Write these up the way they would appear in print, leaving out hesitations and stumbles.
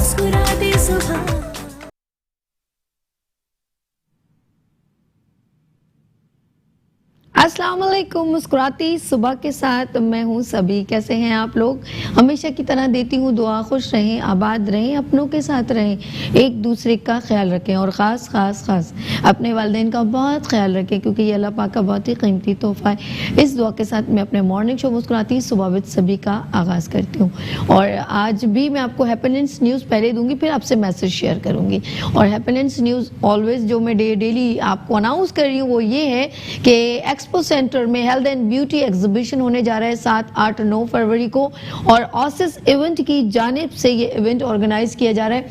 मुस्कुराते सुबह। अस्सलाम वालेकुम। मुस्कुराती सुबह के साथ मैं हूँ सभी। कैसे हैं आप लोग? हमेशा की तरह देती हूँ दुआ, खुश रहें, आबाद रहें, अपनों के साथ रहें, एक दूसरे का ख्याल रखें और ख़ास अपने वालिदैन का बहुत ख्याल रखें, क्योंकि ये अल्लाह पाक का बहुत ही कीमती तोहफ़ा है। इस दुआ के साथ मैं अपने मॉर्निंग शो मुस्कुराती सुबह विद सभी का आगाज़ करती हूँ। और आज भी मैं आपको हैप्पीनेस न्यूज़ पहले दूँगी, फिर आपसे मैसेज शेयर करूँगी। और हैप्पीनेस न्यूज़ ऑलवेज़ जो मैं डेली आपको अनाउंस कर रही हूँ वो ये है कि एक्सपो सेंटर में हेल्थ एंड ब्यूटी एग्जीबिशन होने जा रहा है 7, 8, 9 फरवरी को। और ऑसिस इवेंट की जानिब से ये इवेंट ऑर्गेनाइज किया जा रहा है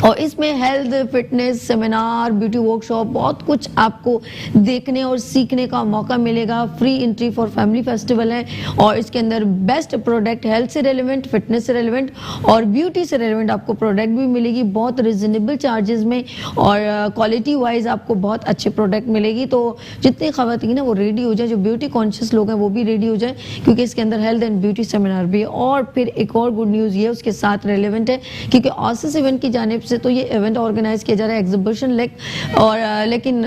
और इसमें health, fitness, seminar, beauty workshop, बहुत कुछ आपको देखने और सीखने का मौका मिलेगा। Free entry for family festival है और इसके अंदर बेस्ट प्रोडक्ट, हेल्थ से रेलेवेंट, फिटनेस से रेलेवेंट और ब्यूटी से रेलेवेंट आपको प्रोडक्ट भी मिलेगी बहुत रिजनेबल चार्जेस में और क्वालिटी वाइज आपको बहुत अच्छे प्रोडक्ट मिलेगी। तो जितनी खवातीन है वो रेडी हो जाए, जो ब्यूटी कॉन्शियस लोग हैं वो भी रेडी हो जाए, क्योंकि इसके अंदर हेल्थ एंड ब्यूटी सेमिनार भी है। और फिर एक और गुड न्यूज़ ये उसके साथ रेलेवेंट है, क्योंकि ऑसिस इवेंट की जानिब से तो ये इवेंट ऑर्गेनाइज किया जा रहा है एग्जीबिशन लेकिन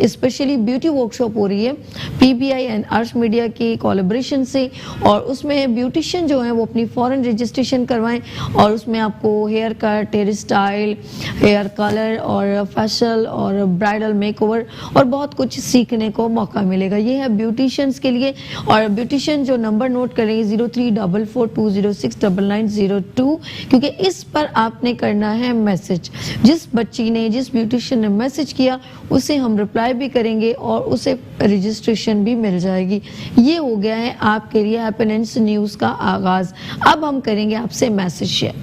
स्पेशली ब्यूटी वर्कशॉप हो रही है पीबीआई एंड अर्श मीडिया की कोलैबोरेशन से। और उसमें ब्यूटिशियन जो है वो अपनी फॉरेन रजिस्ट्रेशन करवाएं और उसमें आपको haircut, hairstyle, hair colour और फेशियल और ब्राइडल मेकओवर और बहुत कुछ सीखने को मौका मिलेगा। ये है ब्यूटिशियंस के लिए। और ब्यूटिशियन जो नंबर नोट करेंगे 0344206992, क्योंकि इस पर आपने करना है मैसेज। जिस बच्ची ने, जिस ब्यूटिशियन ने मैसेज किया उसे हम रिप्लाई भी करेंगे और उसे रजिस्ट्रेशन भी मिल जाएगी। ये हो गया है आपके लिए हैप्पीनेस न्यूज़ का आगाज़। अब हम करेंगे आपसे मैसेज शेयर।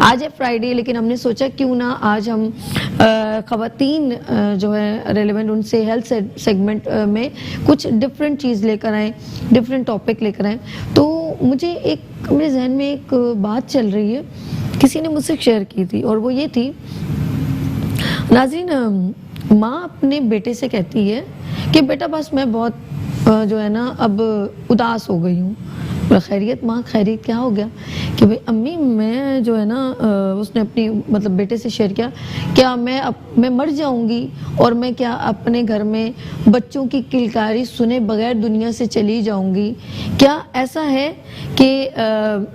आज है फ्राइडे, लेकिन हमने सोचा क्यों ना आज हम ख़वातीन जो है रेलेवेंट उनसे हेल्थ सेगमेंट में कुछ डिफरेंट चीज़ लेकर आएँ, डिफरेंट टॉपिक लेकर आएँ। तो मुझे मेरे जहन में एक बात चल रही है, किसी ने मुझसे शेयर की थी और वो ये थी, नाज़रीन, माँ अपने बेटे से कहती है कि बेटा बस मैं बहुत जो है ना अब उदास हो गई हूँ। खैरियत माँ, खैरियत क्या हो गया? कि भाई अम्मी मैं जो है ना उसने अपनी मतलब बेटे से शेयर किया, क्या मैं मर जाऊंगी और मैं क्या अपने घर में बच्चों की किलकारी सुने बगैर दुनिया से चली जाऊंगी? क्या ऐसा है कि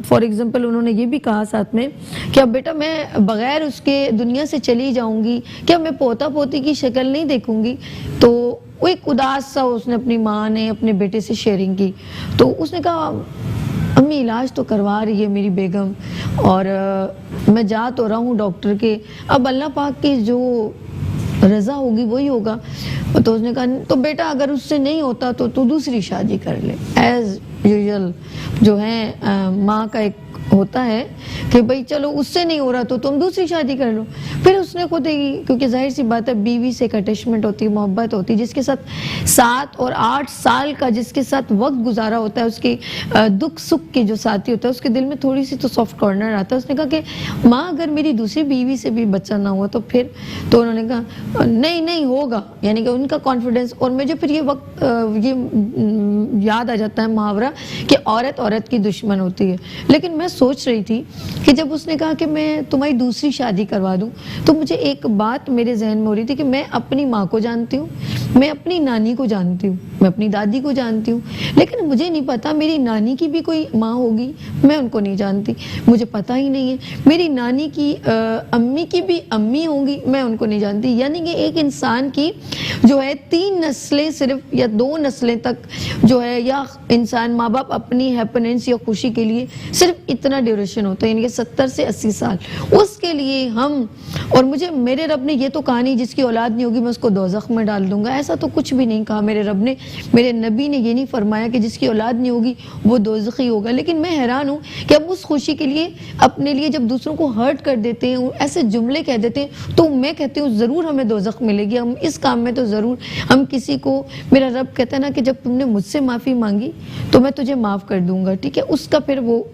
फॉर एग्जांपल उन्होंने ये भी कहा साथ में, क्या बेटा मैं बगैर उसके दुनिया से चली जाऊंगी? क्या मैं पोता पोती की शक्ल नहीं देखूंगी? तो वो एक उदास सा उसने अपनी माँ ने अपने बेटे से शेयरिंग की। तो उसने कहा अम्मी इलाज तो करवा रही है मेरी बेगम और मैं जा तो रहा हूँ डॉक्टर के, अब अल्लाह पाक की जो रज़ा होगी वही होगा। तो उसने कहा तो बेटा अगर उससे नहीं होता तो तू दूसरी शादी कर ले। एज यूजुअल जो है माँ का एक होता है कि भाई चलो उससे नहीं हो रहा तो तुम दूसरी शादी कर लो। फिर उसने खुद ही, क्योंकि जाहिर सी बात है बीवी से एक अटैचमेंट होती है, मोहब्बत होती है, जिसके साथ 7 और 8 साल का जिसके साथ वक्त गुजारा होता है, उसके दुख सुख के जो साथी होता है उसके दिल में थोड़ी सी तो सॉफ्ट कॉर्नर आता है। उसने कहा कि माँ अगर मेरी दूसरी बीवी से भी बच्चा ना हुआ तो फिर? तो उन्होंने कहा नहीं होगा, यानी कि उनका कॉन्फिडेंस। और मुझे फिर ये वक्त ये याद आ जाता है मुहावरा कि औरत की दुश्मन होती है। लेकिन मैं सोच रही थी कि जब उसने कहा कि मैं तुम्हारी दूसरी शादी करवा दूं, तो मुझे एक बात मेरे जहन में हो रही थी कि मैं अपनी माँ को जानती हूँ, मैं अपनी नानी को जानती हूँ, मैं अपनी दादी को जानती हूँ, लेकिन मुझे नहीं पता मेरी नानी की भी कोई माँ होगी, मैं उनको नहीं जानती, मुझे पता ही नहीं है। मेरी नानी की अम्मी की भी अम्मी होंगी, मैं उनको नहीं जानती। यानी कि एक इंसान की जो है 3 नस्लें सिर्फ या 2 नस्लें तक जो है, या इंसान माँ बाप अपनी हैप्पीनेस या खुशी के लिए सिर्फ इतना ड्यूरेशन होता है, यानी कि 70 से 80 साल उसके लिए हम। और मुझे मेरे रब ने ये तो कहा नहीं जिसकी औलाद नहीं होगी मैं उसको दोज़ख में डाल दूंगा, ऐसा तो कुछ भी नहीं कहा मेरे रब ने। मेरे नबी ने ये नहीं फरमाया कि जिसकी औलाद नहीं होगी वो दोज़खी होगा। लेकिन मैं हैरान हूँ कि हम उस खुशी के लिए अपने लिए जब दूसरों को हर्ट कर देते हैं, ऐसे जुमले कह देते हैं, तो मैं कहती हूँ ज़रूर हमें दोज़ख मिलेगी। हम इस काम में तो ज़रूर हम किसी को, मेरा रब कहता है ना कि जब तुमने मुझसे माफ़ी मांगी तो मैं तुझे माफ़ कर दूंगा, ठीक है? उसका फिर वो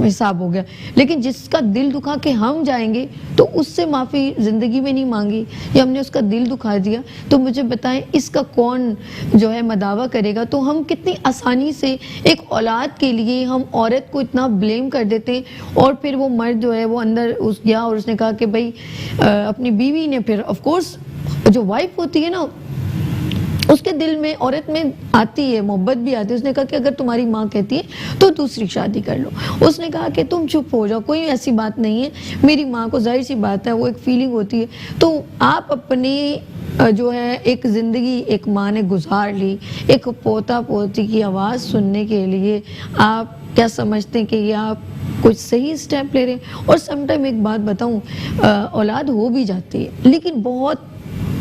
हिसाब हो गया। लेकिन जिसका दिल दुखा के हम जाएंगे तो उससे माफ़ी ज़िंदगी में नहीं मांगी, या हमने उसका दिल दुखा दिया, तो मुझे बताएं इसका कौन जो है मदावा करेगा। तो हम कितनी आसानी से एक औलाद के लिए हम औरत को इतना ब्लेम कर देते हैं, और फिर वो मर्द जो है वो अंदर उस गया और उसने कहा कि भाई अपनी बीवी ने, फिर ऑफ कोर्स जो वाइफ होती है ना, उसके दिल में, औरत में आती है, मोहब्बत भी आती है। उसने कहा कि अगर तुम्हारी माँ कहती है तो दूसरी शादी कर लो। उसने कहा कि तुम चुप हो जाओ, कोई ऐसी बात नहीं है, मेरी माँ को जाहिर सी बात है वो एक फीलिंग होती है। तो आप अपने जो है एक ज़िंदगी एक माँ ने गुजार ली, एक पोता पोती की आवाज़ सुनने के लिए आप क्या समझते हैं कि ये आप कुछ सही स्टेप ले रहे हैं? और समटाइम एक बात बताऊं, औलाद हो भी जाती है लेकिन बहुत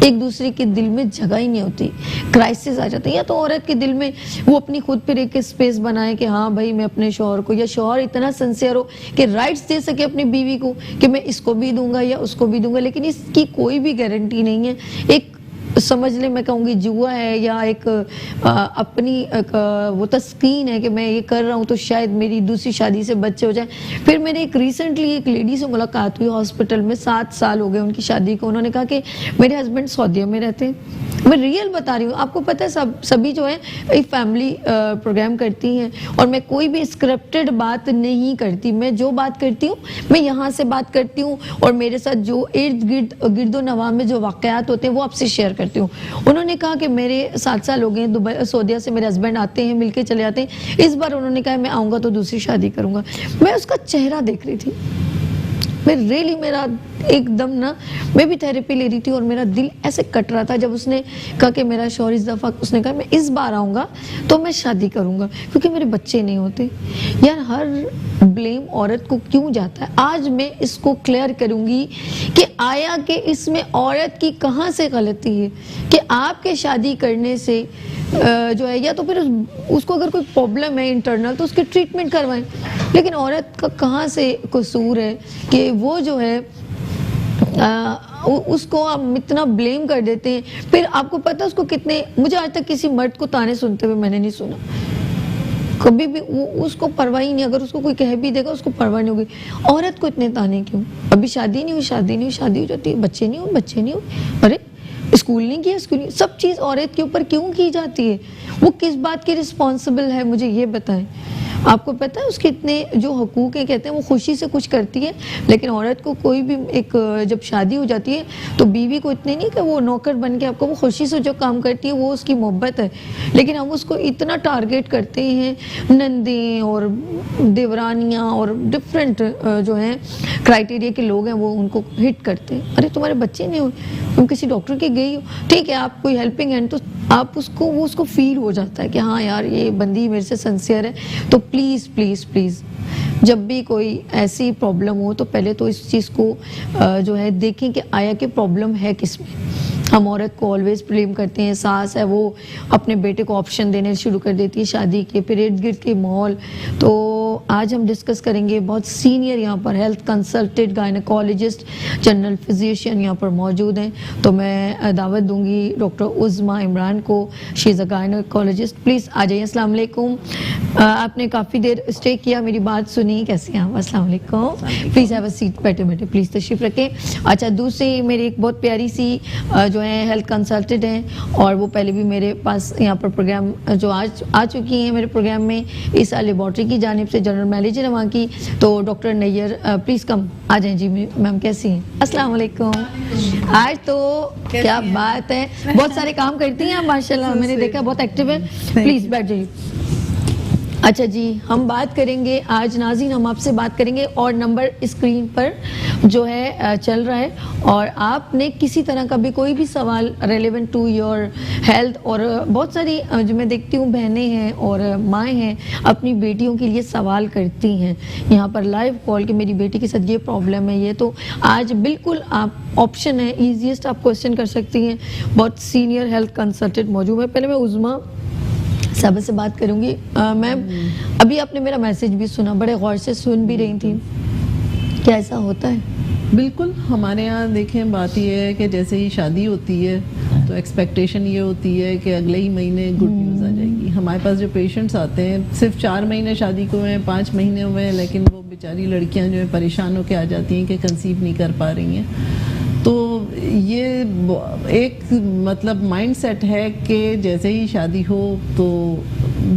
एक दूसरे के दिल में जगह ही नहीं होती, क्राइसिस आ जाती है। या तो औरत के दिल में वो अपनी खुद पर एक स्पेस बनाए कि हाँ भाई मैं अपने शौहर को, या शौहर इतना सिंसियर हो कि राइट्स दे सके अपनी बीवी को कि मैं इसको भी दूंगा या उसको भी दूंगा, लेकिन इसकी कोई भी गारंटी नहीं है। एक समझ ले, मैं कहूँगी जुआ है, या एक अपनी एक, वो तस्कीन है कि मैं ये कर रहा हूँ तो शायद मेरी दूसरी शादी से बच्चे हो जाए। फिर मेरे एक रिसेंटली एक लेडी से मुलाकात हुई हॉस्पिटल में, 7 साल हो गए उनकी शादी को। उन्होंने कहा कि मेरे हस्बैंड सऊदीया में रहते हैं। मैं रियल बता रही हूँ आपको, पता है सभी जो है एक फैमिली प्रोग्राम करती हैं, और मैं कोई भी स्क्रिप्टेड बात नहीं करती। मैं जो बात करती हूँ मैं यहाँ से बात करती हूँ, और मेरे साथ जो इर्द गिर्द गिरदो नवा में जो वाकयात होते हैं वो आपसे शेयर करती हूँ। उन्होंने कहा कि मेरे 7 साल हो गए दुबई, सऊदीया से मेरे हस्बैंड आते हैं, मिलके चले जाते हैं। इस बार उन्होंने कहा मैं आऊँगा तो दूसरी शादी करूँगा। मैं उसका चेहरा देख रही थी, मैं रियली, मेरा एकदम ना, मैं भी थेरेपी ले रही थी और मेरा दिल ऐसे कट रहा था जब उसने कहा कि मेरा शौहर इस दफ़ा, उसने कहा मैं इस बार आऊँगा तो मैं शादी करूँगा क्योंकि मेरे बच्चे नहीं होते। यार हर ब्लेम औरत को क्यों जाता है? आज मैं इसको क्लियर करूँगी कि आया कि इसमें औरत की कहाँ से गलती है कि आपके शादी करने से जो है, या तो फिर उसको अगर कोई प्रॉब्लम है इंटरनल तो उसके ट्रीटमेंट करवाएं, लेकिन औरत का कहाँ से कसूर है कि वो जो है उसको आप इतना ब्लेम कर देते हैं। फिर आपको पता है उसको कितने, मुझे आज तक किसी मर्द को ताने सुनते हुए मैंने नहीं सुना कभी भी, वो उसको परवाह ही नहीं, अगर उसको कोई कह भी देगा उसको परवाह नहीं होगी। औरत को इतने ताने क्यों? अभी शादी नहीं हुई, शादी नहीं हुई, शादी हो जाती है, बच्चे नहीं हुए, बच्चे नहीं हुए, अरे स्कूल नहीं किया, स्कूल नहीं, सब चीज़ औरत के ऊपर क्यों की जाती है? वो किस बात की रिस्पॉन्सिबल है, मुझे ये बताएं। आपको पता है उसके इतने जो हकूक़ हैं, कहते हैं वो खुशी से कुछ करती है, लेकिन औरत को कोई भी एक जब शादी हो जाती है तो बीवी को इतने नहीं कि वो नौकर बन के आपको, वो खुशी से जो काम करती है वो उसकी मोहब्बत है। लेकिन हम उसको इतना टारगेट करते हैं, नंदें और देवरानियाँ और डिफरेंट जो हैं क्राइटेरिया के लोग हैं वो उनको हिट करते हैं। अरे तुम्हारे बच्चे नहीं हुए, तुम किसी डॉक्टर के गई हो, ठीक है आप कोई हेल्पिंग हैंड, तो आप उसको, वो उसको फील हो जाता है कि हाँ यार ये बंदी मेरे से सिंसियर है। तो प्लीज़ प्लीज़ प्लीज़ जब भी कोई ऐसी प्रॉब्लम हो तो पहले तो इस चीज़ को जो है देखें कि आया कि प्रॉब्लम है किस में। हम औरत को ऑलवेज ब्लेम करते हैं, सास है वो अपने बेटे को ऑप्शन देने शुरू कर देती है शादी के, फिर इर्द गिर्द के माहौल। तो आज हम डिस्कस करेंगे, बहुत सीनियर यहाँ पर health consultant, gynaecologist, general physician यहाँ पर मौजूद हैं। तो मैं दावत दूंगी डॉक्टर उज़मा इमरान को, she is a gynaecologist. Please आ जाइए। अस्सलाम वालेकुम। आपने काफ़ी देर स्टे किया, मेरी बात सुनी, कैसे हैं आप? अस्सलाम वालेकुम। प्लीज़ हैव अ सीट, बैठे बैठे प्लीज़ तशरीफ़ रखें। अच्छा, दूसरी मेरी एक बहुत प्यारी सी जो है हेल्थ कंसल्टेंट हैं, और वो पहले भी मेरे पास यहाँ पर प्रोग्राम जो आज आ चुकी हैं मेरे प्रोग्राम में, इस लेबॉर्ट्री की जानिब से जनरल मैनेजर है वहाँ की, तो डॉक्टर नैयर प्लीज़ कम आ जाएं। जी मैम कैसी हैं? अस्सलाम वालेकुम। आज तो क्या बात है, बहुत सारे काम करती हैं आप माशाल्लाह, मैंने देखा बहुत एक्टिव है। प्लीज़ बैठ जाइए। अच्छा जी, हम बात करेंगे आज नाज़रीन, हम आपसे बात करेंगे, और नंबर स्क्रीन पर जो है चल रहा है, और आपने किसी तरह का भी कोई भी सवाल रेलेवेंट टू योर हेल्थ, और बहुत सारी जो मैं देखती हूँ बहनें हैं और माएँ हैं अपनी बेटियों के लिए सवाल करती हैं यहाँ पर लाइव कॉल कि मेरी बेटी के साथ ये प्रॉब्लम है, ये तो आज बिल्कुल आप ऑप्शन है, ईजीएस्ट आप क्वेश्चन कर सकती हैं। बहुत सीनियर हेल्थ कंसल्टेंट मौजूद है। पहले मैं उज़मा साहब से बात करूंगी। मैम, अभी आपने मेरा मैसेज भी सुना, बड़े गौर से सुन भी रही थी, क्या ऐसा होता है? बिल्कुल, हमारे यहाँ देखें बात ये है कि जैसे ही शादी होती है तो एक्सपेक्टेशन ये होती है कि अगले ही महीने गुड न्यूज़ आ जाएगी। हमारे पास जो पेशेंट्स आते हैं सिर्फ 4 महीने शादी को हुए हैं, 5 महीने हुए हैं, लेकिन वो बेचारी लड़कियां जो है परेशान होकर आ जाती हैं कि कंसीव नहीं कर पा रही हैं। तो ये एक मतलब माइंडसेट है कि जैसे ही शादी हो तो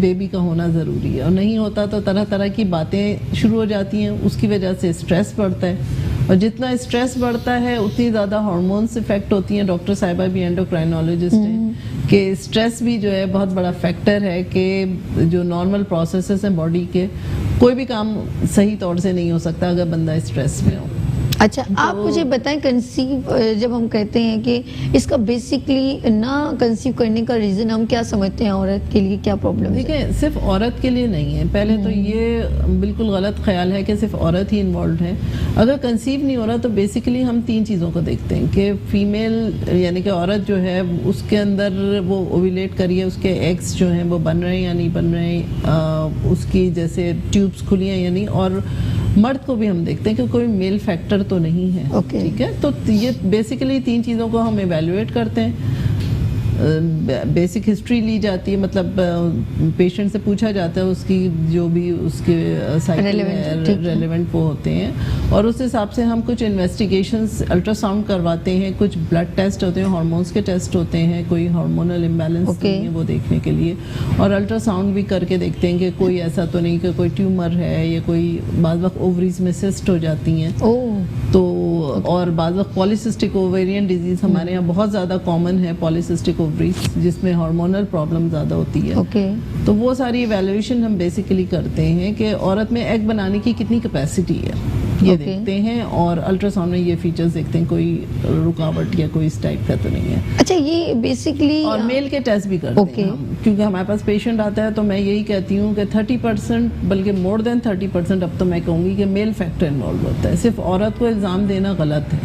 बेबी का होना ज़रूरी है, और नहीं होता तो तरह तरह की बातें शुरू हो जाती हैं। उसकी वजह से स्ट्रेस बढ़ता है, और जितना स्ट्रेस बढ़ता है उतनी ज़्यादा हार्मोन्स इफेक्ट होती हैं। डॉक्टर साहिबा भी एंडोक्राइनोलॉजिस्ट हैं कि स्ट्रेस भी जो है बहुत बड़ा फैक्टर है कि जो नॉर्मल प्रोसेसेस हैं बॉडी के, कोई भी काम सही तौर से नहीं हो सकता अगर बंदा स्ट्रेस में हो। अच्छा, आप मुझे बताएं, कंसीव जब हम कहते हैं कि इसका बेसिकली ना कंसीव करने का रीज़न हम क्या समझते हैं, औरत के लिए क्या प्रॉब्लम है? देखिए, सिर्फ औरत के लिए नहीं है। पहले तो ये बिल्कुल गलत ख्याल है कि सिर्फ औरत ही इन्वॉल्व है। अगर कंसीव नहीं हो रहा तो बेसिकली हम 3 चीज़ों को देखते हैं कि फीमेल यानी कि औरत जो है उसके अंदर वो ओव्यूलेट करी है, उसके एग्स जो हैं वो बन रहे हैं या नहीं बन रहे हैं, उसकी जैसे ट्यूब्स खुली हैं या नहीं, और मर्द को भी हम देखते हैं कि कोई मेल फैक्टर तो नहीं है। Okay. ठीक है, तो ये बेसिकली 3 चीज़ों को हम इवेल्युएट करते हैं। बेसिक हिस्ट्री ली जाती है, मतलब पेशेंट से पूछा जाता है उसकी जो भी उसके साइकिल है रेलेवेंट वो होते हैं, और उस हिसाब से हम कुछ इन्वेस्टिगेशंस, अल्ट्रासाउंड करवाते हैं, कुछ ब्लड टेस्ट होते हैं, हार्मोन्स के टेस्ट होते हैं, कोई हार्मोनल इम्बैलेंस नहीं है वो देखने के लिए, और अल्ट्रासाउंड भी करके देखते हैं कि कोई ऐसा तो नहीं कि कोई ट्यूमर है या कोई बाज़ वक्त ओवरीज में सिस्ट हो जाती हैं। तो और बाज़ वक्त पॉलीसिस्टिक ओवेरियन डिजीज़ हमारे यहाँ बहुत ज़्यादा कॉमन है, पॉलीसिस्टिक ओवरीज, जिसमें हार्मोनल प्रॉब्लम ज़्यादा होती है। तो वो सारी इवैल्यूएशन हम बेसिकली करते हैं कि औरत में एग बनाने की कितनी कैपेसिटी है ये देखते हैं, और अल्ट्रासाउंड में ये फीचर्स देखते हैं, कोई रुकावट या कोई इस टाइप का तो नहीं है। अच्छा, ये बेसिकली और मेल के टेस्ट भी करते हैं हम, क्योंकि हमारे पास पेशेंट आता है तो मैं यही कहती हूँ कि 30%, बल्कि मोर देन 30% अब तो मैं कहूँगी कि मेल फैक्टर इन्वॉल्व होता है। सिर्फ औरत को इल्ज़ाम देना गलत है,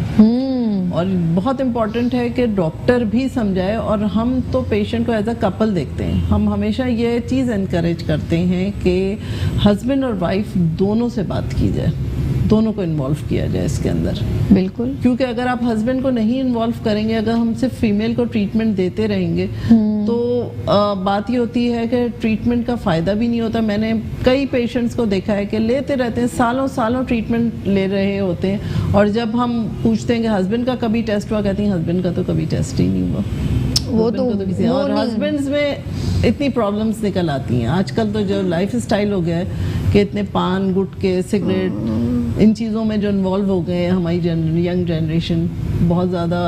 और बहुत इम्पॉर्टेंट है कि डॉक्टर भी समझाए, और हम तो पेशेंट को एज अ कपल देखते हैं। हम हमेशा ये चीज़ इनकरेज करते हैं कि हस्बैंड और वाइफ दोनों से बात की जाए, दोनों को इन्वॉल्व किया जाए इसके अंदर। बिल्कुल, क्योंकि अगर आप हस्बैंड को नहीं इन्वॉल्व करेंगे, अगर हम सिर्फ फीमेल को ट्रीटमेंट देते रहेंगे तो बात ये होती है कि ट्रीटमेंट का फ़ायदा भी नहीं होता। मैंने कई पेशेंट्स को देखा है कि लेते रहते हैं, सालों सालों ट्रीटमेंट ले रहे होते हैं, और जब हम पूछते हैं कि हस्बैंड का कभी टेस्ट हुआ, कहती हैं हस्बैंड का तो कभी टेस्ट ही नहीं हुआ। वो तो किसी और हस्बैंड्स में इतनी प्रॉब्लम्स निकल आती हैं। आजकल तो जो लाइफ स्टाइल हो गया है कि इतने पान, गुटखे, सिगरेट, इन चीज़ों में जो इन्वॉल्व हो गए हैं हमारी यंग जनरेशन, बहुत ज़्यादा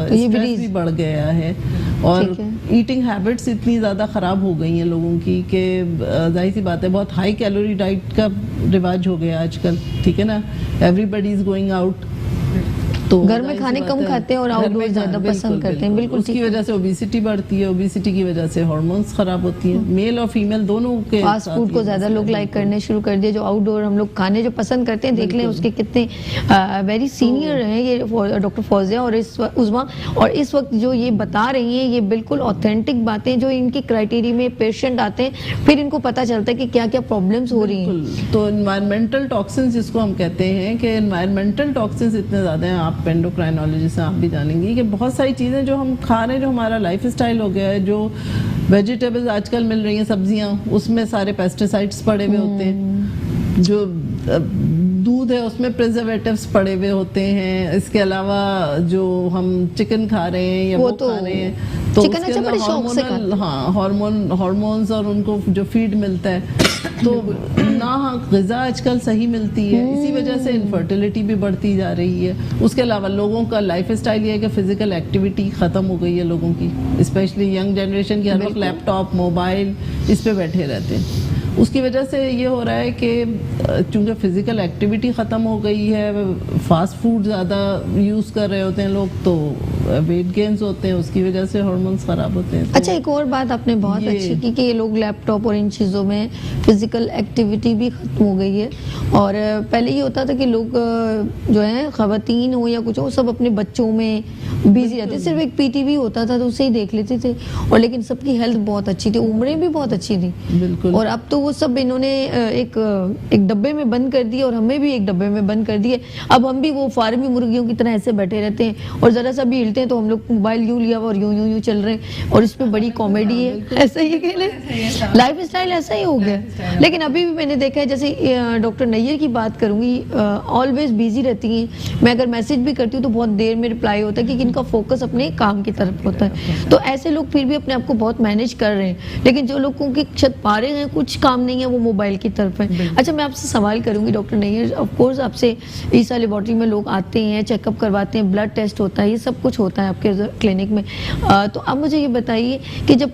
स्ट्रेस भी बढ़ गया है, और ईटिंग हैबिट्स इतनी ज़्यादा ख़राब हो गई हैं लोगों की कि जाहिर सी बात है बहुत हाई कैलोरी डाइट का रिवाज हो गया आजकल। ठीक है ना, एवरीबडी इज़ गोइंग आउट, तो घर में खाने कम खाते हैं और आउटडोर ज़्यादा पसंद करते हैं। बिल्कुल, उसकी वजह से ओबेसिटी बढ़ती है, ओबेसिटी की वजह से हार्मोन्स खराब होती हैं, मेल और फीमेल दोनों के। फास्ट फूड को ज़्यादा लोग लाइक करने शुरू कर दिए, जो आउटडोर हम लोग खाने जो पसंद करते हैं, देख लें उसके कितने वेरी सीनियर हैं ये डॉक्टर फौजिया और उज़मा, और इस वक्त जो ये बता रही हैं ये बिल्कुल ऑथेंटिक बातें, जो इनकी क्राइटेरिया में पेशेंट आते हैं, फिर इनको पता चलता है कि क्या क्या प्रॉब्लम्स हो रही हैं। तो एनवायरमेंटल टॉक्सिन्स जिसको हम कहते हैं कि एनवायरमेंटल टॉक्सिन्स इतने ज़्यादा हैं, आप एंडोक्राइनोलॉजिस्ट आप भी जानेंगी कि बहुत सारी चीज़ें जो हम खा रहे हैं, जो हमारा लाइफ स्टाइल हो गया है, जो वेजिटेबल्स आजकल मिल रही हैं, सब्जियां, उसमें सारे पेस्टिसाइड्स पड़े हुए होते हैं, जो दूध है उसमें प्रिजर्वेटिव्स पड़े हुए होते हैं, इसके अलावा जो हम चिकन खा रहे हैं या वो खा रहे हैं तो उसके अंदर हार्मोन्स और उनको जो फीड मिलता है तो ना ग़िज़ा आजकल सही मिलती है, इसी वजह से इनफर्टिलिटी भी बढ़ती जा रही है। उसके अलावा लोगों का लाइफ स्टाइल ये है कि फ़िज़िकल एक्टिविटी ख़त्म हो गई है लोगों की, स्पेशली यंग जनरेशन की, हर वक्त लैपटॉप, मोबाइल, इस पे बैठे रहते हैं। उसकी वजह से ये हो रहा है कि चूँकि फ़िज़िकल एक्टिविटी ख़त्म हो गई है, फास्ट फूड ज़्यादा यूज़ कर रहे होते हैं लोग, तो वेट गेन्स होते हैं, उसकी वजह से हार्मोन्स ख़राब होते हैं। अच्छा, एक और बात आपने बहुत अच्छी की कि ये लोग लैपटॉप और इन चीज़ों में फ़िज़िकल एक्टिविटी भी ख़त्म हो गई है, और पहले ये होता था कि लोग जो है ख़वातीन हो या कुछ हो, सब अपने बच्चों में बिजी रहते, सिर्फ एक पीटीवी होता था तो उसे ही देख लेते थे, और लेकिन सबकी हेल्थ बहुत अच्छी थी, उम्रें भी बहुत अच्छी थी। बिल्कुल। और अब तो वो सब इन्होंने एक डब्बे में बंद कर दिए और हमें भी एक डब्बे में बंद कर दिए। अब हम भी वो फार्मी मुर्गियों की तरह ऐसे बैठे रहते हैं और जरा सा भी हिलते हैं तो हम लोग मोबाइल यूं लिया और यूं चल रहे हैं और इसमें बड़ी कॉमेडी है। ऐसा ही कहले लाइफ स्टाइल ऐसा ही हो गया। लेकिन अभी भी मैंने देखा है, जैसे डॉक्टर नैयर की बात करूंगी, ऑलवेज बिजी रहती हैं। मैं अगर मैसेज भी करती हूँ तो बहुत देर में रिप्लाई होता है क्योंकि इनका फोकस अपने काम की तरफ होता है। तो ऐसे लोग फिर भी अपने आप को बहुत मैनेज कर रहे हैं, लेकिन जो लोगों के छत पारे हैं, कुछ काम नहीं है, वो मोबाइल की तरफ है। अच्छा, मैं आपसे सवाल करूंगी डॉक्टर नैयर, ऑफ कोर्स आपसे ईसा लेबोरेटरी में लोग आते हैं, चेकअप करवाते हैं, ब्लड टेस्ट होता है, ये सब कुछ होता है आपके क्लिनिक में। तो अब मुझे ये बताइए कि जब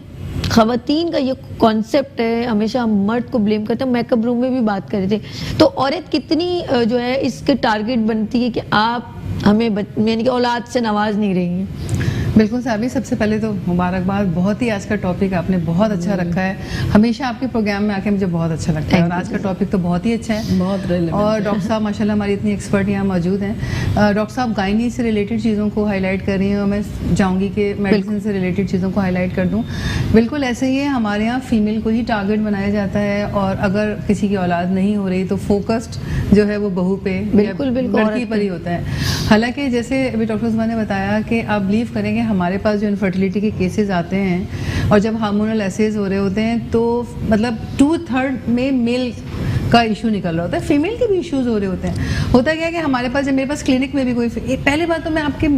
खवातीन का ये कॉन्सेप्ट है, हमेशा हम मर्द को ब्लेम करते हैं, मेकअप रूम में भी बात कर रहे थे, तो औरत कितनी जो है इसके टारगेट बनती है कि आप हमें यानी कि औलाद से नवाज नहीं रही हैं? बिल्कुल साहबी, सबसे पहले तो मुबारकबाद, बहुत ही आज का टॉपिक आपने बहुत अच्छा रखा है। हमेशा आपके प्रोग्राम में आके मुझे बहुत अच्छा लगता है और आज का टॉपिक तो बहुत ही अच्छा है, बहुत रेलेवेंट। और डॉक्टर साहब माशाल्लाह हमारी इतनी एक्सपर्ट यहाँ मौजूद हैं। डॉक्टर साहब गायनी से रिलेटेड चीज़ों को हाईलाइट कर रही हैं और मैं चाहूँगी कि मेडिसिन से रिलेटेड चीज़ों को हाईलाइट कर दूँ। बिल्कुल ऐसे ही है, हमारे यहाँ फीमेल को ही टारगेट बनाया जाता है और अगर किसी की औलाद नहीं हो रही तो फोकस्ड जो है वो बहू पे, बिल्कुल लड़की पर ही होता है। हालांकि जैसे अभी डॉक्टर उस्मान ने बताया कि आप बिलीव करेंगे हमारे पास जो इनफर्टिलिटी के केसेस आते हैं और जब हार्मोनल एसेज हो रहे होते हैं तो मतलब 2/3 में मेल का इशू निकल रहा होता है, फीमेल के भी इश्यूज हो रहे होते हैं। होता क्या है कि हमारे पास, जब मेरे पास क्लिनिक में भी कोई, पहले बात तो मैं आपके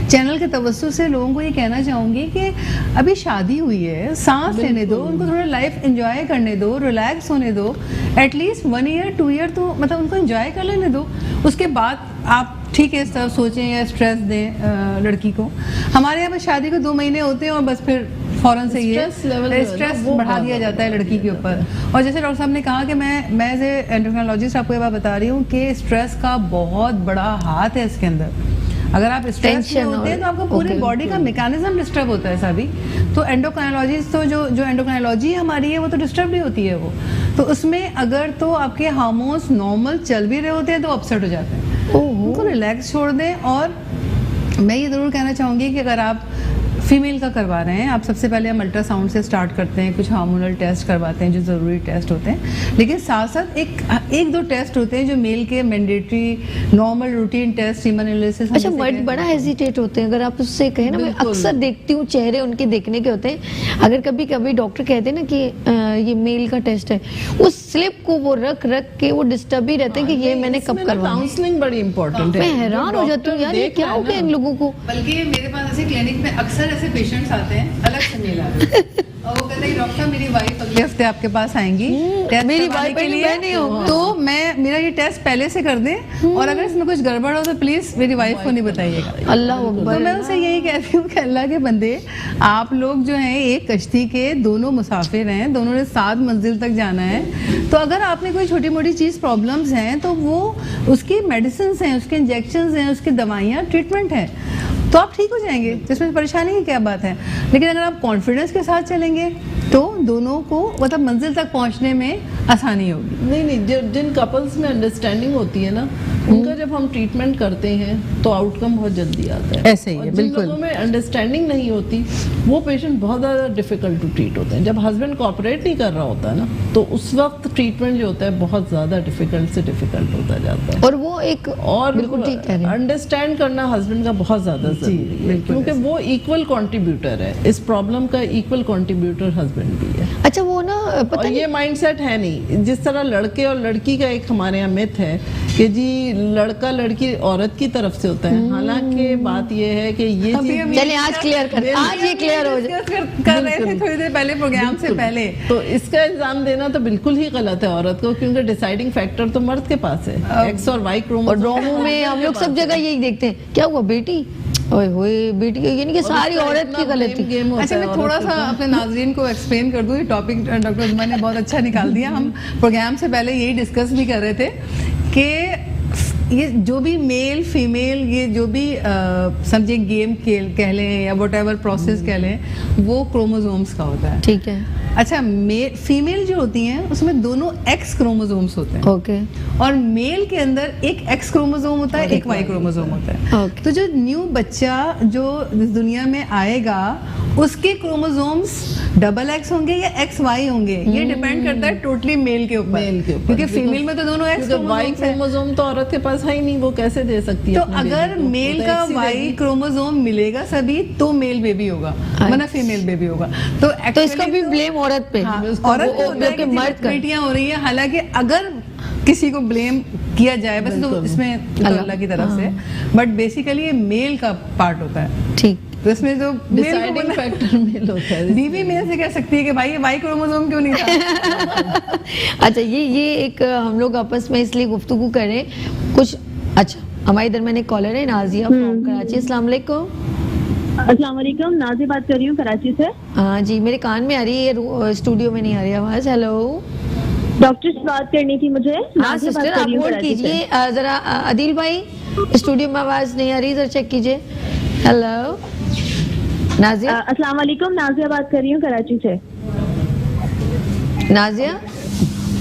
चैनल के तवज्जो से लोगों को ये कहना चाहूँगी कि अभी शादी हुई है, सांस लेने दो उनको, थोड़ा लाइफ एंजॉय करने दो, रिलैक्स होने दो, एटलीस्ट 1 ईयर 2 ईयर तो मतलब उनको एंजॉय कर लेने दो। उसके बाद आप ठीक है सब सोचें या स्ट्रेस दें लड़की को। हमारे यहाँ पर शादी को 2 महीने होते हैं और बस फिर फौरन से ये स्ट्रेस बढ़ा दिया जाता है लड़की के ऊपर। और जैसे डॉक्टर साहब ने कहा कि मैं एज ए एंडोक्राइनोलॉजिस्ट आपको ये बात बता रही हूँ कि स्ट्रेस का बहुत बड़ा हाथ है इसके अंदर। अगर आप स्ट्रेस में होते हैं तो आपका पूरी बॉडी का मैकेनिज्म डिस्टर्ब होता है सभी। तो एंडोक्राइनोलॉजिस्ट तो जो एंडोक्राइनोलॉजी हमारी है वो तो डिस्टर्ब ही होती है वो। तो उसमें अगर तो आपके हार्मोन्स नॉर्मल चल भी रहे होते हैं तो अपसेट हो जाते हैं, उनको रिलैक्स छोड़ दें। और मैं ये ज़रूर कहना चाहूँगी कि अगर आप फीमेल का करवा रहे हैं, आप सबसे पहले हम अल्ट्रासाउंड से स्टार्ट करते हैं, कुछ हार्मोनल टेस्ट करवाते हैं जो ज़रूरी टेस्ट होते हैं, लेकिन साथ साथ एक दो टेस्ट होते हैं जो मेल के mandatory normal routine test, semen analysis. अच्छा, मर्द बड़ा हेजिटेट होते हैं अगर आप उससे कहें ना, मैं अक्सर देखती हूँ चेहरे उनके देखने के होते हैं। अगर कभी कभी डॉक्टर कहते हैं ना कि ये मेल का टेस्ट है, उस स्लिप को वो रख के वो डिस्टर्ब ही रहते हैं कि ये मैंने कब करवाया। काउंसलिंग बड़ी इंपॉर्टेंट है। मैं हैरान हो जाती हूँ यार, ये क्या हो गया इन लोगों को। बल्कि मेरे पास ऐसे क्लिनिक में अक्सर ऐसे पेशेंट्स आते हैं, अलग से मेल आते हैं और वो कहते हैं डॉक्टर मेरी वाइफ अगले हफ्ते आपके पास आएंगी टेस्ट मेरी करवाने वाइफ के लिए, मैं नहीं हूँ, तो मेरा ये टेस्ट पहले से कर दें और अगर इसमें कुछ गड़बड़ हो तो प्लीज मेरी वाइफ को नहीं बताइएगा। अल्लाह अकबर। तो मैं उनसे यही कहती हूँ कि अल्लाह के बंदे, आप लोग जो हैं एक कश्ती के दोनों मुसाफिर हैं, दोनों ने 7 मंजिल तक जाना है। तो अगर आपने कोई छोटी मोटी चीज़ प्रॉब्लम्स हैं तो वो उसकी मेडिसिन हैं, उसके इंजेक्शन हैं, उसकी दवाइयाँ, ट्रीटमेंट है, तो आप ठीक हो जाएंगे, जिसमें परेशानी की क्या बात है। लेकिन अगर आप कॉन्फिडेंस के साथ चलेंगे तो दोनों को मतलब मंजिल तक पहुंचने में आसानी होगी। नहीं, जिन कपल्स में अंडरस्टैंडिंग होती है ना, उनका जब हम ट्रीटमेंट करते हैं तो आउटकम बहुत जल्दी आता है। ऐसे ही है, बिल्कुल। जिन लोगों में अंडरस्टैंडिंग नहीं होती वो पेशेंट बहुत ज़्यादा डिफिकल्ट टू ट्रीट होते हैं। जब हस्बैंड कोऑपरेट नहीं कर रहा होता है ना, तो उस वक्त ट्रीटमेंट जो होता है बहुत ज़्यादा डिफिकल्ट से डिफिकल्ट होता जाता है। और वो एक और बिल्कुल ठीक कह रहे हैं, अंडरस्टैंड करना हस्बैंड का बहुत ज़्यादा जरूरी है, क्योंकि वो इक्वल कंट्रीब्यूटर है इस प्रॉब्लम का, इक्वल कंट्रीब्यूटर हस्बैंड भी है। अच्छा, वो ना पता और ये माइंडसेट है नहीं, जिस तरह लड़के और लड़की का एक हमारे यहाँ मिथ है कि जी लड़का लड़की औरत की तरफ से होता है। हालांकि बात ये है कि ये चलिए आज क्लियर कर, आज ये क्लियर हो जाए। कर रहे थे थोड़ी देर पहले प्रोग्राम से पहले, तो इसका इल्जाम देना तो बिल्कुल ही गलत है औरत को, क्योंकि डिसाइडिंग फैक्टर तो मर्द के पास है, एक्स और वाई क्रोमोसोम में हम लोग सब जगह यही देखते हैं, क्या हुआ बेटी, ओए होए बेटी, यानी कि सारी औरत की गलती। अच्छा, मैं थोड़ा सा अपने नाज़रीन को एक्सप्लेन कर दूँ, ये टॉपिक डॉक्टर उस्मान ने बहुत अच्छा निकाल दिया। हम प्रोग्राम से पहले यही डिस्कस भी कर रहे थे कि ये जो भी मेल फीमेल, ये जो भी समझे गेम कह लें या वट एवर प्रोसेस कह लें, वो क्रोमोसोम्स का होता है। ठीक है। अच्छा, फीमेल जो होती हैं उसमें दोनों एक्स क्रोमोसोम्स होते हैं। ओके। और मेल के अंदर एक एक्स क्रोमोसोम होता है, एक वाई क्रोमोसोम होता है। ओके। तो जो न्यू बच्चा जो इस दुनिया में आएगा उसके क्रोमोसोम्स डबल एक्स होंगे या एक्स वाई होंगे, ये डिपेंड करता है टोटली मेल के ऊपर, क्योंकि फीमेल में तो दोनों एक्स वाई क्रोमोसोम तो औरत के पास है ही नहीं, वो कैसे दे सकती है? तो अगर मेल का वाई क्रोमोसोम मिलेगा सभी तो मेल बेबी होगा, वरना फीमेल बेबी होगा। तो इसका भी ब्लेम औरत पे, औरत पे होता है कि बेटियां हो रही है। हालांकि अगर किसी को ब्लेम किया जाए वैसे तो इसमें तो अल्लाह की तरफ से, बट बेसिकली ये मेल का पार्ट होता है। ठीक, तो इसमें जो डिसाइडिंग फैक्टर मेल होता है। बीवी मेल से कह सकती है कि भाई ये वाई क्रोमोसोम क्यों नहीं था। अच्छा, ये एक हम लोग आपस में इसलिए गुफ्तगू करें कुछ। अच्छा, हमारे दरमियान एक कॉलर है नाजिया फ्रॉम कराची। अस्सलाम वालेकुम। अस्सलाम वालेकुम, नाज़ी बात कर रही हूँ कराची से। हाँ जी, मेरे कान में आ रही है, स्टूडियो में नहीं आ रही आवाज। हेलो डॉक्टर से बात करनी थी मुझे। हाँ सिस्टर, आप होल्ड कीजिए जरा। आदिल भाई, स्टूडियो में आवाज नहीं आ रही, जरा चेक कीजिए। हेलो नाजिया। अस्सलाम वालेकुम, नाजिया बात कर रही हूँ कराची से। नाजिया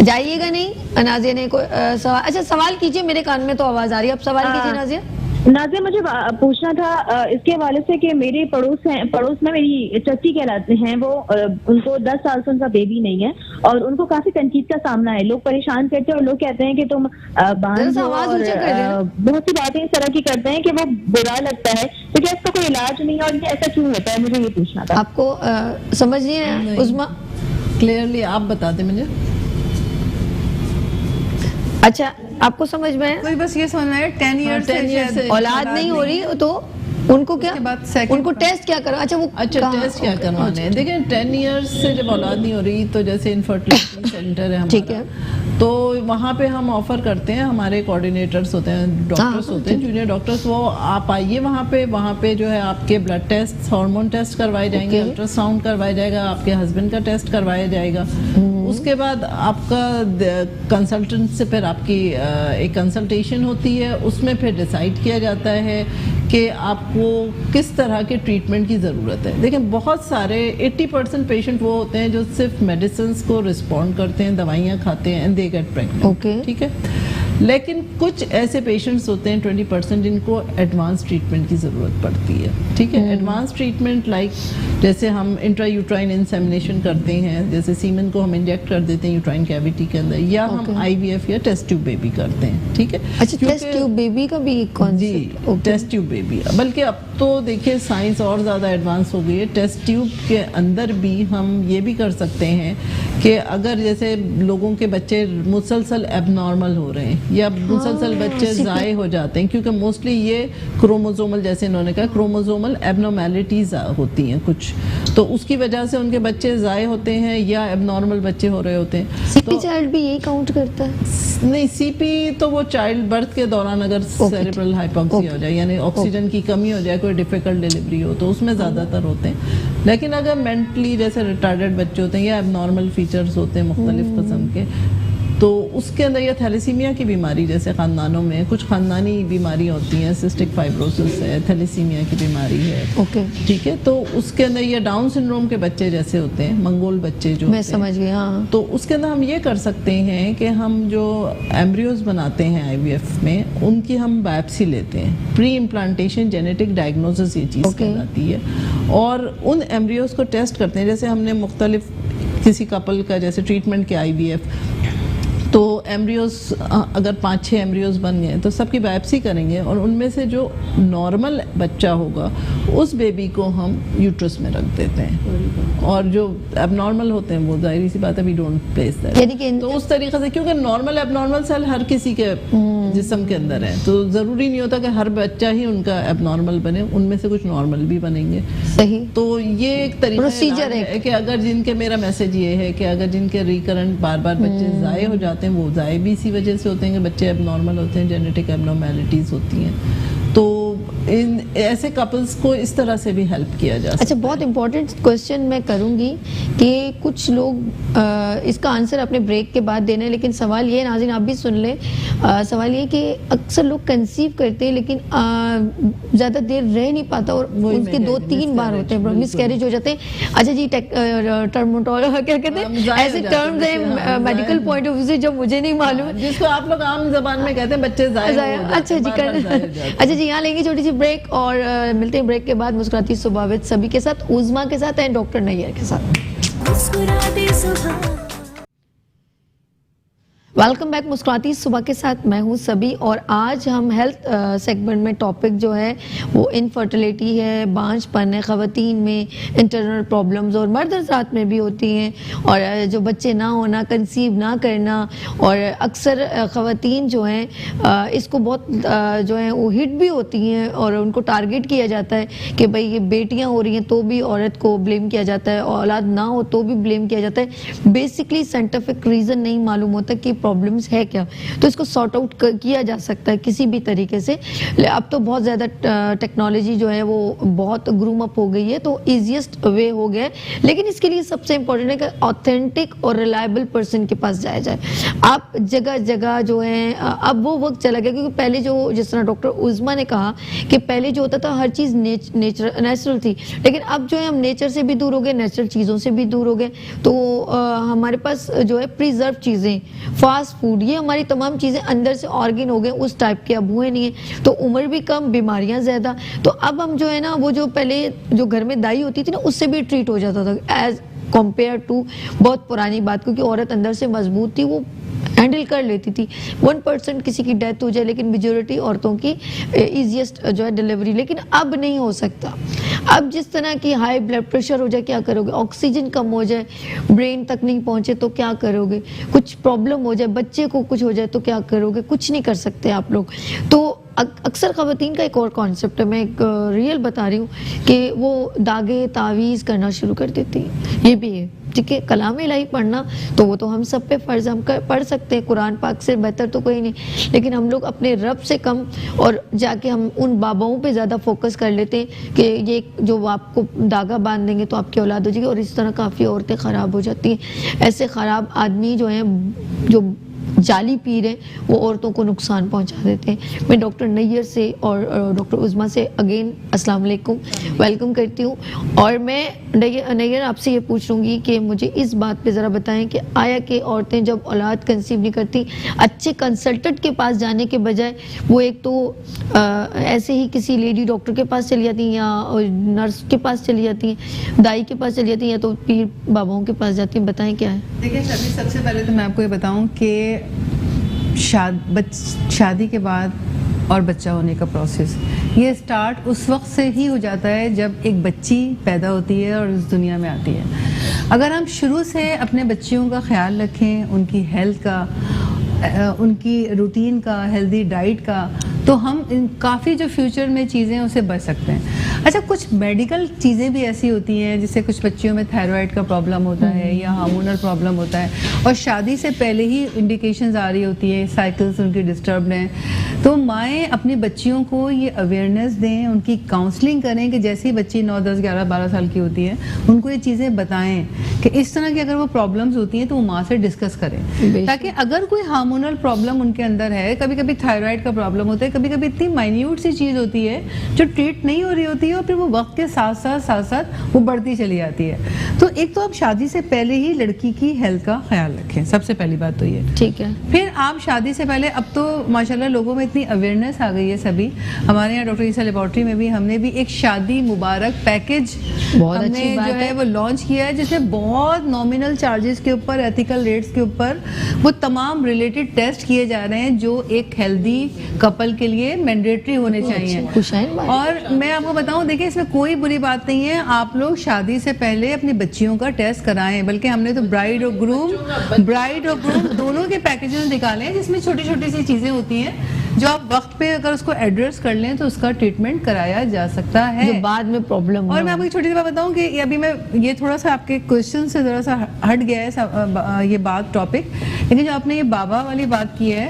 जाइएगा नहीं, नाजिया ने कोई सवाल। अच्छा, सवाल कीजिए, मेरे कान में तो आवाज आ रही है, आप सवाल कीजिए नाजिया। नाजिया, मुझे पूछना था इसके हवाले से कि मेरे पड़ोस में मेरी चची कहलाते हैं, वो उनको 10 साल से उनका बेबी नहीं है और उनको काफी तनकीद का सामना है। लोग परेशान करते हैं और लोग कहते हैं कि तुम बांझ हो और बहुत सी बातें इस तरह की करते हैं कि वो बुरा लगता है। तो क्या इसका कोई इलाज नहीं है और ये ऐसा क्यों होता है? मुझे ये पूछना था। आपको समझ नहीं है उस्मा? क्लियरली आप बता दें मुझे। अच्छा, आपको समझ में है? कोई बस ये समझ में है 10 ईयर से औलाद नहीं हो रही तो उनको क्या, उनको टेस्ट क्या करो? अच्छा टेस्ट क्या करवाने हैं? देखिए 10 इयर्स से जब औलाद नहीं हो रही तो जैसे इनफर्टिलिटी सेंटर है हमारा, ठीक है, तो वहाँ पे हम ऑफर करते हैं, हमारे कोऑर्डिनेटर्स होते हैं, डॉक्टर्स होते हैं, जूनियर डॉक्टर्स, वो आप आइए वहाँ पे जो है आपके ब्लड टेस्ट, हार्मोन टेस्ट करवाए जाएंगे, अल्ट्रासाउंड करवाया जाएगा, आपके हस्बैंड का टेस्ट करवाया जाएगा। उसके बाद आपका कंसल्टेंट से फिर आपकी एक कंसल्टेशन होती है, उसमें फिर डिसाइड किया जाता है कि आपको किस तरह के ट्रीटमेंट की ज़रूरत है। देखिए बहुत सारे 80% पेशेंट वो होते हैं जो सिर्फ मेडिसिन को रिस्पॉन्ड करते हैं, दवाइयाँ खाते हैं एंड दे गेट प्रेग्नेंट, ठीक है। लेकिन कुछ ऐसे पेशेंट्स होते हैं 20% जिनको एडवांस ट्रीटमेंट की ज़रूरत पड़ती है, ठीक है। एडवांस ट्रीटमेंट लाइक जैसे हम इंट्रायूट्राइन इंसेमिनेशन करते हैं, जैसे सीमेन को हम इंजेक्ट कर देते हैं यूट्राइन कैविटी के अंदर, या हम IVF या टेस्ट ट्यूब बेबी करते हैं, ठीक है। अच्छा, टेस्ट ट्यूब बेबी का भी कॉन्सेप्ट? जी, टेस्ट ट्यूब बेबी। बल्कि अब तो देखिए साइंस और ज़्यादा एडवांस हो गई है। टेस्ट ट्यूब के अंदर भी हम ये भी कर सकते हैं कि अगर जैसे लोगों के बच्चे मुसलसल एबनॉर्मल हो रहे हैं या मुसलसल बच्चे ज़ाये हो जाते हैं, क्योंकि मोस्टली ये क्रोमोसोमल, जैसे इन्होंने कहा, क्रोमोसोमल एबनॉर्मेलिटीज़ होती हैं कुछ, तो उसकी वजह से उनके बच्चे ज़ाये होते हैं या एबनॉर्मल बच्चे हो रहे होते हैं। सीपी चाइल्ड भी यही काउंट करता है? नहीं, सीपी तो वो चाइल्ड बर्थ के दौरान अगर सेरेब्रल हाइपोक्सिया हो जाए, यानी ऑक्सीजन की कमी हो जाए, कोई डिफिकल्ट डिलीवरी हो, तो उसमें ज़्यादातर होते हैं। लेकिन अगर मेंटली जैसे रिटार्डेड बच्चे होते हैं या एबनॉर्मल फीचर्स होते हैं मुख्तलिफ किस्म के, तो उसके अंदर या थैलेसीमिया की बीमारी, जैसे ख़ानदानों में कुछ ख़ानदानी बीमारी होती हैं, सिस्टिक फाइब्रोसिस है, थैलेसीमिया की बीमारी है, ठीक है, तो उसके अंदर ये डाउन सिंड्रोम के बच्चे जैसे होते हैं, मंगोल बच्चे जो मैं समझ गया, हाँ। तो उसके अंदर हम ये कर सकते हैं कि हम जो एम्ब्रियोज बनाते हैं IVF में, उनकी हम बायोप्सी लेते हैं। प्री इम्प्लांटेशन जेनेटिक डायग्नोसिस ये चीज़ कहलाती है, और उन एम्ब्रियोज को टेस्ट करते हैं। जैसे हमने मुख्तलिफ किसी कपल का जैसे ट्रीटमेंट किया IVF, तो एम्ब्रियोज अगर 5-6 एम्ब्रियोज बन गए तो सबकी बायोप्सी करेंगे और उनमें से जो नॉर्मल बच्चा होगा उस बेबी को हम यूट्रस में रख देते हैं, और जो एबनॉर्मल होते हैं वो जाहिर सी बात है वी डोंट प्लेस दैट। तो उस तरीके से, क्योंकि नॉर्मल एबनॉर्मल सेल हर किसी के जिस्म के अंदर है, तो ज़रूरी नहीं होता कि हर बच्चा ही उनका एबनॉर्मल बने, उनमें से कुछ नॉर्मल भी बनेंगे। सही। तो ये एक तरीका प्रोसीजर है कि अगर जिनके, मेरा मैसेज ये है कि अगर जिनके रिकरेंट बार बार बच्चे ज़ाये हो जाते हैं, वो ज़ाये भी इसी वजह से होते हैं कि बच्चे एबनॉर्मल होते हैं, जेनेटिक एबनॉर्मेलिटीज़ होती हैं, तो इन ऐसे कपल्स को इस तरह से भी हेल्प किया जा सकता है। अच्छा, बहुत इंपॉर्टेंट क्वेश्चन मैं करूंगी कि कुछ लोग इसका आंसर अपने ब्रेक के बाद देना है, लेकिन सवाल ये, नाज़रीन आप भी सुन लें, सवाल ये कि अक्सर लोग कंसीव करते हैं लेकिन ज़्यादा देर रह नहीं पाता और उनके 2-3 बार होते हैं, मिसकैरेज हो जाते हैं। अच्छा जी, टर्मोटोलॉजी क्या कहते हैं, ऐसे टर्म्स हैं मेडिकल पॉइंट ऑफ व्यू से जो मुझे नहीं मालूम, जिसको आप लोग आम जबान में कहते हैं बच्चे ज़ाये। अच्छा जी, अच्छा जी, यहाँ लेंगे छोटी सी ब्रेक और मिलते हैं ब्रेक के बाद मुस्कुराती सुबह विद सभी के साथ, उज़मा के साथ एंड डॉक्टर नैयर के साथ। मुस्कुराते सुबह। वेलकम बैक मुस्कुराती सुबह के साथ मैं हूं सभी, और आज हम हेल्थ सेगमेंट में टॉपिक जो है वो इनफर्टिलिटी है, बांझपन है, ख़वातीन में इंटरनल प्रॉब्लम्स और मर्द हज़रात में भी होती हैं, और जो बच्चे ना होना, कंसीव ना करना, और अक्सर ख़वातीन जो हैं इसको बहुत जो है वो हिट भी होती हैं और उनको टारगेट किया जाता है कि भाई ये बेटियाँ हो रही हैं तो भी औरत को ब्लेम किया जाता है, औलाद ना हो तो भी ब्लेम किया जाता है। बेसिकली साइंटिफिक रीज़न नहीं मालूम होता कि प्रॉब्लम्स है क्या, तो इसको सॉर्ट आउट किया जा सकता है किसी भी तरीके से। अब तो बहुत ज़्यादा टेक्नोलॉजी जो है वो बहुत ग्रूम अप हो गई है, तो ईजिएस्ट वे हो गया है, लेकिन इसके लिए सबसे इम्पोर्टेंट है कि ऑथेंटिक और रिलायबल पर्सन के पास जाया जाए। आप जगह जगह जो है, अब वो वक्त चला गया, क्योंकि पहले जो जिस तरह डॉक्टर उज़मा ने कहा कि पहले जो होता था हर चीज़ नेचुरल थी, लेकिन अब जो है हम नेचर से भी दूर हो गए, नेचुरल चीज़ों से भी दूर हो गए, तो हमारे पास जो है प्रिजर्व चीज़ें, फास्ट फूड, ये हमारी तमाम चीज़ें अंदर से ऑर्गेन हो गए, उस टाइप के अब हुए नहीं है, तो उम्र भी कम, बीमारियां ज़्यादा। तो अब हम जो है ना, वो जो पहले जो घर में दाई होती थी ना, उससे भी ट्रीट हो जाता था एज कंपेयर टू बहुत पुरानी बात, क्योंकि औरत अंदर से मजबूत थी, वो हैंडल कर लेती थी। 1% किसी की डेथ हो जाए, लेकिन मेजोरिटी औरतों की ईजीएस्ट जो है डिलीवरी, लेकिन अब नहीं हो सकता। अब जिस तरह की हाई ब्लड प्रेशर हो जाए क्या करोगे, ऑक्सीजन कम हो जाए, ब्रेन तक नहीं पहुंचे तो क्या करोगे, कुछ प्रॉब्लम हो जाए, बच्चे को कुछ हो जाए तो क्या करोगे, कुछ नहीं कर सकते आप लोग। तो अक्सर ख़वातीन का एक और कॉन्सेप्ट है, मैं एक रियल बता रही हूँ, कि वो दागे तावीज़ करना शुरू कर देती है। ये भी है, ठीक है, कलाम इलाही पढ़ना तो वो तो हम सब पे फ़र्ज़, हम पढ़ सकते हैं, कुरान पाक से बेहतर तो कोई नहीं, लेकिन हम लोग अपने रब से कम और जाके हम उन बाबाओं पे ज़्यादा फोकस कर लेते हैं कि ये जो आपको धागा बांध देंगे तो आपकी औलाद हो जाएगी, और इस तरह काफ़ी औरतें ख़राब हो जाती हैं। ऐसे ख़राब आदमी जो हैं, जो जाली पीर हैं, वो औरतों को नुकसान पहुंचा देते हैं। मैं डॉक्टर नैयर से और डॉक्टर उज़मा से अगेन अस्सलाम वालेकुम वेलकम करती हूँ, और मैं नैयर आपसे ये पूछ लूँगी कि मुझे इस बात पे ज़रा बताएं कि आया कि औरतें जब औलाद कंसीव नहीं करती, अच्छे कंसल्टेंट के पास जाने के बजाय वो एक तो ऐसे ही किसी लेडी डॉक्टर के पास चली जाती हैं, या नर्स के पास चली जाती हैं, दाई के पास चली जाती हैं, या तो पीर बाबाओं के पास जाती हैं। बताएं क्या है। देखिए शबी, सबसे पहले तो मैं आपको ये बताऊं कि शादी के बाद और बच्चा होने का प्रोसेस ये स्टार्ट उस वक्त से ही हो जाता है जब एक बच्ची पैदा होती है और इस दुनिया में आती है। अगर हम शुरू से अपने बच्चियों का ख्याल रखें, उनकी हेल्थ का, उनकी रूटीन का, हेल्दी डाइट का, तो हम इन काफ़ी जो फ्यूचर में चीज़ें उससे बच सकते हैं। अच्छा, कुछ मेडिकल चीज़ें भी ऐसी होती हैं, जिससे कुछ बच्चियों में थायराइड का प्रॉब्लम होता है या हार्मोनल प्रॉब्लम होता है, और शादी से पहले ही इंडिकेशंस आ रही होती है, साइकिल्स उनकी डिस्टर्ब्ड हैं, तो माएँ अपनी बच्चियों को ये अवेयरनेस दें, उनकी काउंसलिंग करें कि जैसे ही बच्ची 9, 10, 11, 12 साल की होती है, उनको ये चीज़ें बताएं कि इस तरह की अगर वो प्रॉब्लम्स होती हैं तो वो माँ से डिस्कस करें, ताकि अगर कोई हार्मोनल प्रॉब्लम उनके अंदर है, कभी कभी थायराइड का प्रॉब्लम होता है, कभी कभी इतनी माइन्यूट सी चीज़ होती है जो ट्रीट नहीं हो रही होती है, और फिर वो वक्त के साथ साथ वो बढ़ती चली जाती है। तो एक तो आप शादी से पहले ही लड़की की हेल्थ का ख्याल रखें, सबसे पहली बात तो ये, ठीक है। फिर आप शादी से पहले, अब तो माशाल्लाह लोगों में इतनी अवेयरनेस आ गई है, सभी हमारे यहाँ डॉक्टर ईसा लेबॉर्ट्री में भी हमने भी एक शादी मुबारक पैकेज हमने जो है वो लॉन्च किया है, जिसमें बहुत नॉमिनल चार्जेस के ऊपर, एथिकल रेट्स के ऊपर वो तमाम रिलेटेड टेस्ट किए जा रहे हैं जो एक हेल्दी कपल के लिए मैंडेटरी होने चाहिए। और मैं आपको बताऊं, देखिए इसमें कोई बुरी बात नहीं है, आप लोग शादी से पहले अपनी बच्चियों का टेस्ट कराएं, बल्कि हमने तो ब्राइड और ग्रूम दोनों के पैकेजेस निकाले हैं, जिसमें छोटी छोटी सी चीज़ें होती हैं जो आप वक्त पे अगर उसको एड्रेस कर लें तो उसका ट्रीटमेंट कराया जा सकता है, जो बाद में प्रॉब्लम। और मैं आपको एक छोटी सी बात बताऊं कि अभी मैं ये थोड़ा सा आपके क्वेश्चन से ज़रा सा हट गया है ये बात टॉपिक, लेकिन जो आपने ये बाबा वाली बात की है,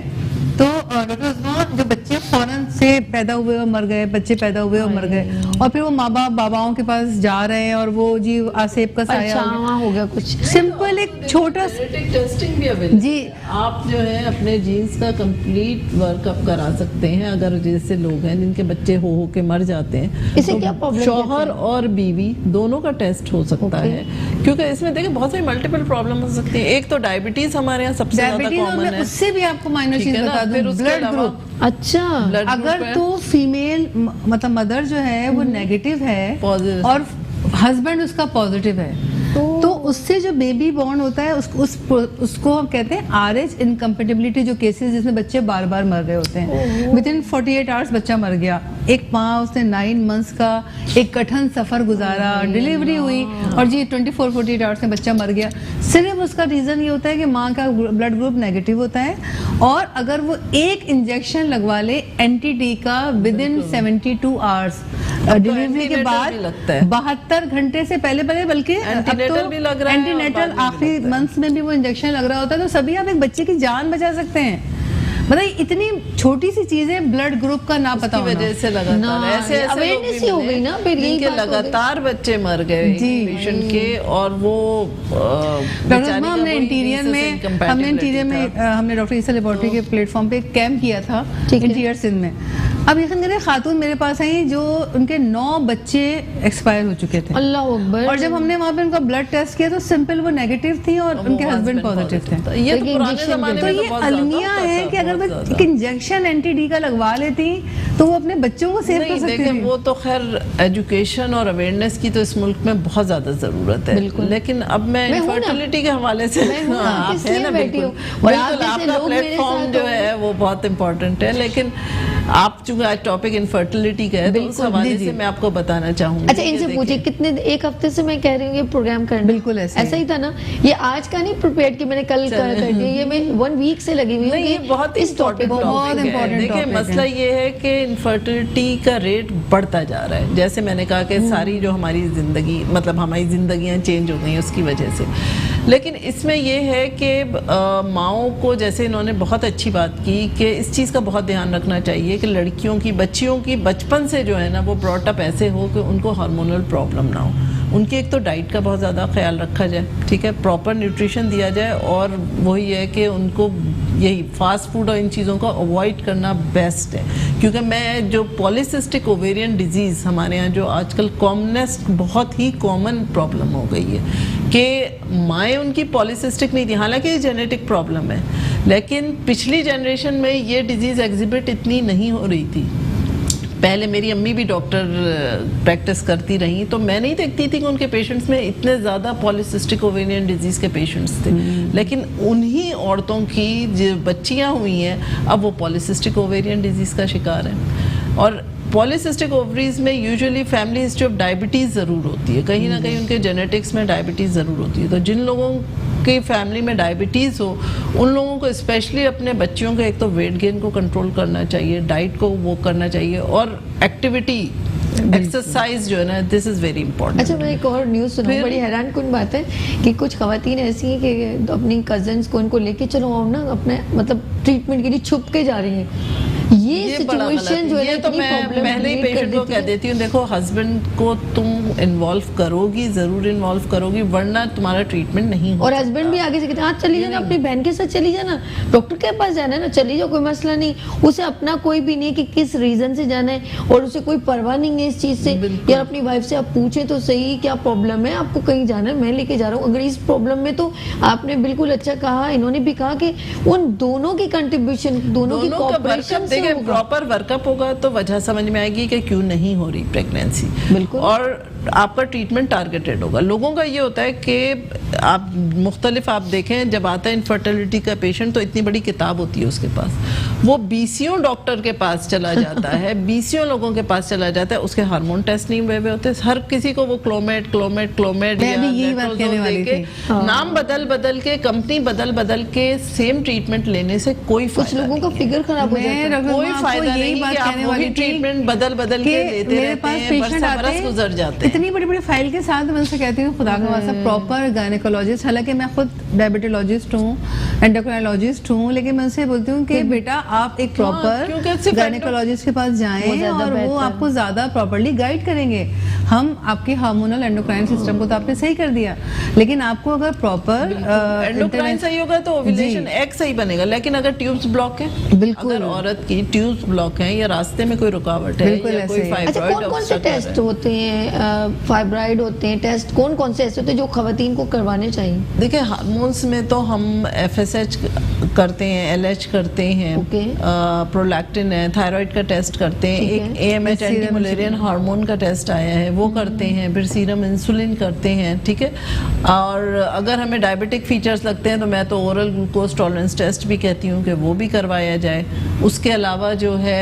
तो डॉक्टर उस्मा, जो बच्चे फौरन से पैदा हुए और मर गए, बच्चे पैदा हुए और मर गए, और फिर वो माँ बाप बाबाओं के पास जा रहे हैं, और वो जी आसेब का साया हो गया, कुछ सिंपल एक छोटा टेस्टिंग भी अवेलेबल जी, आप जो है अपने जीन्स का कंप्लीट वर्कअप करा सकते हैं। अगर जैसे लोग हैं जिनके बच्चे हो के मर जाते हैं, इसे क्या प्रॉब्लम, शौहर और बीवी दोनों का टेस्ट हो सकता है, क्योंकि इसमें देखिए बहुत सारी मल्टीपल प्रॉब्लम हो सकती है। एक तो डायबिटीज हमारे यहाँ सबसे ज्यादा कॉमन है, उससे भी आपको माइनर चीज बता दूं, ब्लड ग्रुप। अच्छा, अगर तो फीमेल मतलब मदर जो है वो नेगेटिव है और हस्बैंड उसका पॉजिटिव है, तो उससे जो बेबी बॉर्न होता है उसको हम कहते हैं RH इनकम्पेटिबिलिटी, जो केसेस जिसमें बच्चे बार बार मर रहे होते हैं। विदिन 48 आवर्स बच्चा मर गया, एक माँ उसने 9 मंथ्स का एक कठिन सफर गुजारा, डिलीवरी हुई और जी 24-48 आवर्स में बच्चा मर गया। सिर्फ उसका रीजन ये होता है कि माँ का ब्लड ग्रुप नेगेटिव होता है, और अगर वो एक इंजेक्शन लगवा ले एंटी-डी का विदिन 72 आवर्स डिलीवरी के बाद, 72 घंटे से पहले बल्कि एंटीनेटल भी लग रहा है, एंटीनेटल आखिरी मंथ्स में भी वो इंजेक्शन लग रहा होता है, तो सभी आप एक बच्चे की जान बचा सकते हैं। मतलब इतनी छोटी सी चीजें ब्लड ग्रुप का ना पता होना, वजह से लगातार ऐसे अवेयरनेस ही हो गई ना, फिर यही बात लगातार बच्चे मर गए पेशेंट के। और वो हमने इंटीरियर में हमने डॉक्टर ईसा लेबोरेटरी के प्लेटफॉर्म पे कैंप किया था इंटीरियर सिंध में। अब यकीन करें खातून मेरे पास आई जो उनके 9 बच्चे एक्सपायर हो चुके थे, अल्लाह अकबर। और जब हमने वहाँ पे उनका ब्लड टेस्ट किया तो सिंपल वो नेगेटिव थी और उनके हस्बैंड पॉजिटिव थे। ये तो पुराने जमाने में ये अलमिया है कि अगर वो एक इंजेक्शन एंटी-डी का लगवा लेती तो वो अपने बच्चों को सेव कर सकती थी। वो तो खैर एजुकेशन और अवेयरनेस की तो इस मुल्क में बहुत ज्यादा जरूरत है, लेकिन अब मैं इनफर्टिलिटी के हवाले से आपका प्लेटफॉर्म जो है वो बहुत इम्पोर्टेंट है, लेकिन आप चूंकि आज टॉपिक इनफर्टिलिटी का है तो उस हवाले से मैं आपको बताना चाहूंगी। अच्छा, इनसे पूछिए कितने एक हफ्ते से मैं कह रही हूँ ये प्रोग्राम करना, बिल्कुल ऐसा ही था ना। ये आज का नहीं प्रिपेयर कि मैंने कल कर दिया, ये मैं 1 वीक से लगी हुई हूँ। ये बहुत इम्पोर्टेंट है। देखिए मसला ये है कि इनफर्टिलिटी का रेट बढ़ता जा रहा है। जैसे मैंने कहा कि सारी जो हमारी जिंदगी, मतलब हमारी जिंदगियां चेंज हो गई उसकी वजह से, लेकिन इसमें यह है कि माओं को, जैसे इन्होंने बहुत अच्छी बात की कि इस चीज़ का बहुत ध्यान रखना चाहिए कि लड़कियों की, बच्चियों की बचपन से जो है ना वो ब्रॉट अप ऐसे हो कि उनको हार्मोनल प्रॉब्लम ना हो। उनकी एक तो डाइट का बहुत ज़्यादा ख्याल रखा जाए, ठीक है, प्रॉपर न्यूट्रिशन दिया जाए, और वही है कि उनको यही फास्ट फूड और इन चीज़ों को अवॉइड करना बेस्ट है। क्योंकि मैं जो पॉलीसिस्टिक ओवेरियन डिजीज़ हमारे यहाँ जो आजकल कॉमनेस्ट, बहुत ही कॉमन प्रॉब्लम हो गई है कि माएँ उनकी पॉलीसिस्टिक नहीं थी, हालांकि ये जेनेटिक प्रॉब्लम है, लेकिन पिछली जनरेशन में ये डिजीज़ एग्जिबिट इतनी नहीं हो रही थी। पहले मेरी अम्मी भी डॉक्टर प्रैक्टिस करती रही, तो मैं नहीं देखती थी कि उनके पेशेंट्स में इतने ज़्यादा पॉलीसिस्टिक ओवेरियन डिजीज़ के पेशेंट्स थे, लेकिन उन्हीं औरतों की जो बच्चियां हुई हैं अब वो पॉलीसिस्टिक ओवेरियन डिजीज़ का शिकार हैं। और पॉलीसिस्टिक ओवरीज में usually family history of diabetes ज़रूर होती है, कहीं ना कहीं उनके जेनेटिक्स में डायबिटीज़ ज़रूर होती है। तो जिन लोगों की फैमिली में डायबिटीज़ हो उन लोगों को स्पेशली अपने बच्चियों के एक तो वेट गेन को कंट्रोल करना चाहिए, डाइट को वो करना चाहिए, और एक्टिविटी, एक्सरसाइज जो है ना, दिस इज़ वेरी इंपॉर्टेंट। अच्छा, मैं एक और न्यूज़ सुना, बड़ी हैरान कुन बात है कि कुछ खवातीन ऐसी हैं कि अपनी कजन्स को इनको लेके चलो हम ना अपने मतलब ट्रीटमेंट के लिए छुप के जा रही हैं। ये सिचुएशन जो है, ये तो मैं पहले ही पेशेंट को कह देती हूँ, देखो हस्बैंड को तुम इन्वॉल्व करोगी, जरूर इन्वॉल्व करोगी, वरना तुम्हारा ट्रीटमेंट नहीं होगा। और हस्बैंड भी आगे से कहते हैं हाँ चली जाना, अपनी बहन के साथ चली जाना, डॉक्टर के पास जाना है ना, चली जाओ, कोई मसला नहीं। उसे अपना कोई भी नहीं कि किस रीजन से जाना है, और उसे कोई परवाह नहीं है इस चीज से। यार अपनी वाइफ से आप पूछे तो सही क्या प्रॉब्लम है, आपको कहीं जाना है, मैं लेके जा रहा हूँ। अगर इस प्रॉब्लम में तो आपने बिल्कुल अच्छा कहा, इन्होंने भी कहा कि उन दोनों की कंट्रीब्यूशन, दोनों की कोऑपरेशन से प्रॉपर वर्कअप होगा तो वजह समझ में आएगी कि क्यों नहीं हो रही प्रेगनेंसी। बिल्कुल। और आपका ट्रीटमेंट टारगेटेड होगा। लोगों का ये होता है कि आप मुख्तलिफ, आप देखें जब आता है इनफर्टिलिटी का पेशेंट तो इतनी बड़ी किताब होती है उसके पास, वो 20 डॉक्टर के पास चला जाता है, 20 लोगों के पास चला जाता है, उसके हार्मोन टेस्ट नहीं हुए होते, हर किसी को वो क्लोमेट नाम बदल के, कंपनी बदल के सेम ट्रीटमेंट लेने से कोई कुछ लोगों का फिगर खराब हो जाता है, कोई फायदा नहीं कि आप वही ट्रीटमेंट बदल के लेते रहते हैं, बरस गुजर जाते हैं। इतनी बड़ी बड़ी फाइल के साथ मैं उनसे कहती हूँ खुदा का वास्ता प्रॉपर गायनेकोलॉजिस्ट, हालांकि मैं खुद डायबिटोलॉजिस्ट हूँ, एंडोक्राइनोलॉजिस्ट हूँ, लेकिन मैं उनसे बोलती हूँ कि बेटा आप एक प्रॉपर गायनेकोलॉजिस्ट के पास जाएं और वो आपको ज्यादा प्रॉपर्ली गाइड करेंगे। हम आपके हार्मोनल एंडोक्राइन सिस्टम को तो आपने सही कर दिया, लेकिन आपको अगर प्रॉपर एंडोक्राइन सही होगा तो ओव्यूलेशन एग सही बनेगा। लेकिन अगर ट्यूब्स ब्लॉक है, बिल्कुल अगर औरत की ट्यूब्स ब्लॉक है या रास्ते में कोई रुकावट है या कोई फाइब्रॉइड, कौन से टेस्ट होते हैं, फाइब्रॉइड होते हैं, टेस्ट कौन से ऐसे होते हैं जो खवातीन को करवाने चाहिए? देखिए हार्मोन्स में तो हम FSH करते हैं, LH करते हैं, प्रोलैक्टिन है, थायराइड का टेस्ट करते हैं, एक AMH एंटी मलेरियन हार्मोन का टेस्ट आया है, वो करते हैं, फिर सीरम इंसुलिन करते हैं, ठीक है। और अगर हमें डायबिटिक फीचर्स लगते हैं तो मैं तो ओरल ग्लूकोज टॉलरेंस टेस्ट भी कहती हूँ कि वो भी करवाया जाए। उसके अलावा जो है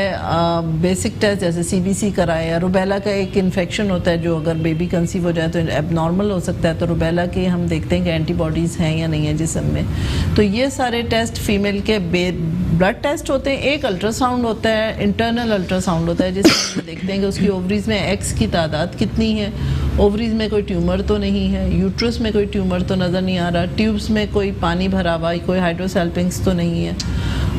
बेसिक टेस्ट जैसे CBC कराए, या रुबेला का एक इन्फेक्शन होता है जो अगर बेबी कंसीव हो जाए तो एबनॉर्मल हो सकता है, तो रुबेला के हम देखते हैं कि एंटीबॉडीज़ हैं या नहीं है जिस्म में। तो ये सारे टेस्ट फीमेल के ब्लड टेस्ट होते हैं। एक अल्ट्रासाउंड होता है, इंटरनल अल्ट्रासाउंड होता है, जिसमें हम देखते हैं कि उसकी ओवरीज में एग्स की तादाद कितनी है, ओवरीज में कोई ट्यूमर तो नहीं है, यूट्रस में कोई ट्यूमर तो नज़र नहीं आ रहा, ट्यूब्स में कोई पानी भरा हुआ, कोई हाइड्रोसेल्पिंग्स तो नहीं है।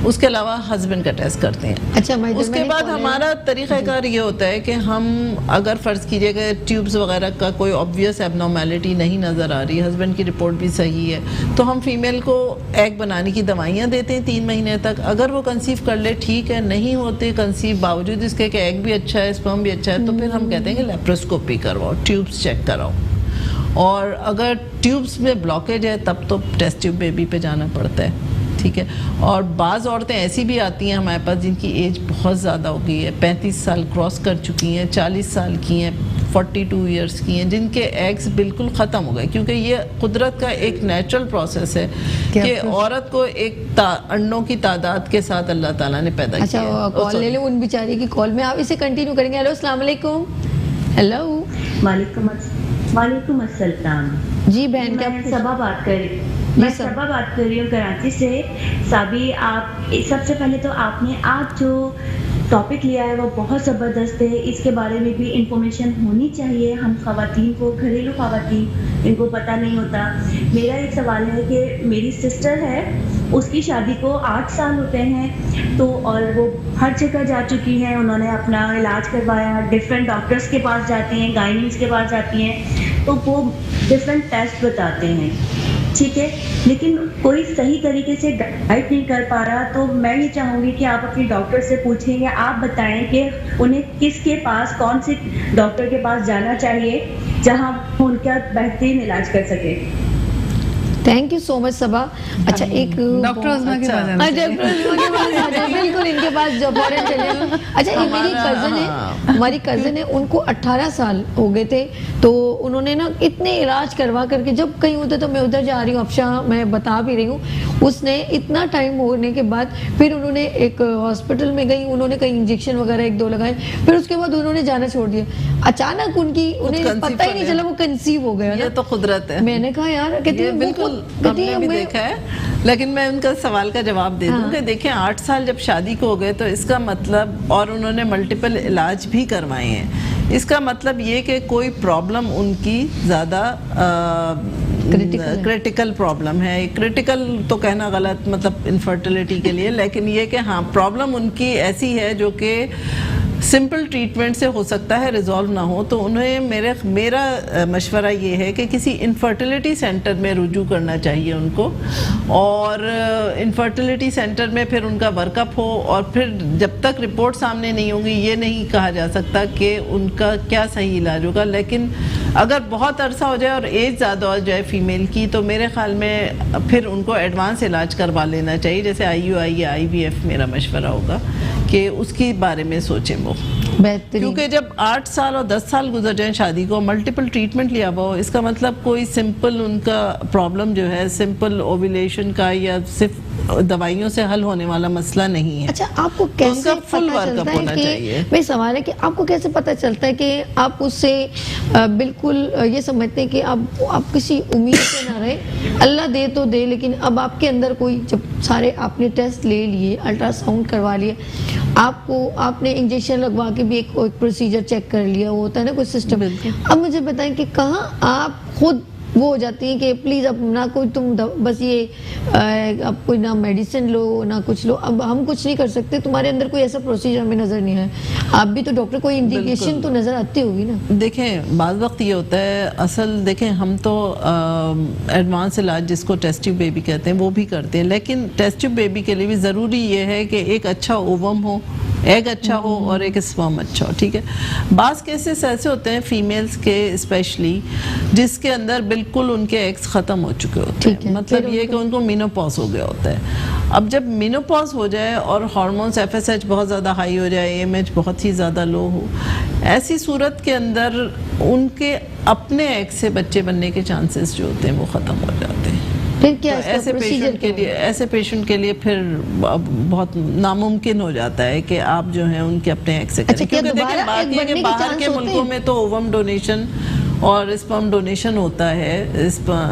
उसके अलावा हस्बैंड का टेस्ट करते हैं। अच्छा, उसके बाद हमारा तरीक़ाकार ये होता है कि हम अगर फ़र्ज़ कीजिए कि ट्यूब्स वगैरह का कोई ऑब्वियस एबनॉर्मेलिटी नहीं नज़र आ रही, हस्बैंड की रिपोर्ट भी सही है, तो हम फीमेल को एग बनाने की दवाइयाँ देते हैं 3 महीने तक। अगर वो कंसीव कर ले ठीक है, नहीं होते कंसीव बावजूद इसके कि एग भी अच्छा है, स्पर्म भी अच्छा है, तो फिर हम कहते हैं कि लेप्रोस्कोपी करवाओ, ट्यूब्स चेक कराओ। और अगर ट्यूब्स में ब्लॉकेज है तब तो टेस्ट ट्यूब बेबी पे जाना पड़ता है, ठीक है। और बाज़ औरतें ऐसी भी आती हैं हमारे पास जिनकी एज बहुत ज़्यादा हो गई है, 35 साल क्रॉस कर चुकी हैं, 40 साल की हैं, 42 इयर्स की हैं, जिनके एग्स बिल्कुल ख़त्म हो गए, क्योंकि ये कुदरत का एक नेचुरल प्रोसेस है कि औरत को एक अंडों की तादाद के साथ अल्लाह ताला ने पैदा किया। अच्छा, कॉल ले लो उन बेचारी की कॉल में, आप इसे कंटिन्यू करेंगे। हेलो, अस्सलाम वालेकुम। हेलो, वालेकुम अस्सलाम। जी बहन, क्या मैं सबा बात कर रही हूँ कराची से। साबी, आप सबसे पहले तो आपने आज जो टॉपिक लिया है वो बहुत ज़बरदस्त है। इसके बारे में भी इंफॉर्मेशन होनी चाहिए। हम ख़वातीन को, घरेलू ख़वातीन, इनको पता नहीं होता। मेरा एक सवाल है कि मेरी सिस्टर है, उसकी शादी को 8 साल होते हैं, तो और वो हर जगह जा चुकी हैं, उन्होंने अपना इलाज करवाया, डिफरेंट डॉक्टर्स के पास जाती हैं, गायनिक्स के पास जाती हैं, तो वो डिफरेंट टेस्ट बताते हैं, ठीक है, लेकिन कोई सही तरीके से गाइड नहीं कर पा रहा। तो मैं ये चाहूँगी कि आप अपने डॉक्टर से पूछें या आप बताएं कि उन्हें किसके पास, कौन से डॉक्टर के पास जाना चाहिए जहाँ उनका बेहतरीन इलाज कर सके। थैंक यू सो मच सबा। अच्छा, एक डॉक्टर उस्मा के पास जाना चाहिए। बिल्कुल, इनके पास जो फौरन चले। अच्छा, ये मेरी कज़न है, हमारी कज़न है, उनको 18 साल हो गए थे, तो उन्होंने ना इतने इलाज करवा करके, जब कहीं होते तो मैं उधर जा रही हूँ, अफशा मैं बता भी रही हूँ, उसने इतना टाइम होने के बाद फिर उन्होंने एक हॉस्पिटल में गई, उन्होंने कहीं इंजेक्शन वगैरह 1-2 लगाए, फिर उसके बाद उन्होंने जाना छोड़ दिया। अचानक उन्हें पता ही नहीं चला वो कंसीव हो गया। ये तो कुदरत है। मैंने कहा यार, कहती है बिल्कुल हमने भी देखा है, लेकिन मैं उनका सवाल का जवाब दे दूं कि देखें 8 साल जब शादी को हो गए तो इसका मतलब, और उन्होंने मल्टीपल इलाज भी करवाए हैं, इसका मतलब ये कि कोई प्रॉब्लम उनकी ज़्यादा क्रिटिकल प्रॉब्लम है। क्रिटिकल तो कहना गलत, मतलब इनफर्टिलिटी के लिए, लेकिन ये कि हाँ प्रॉब्लम उनकी ऐसी है जो कि सिंपल ट्रीटमेंट से हो सकता है रिजॉल्व ना हो। तो उन्हें मेरा मशवरा ये है कि किसी इनफर्टिलिटी सेंटर में रुजू करना चाहिए उनको, और इनफर्टिलिटी सेंटर में फिर उनका वर्कअप हो, और फिर जब तक रिपोर्ट सामने नहीं होगी ये नहीं कहा जा सकता कि उनका क्या सही इलाज होगा। लेकिन अगर बहुत अरसा हो जाए और एज ज़्यादा हो जाए फीमेल की, तो मेरे ख्याल में फिर उनको एडवांस इलाज करवा लेना चाहिए, जैसे IUI या IVF मेरा मशवरा होगा कि उसके बारे में सोचें वो। क्योंकि जब 8 साल और 10 साल गुजर जाए शादी को, मल्टीपल ट्रीटमेंट लिया हुआ हो, इसका मतलब कोई सिंपल उनका प्रॉब्लम जो है सिंपल ओव्यूलेशन का या सिर्फ दवाइयों से हल होने वाला मसला नहीं है। अच्छा, आपको कैसे फुल पता वर्कअप चलता होना है चाहिए? भाई सवाल है कि आपको कैसे पता चलता है कि आप उससे बिल्कुल ये समझते हैं कि आप किसी उम्मीद से ना रहे, अल्लाह दे तो दे, लेकिन अब आपके अंदर कोई, जब सारे आपने टेस्ट ले लिए, अल्ट्रासाउंड करवा लिए, आपने इंजेक्शन लगवा के भी एक प्रोसीजर चेक कर लिया, वो होता है ना कोई सिस्टम। अब मुझे बताएं कि कहाँ आप खुद वो हो जाती हैं कि प्लीज़ अब ना कोई तुम बस ये अब कोई ना मेडिसिन लो ना कुछ लो, अब हम कुछ नहीं कर सकते, तुम्हारे अंदर कोई ऐसा प्रोसीजर हमें नज़र नहीं है। आप भी तो डॉक्टर, कोई इंडिकेशन तो नज़र आती होगी ना? देखें, बाज़ वक्त ये होता है, असल देखें हम तो एडवांस इलाज जिसको टेस्ट ट्यूब बेबी कहते हैं वो भी करते हैं, लेकिन टेस्ट ट्यूब बेबी के लिए भी ज़रूरी ये है कि एक अच्छा ओवम हो, एग अच्छा हो और एक स्पर्म अच्छा हो, ठीक है। बाज़ केसेस ऐसे होते हैं फीमेल्स के स्पेशली जिसके अंदर बिल्कुल उनके एग्स ख़त्म हो चुके होते हैं, मतलब ये कि उनको मेनोपॉज हो गया होता है। अब जब मेनोपॉज हो जाए और हार्मोन्स FSH बहुत ज़्यादा हाई हो जाए, AMH बहुत ही ज़्यादा लो हो, ऐसी सूरत के अंदर उनके अपने एग से बच्चे बनने के चांसेस जो होते हैं वो ख़त्म हो जाते हैं। फिर क्या तो इसका ऐसे प्रोसीजर पेशेंट के लिए फिर बहुत नामुमकिन हो जाता है कि आप जो है उनके अपने एग से करें। अच्छा, क्या क्योंकि देखिए दोबारा बात एग ये है कि बनने के बाहर चांस के होते मुल्कों हैं? में तो ओवम डोनेशन और स्पर्म डोनेशन होता है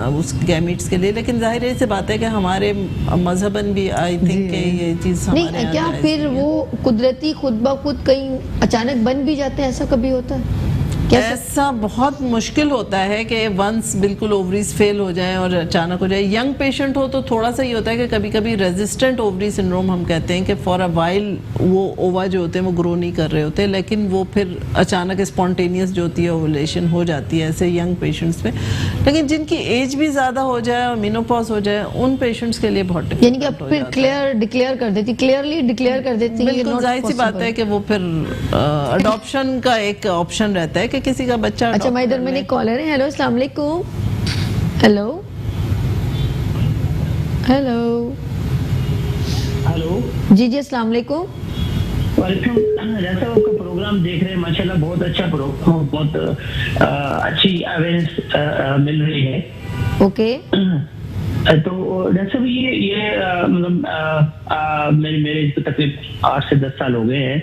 उस गैमीट्स के लिए, लेकिन जाहिर है सी बात है कि हमारे मजहबन भी आई थिंक ये चीज़ हमारे नहीं, यहाँ क्या जायज़ फिर नहीं है। वो कुदरती खुद ब खुद कहीं अचानक बन भी जाते हैं, ऐसा कभी होता है क्या? ऐसा बहुत मुश्किल होता है कि वंस बिल्कुल ओवरीज फेल हो जाएं और अचानक हो जाए। यंग पेशेंट हो तो थोड़ा सा ही होता है कि कभी कभी रेजिस्टेंट ओवरी सिंड्रोम हम कहते हैं कि फॉर अ वाइल वो ओवा जो होते हैं वो ग्रो नहीं कर रहे होते, लेकिन वो फिर अचानक स्पॉन्टेनियस जो होती है ओवुलेशन हो जाती है ऐसे यंग पेशेंट्स में। लेकिन जिनकी एज भी ज़्यादा हो जाए और मेनोपॉज हो जाए उन पेशेंट्स के लिए बहुत यानी कि डिफिकल्ट अब हो फिर जाता है। क्लियरली डिक्लेयर कर देती है, बिल्कुल जाहिर सी बात है कि वो फिर अडॉप्शन का एक ऑप्शन रहता है कि किसी का बच्चा अच्छा, adopt मैं इधर कर मैंने ले। कॉलर है। हेलो, अस्सलाम वालेकुम। हेलो हेलो हेलो जी जी, अस्सलाम वालेकुम। वेलकम। जैसा आपका प्रोग्राम देख रहे हैं, माशाल्लाह बहुत अच्छा प्रोग्राम, बहुत अच्छी अवेयरनेस मिल रही है। ओके, तो जैसे भी ये मतलब मेरे तकरीबन 8 से 10 साल हो गए हैं,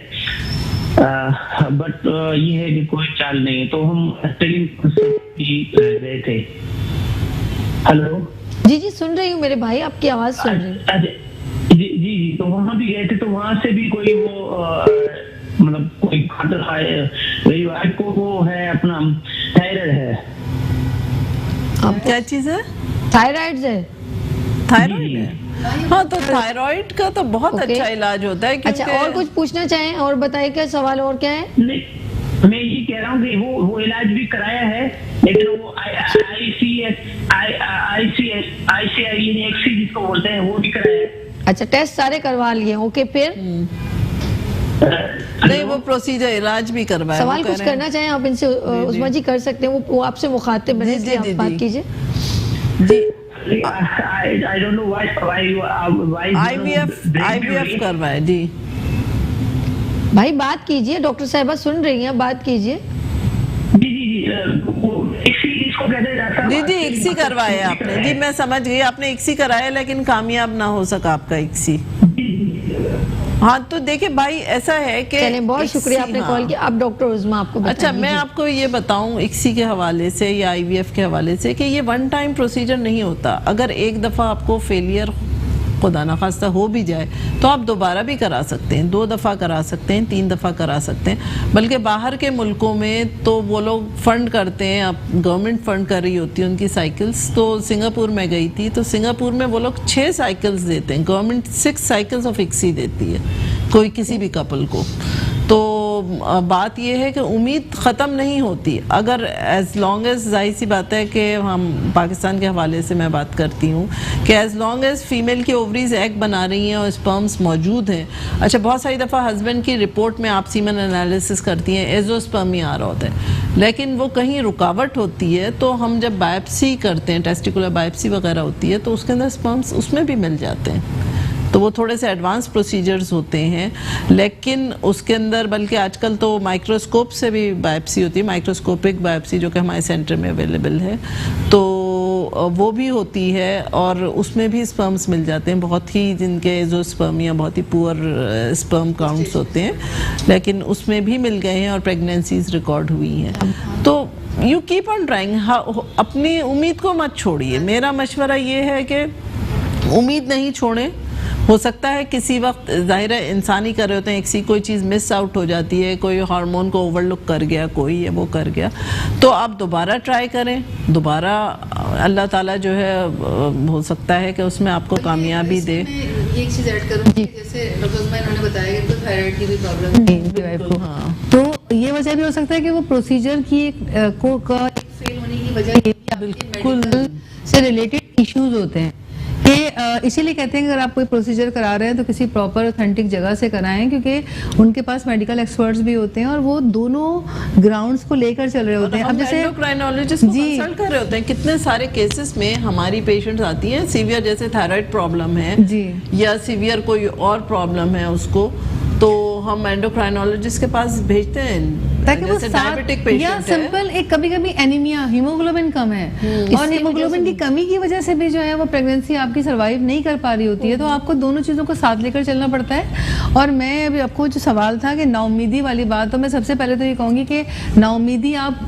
बट ये है कि कोई चाल नहीं है, तो हम गए थे। हेलो जी जी, सुन रही हूँ मेरे भाई, आपकी आवाज सुन रही हूँ। अच्छा, जी जी जी, तो वहाँ भी गए थे, तो वहाँ से भी कोई वो मतलब कोई खातर है, मेरी वाइफ को वो है अपना थायराइड है। क्या चीज़ है? थायराइड है? थायराइड है? हाँ, तो थायराइड का तो बहुत ओके। अच्छा इलाज होता है। अच्छा, और कुछ पूछना चाहें और बताइए, क्या सवाल और क्या है? नहीं, मैं ये कह रहा हूँ कि वो इलाज भी कराया है, लेकिन वो ICSI जिसको बोलते हैं वो भी कराया है। अच्छा, टेस्ट सारे करवा लिए, ओके, फिर नहीं, वो प्रोसीजर इलाज भी करवाया। सवाल वो कुछ कह रहे हैं। करना चाहें आप इनसे, उस्मा जी कर सकते हैं, वो आपसे मुखातिब बने, जी, इसलिए जी, आप बात जी। कीजिए। जी, I don't know why IVF करवाए जी। भाई बात कीजिए, डॉक्टर साहिबा सुन रही हैं, बात कीजिए। जी जी जी, वो इसको कहते हैं जी जी, इक्सी करवाए आपने। जी मैं समझ गई, आपने इक्सी कराया लेकिन कामयाब ना हो सका आपका इक्सी। हाँ, तो देखिए भाई, ऐसा है कि चलें, बहुत शुक्रिया आपने हाँ। कॉल किया। अब डॉक्टर उज़मा आपको अच्छा, बताएंगी। मैं जी। आपको ये बताऊं इक्सी के हवाले से या IVF के हवाले से कि ये वन टाइम प्रोसीजर नहीं होता। अगर एक दफ़ा आपको फेलियर खुदा ना खास्ता हो भी जाए तो आप दोबारा भी करा सकते हैं, 2 दफ़ा करा सकते हैं, 3 दफ़ा करा सकते हैं। बल्कि बाहर के मुल्कों में तो वो लोग फंड करते हैं, अब गवर्नमेंट फंड कर रही होती है उनकी साइकिल्स। तो सिंगापुर में गई थी, तो सिंगापुर में वो लोग 6 साइकिल्स देते हैं, गवर्नमेंट 6 साइकिल्स ऑफ इक्सी देती है कोई किसी भी कपल को। तो बात यह है कि उम्मीद ख़त्म नहीं होती, अगर एज़ लॉन्ग एज़, जाहिर सी बात है कि हम पाकिस्तान के हवाले से मैं बात करती हूँ कि एज़ लॉन्ग एज़ फीमेल की ओवरीज एग बना रही हैं और स्पर्म्स मौजूद हैं। अच्छा, बहुत सारी दफ़ा हस्बैंड की रिपोर्ट में आप सीमन एनालिसिस करती हैं, एजोस्पर्मी आ रहा होता है, लेकिन वो कहीं रुकावट होती है, तो हम जब बायोप्सी करते हैं, टेस्टिकुलर बायोप्सी वगैरह होती है, तो उसके अंदर स्पर्म्स उसमें भी मिल जाते हैं। तो वो थोड़े से एडवांस प्रोसीजर्स होते हैं, लेकिन उसके अंदर बल्कि आजकल तो माइक्रोस्कोप से भी बायोप्सी होती है, माइक्रोस्कोपिक बायोप्सी जो कि हमारे सेंटर में अवेलेबल है, तो वो भी होती है और उसमें भी स्पर्म्स मिल जाते हैं। बहुत ही जिनके जो स्पर्मिया बहुत ही पुअर स्पर्म काउंट्स होते हैं, लेकिन उसमें भी मिल गए हैं और प्रेगनेंसीज रिकॉर्ड हुई हैं। तो यू कीप ऑन ट्राइंग, अपनी उम्मीद को मत छोड़िए। मेरा मशवरा ये है कि उम्मीद नहीं छोड़ें। हो सकता है किसी वक्त, जाहिर है इंसान ही कर रहे होते हैं, किसी कोई चीज़ मिस आउट हो जाती है, कोई हार्मोन को ओवरलुक कर गया, कोई ये वो कर गया, तो आप दोबारा ट्राई करें। दोबारा अल्लाह ताला जो है हो सकता है कि उसमें आपको कामयाबी दे। एक चीज़ ऐड करूँ, जैसे डॉक्टर उस्मा इन्होंने बताया कि इनको थायराइड की भी प्रॉब्लम है इनकी वाइफ को, हाँ, तो ये वजह भी हो सकता है कि वो प्रोसीजर की फेल होने की वजह ये भी आपके बिल्कुल। मेडिकल से रिलेटेड इश्यूज होते हैं। ये इसीलिए कहते हैं कि अगर आप कोई प्रोसीजर करा रहे हैं तो किसी प्रॉपर ऑथेंटिक जगह से कराएं, क्योंकि उनके पास मेडिकल एक्सपर्ट्स भी होते हैं और वो दोनों ग्राउंड्स को लेकर चल रहे होते हैं। अब जैसे एंडोक्राइनोलॉजिस्ट को जी। कंसल्ट कर रहे होते हैं, कितने सारे केसेस में हमारी पेशेंट्स आती हैं सीवियर, जैसे थायराइड प्रॉब्लम है जी। या सीवियर कोई और प्रॉब्लम है उसको, तो हम एंडोक्राइनोलॉजिस्ट के पास भेजते हैं ताकि वो जैसे डायबिटिक पेशेंट या है। सिंपल एक कभी कभी एनीमिया, हीमोग्लोबिन कम है और हीमोग्लोबिन की कमी की वजह से भी जो है वो प्रेगनेंसी आपकी सरवाइव नहीं कर पा रही होती है, तो आपको दोनों चीज़ों को साथ लेकर चलना पड़ता है। और मैं अभी आपको जो सवाल था कि नाउमीदी वाली बात, तो मैं सबसे पहले तो ये कहूँगी कि नाउमीदी आप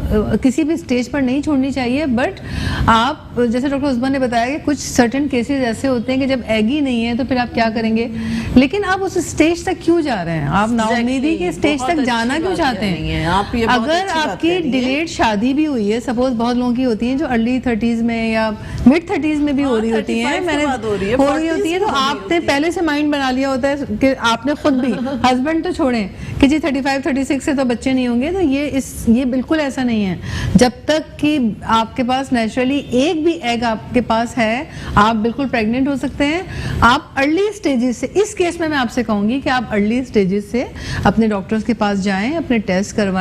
किसी भी स्टेज पर नहीं छोड़नी चाहिए, बट आप जैसे डॉक्टर उस्मान ने बताया कि कुछ सर्टेन केसेस ऐसे होते हैं कि जब एग ही नहीं है तो फिर आप क्या करेंगे, लेकिन आप उस स्टेज तक क्यों जा रहे हैं, आप नाउमीदी के स्टेज तक जाना क्यों चाहते हैं? आप ये बहुत अगर अच्छी बात आपकी कह रही हैं। डिलेड शादी भी हुई है, सपोज बहुत लोगों की होती है जो अर्ली 30s में या मिड 30s में भी हो रही होती है, 35 के मैंने बाद हो रही है, हो रही 40s होती है, तो में हो रही आपने होती है। पहले से माइंड बना लिया होता है कि आपने खुद भी हस्बैंड तो छोड़ें कि जी 35-36 से तो बच्चे नहीं होंगे, तो ये बिल्कुल ऐसा नहीं है। जब तक कि आपके पास नेचुरली एक भी एग आपके पास है, आप बिल्कुल प्रेग्नेंट हो सकते हैं। आप अर्ली स्टेजेस से, इस केस में मैं आपसे कहूंगी कि आप अर्ली स्टेजेस से अपने डॉक्टर्स के पास जाएं, अपने टेस्ट करवाएं।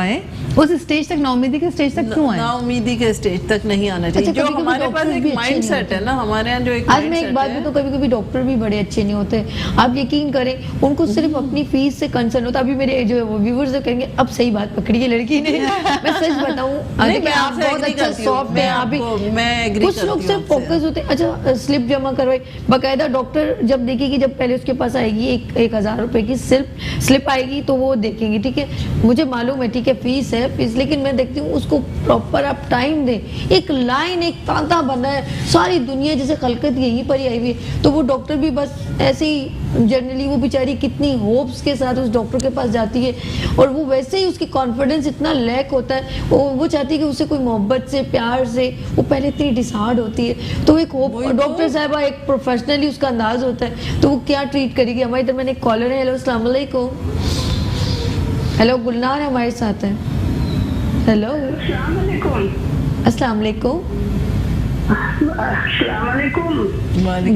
उस स्टेज तक, नाउमीदी के स्टेज तक क्यों आए? नाउमीदी के स्टेज तक नहीं आना चाहिए। अच्छा, जो कभी-कभी हमारे पास डॉक्टर्स एक भी अच्छे माइंड नहीं सेट है ना, हमारे यहाँ जो एक आज मैं एक mindset बात है, भी, तो कभी कभी डॉक्टर भी बड़े अच्छे नहीं होते। आप यकीन करें, उनको सिर्फ अपनी फीस से कंसर्न होता है। अभी मेरे जो व्यूवर्स जो कहेंगे अब सही बात पकड़ी है लड़की ने। मैं सच बताऊं, नहीं, मैं आप आपसे बहुत agree अच्छा करती हूँ। सॉफ्ट है, आप भी मैं agree कुछ लोग करती हूँ सिर्फ आपसे। फोकस होते हैं। अच्छा स्लिप जमा करवाई, बाकायदा डॉक्टर जब देखेगी, जब पहले उसके पास आएगी 1,000 रुपए की स्लिप आएगी तो वो देखेंगे, ठीक है मुझे मालूम है, ठीक है फीस है फीस, लेकिन मैं देखती हूँ उसको प्रॉपर आप टाइम दें। एक लाइन, एक तांता बना है, सारी दुनिया जैसे खलकत यहीं पर ही आई हुई है, तो वो डॉक्टर भी बस ऐसे ही जनरली वो बेचारी कितनी होप्स के साथ उस डॉक्टर के पास जाती है, और वो वैसे ही उसकी कॉन्फिडेंस इतना लैक होता है, वो चाहती है कि उसे कोई मोहब्बत से, प्यार से, वो पहले इतनी डिसहार्ड होती है, तो एक होप, डॉक्टर साहबा एक प्रोफेशनली उसका अंदाज होता है, तो वो क्या ट्रीट करेगी। हमारी इधर मैंने एक कॉलर है। हेलो अस्सलाम वालेकुम। हेलो गुलनार हमारे साथ है। हेलो अस्सलाम वालेकुम।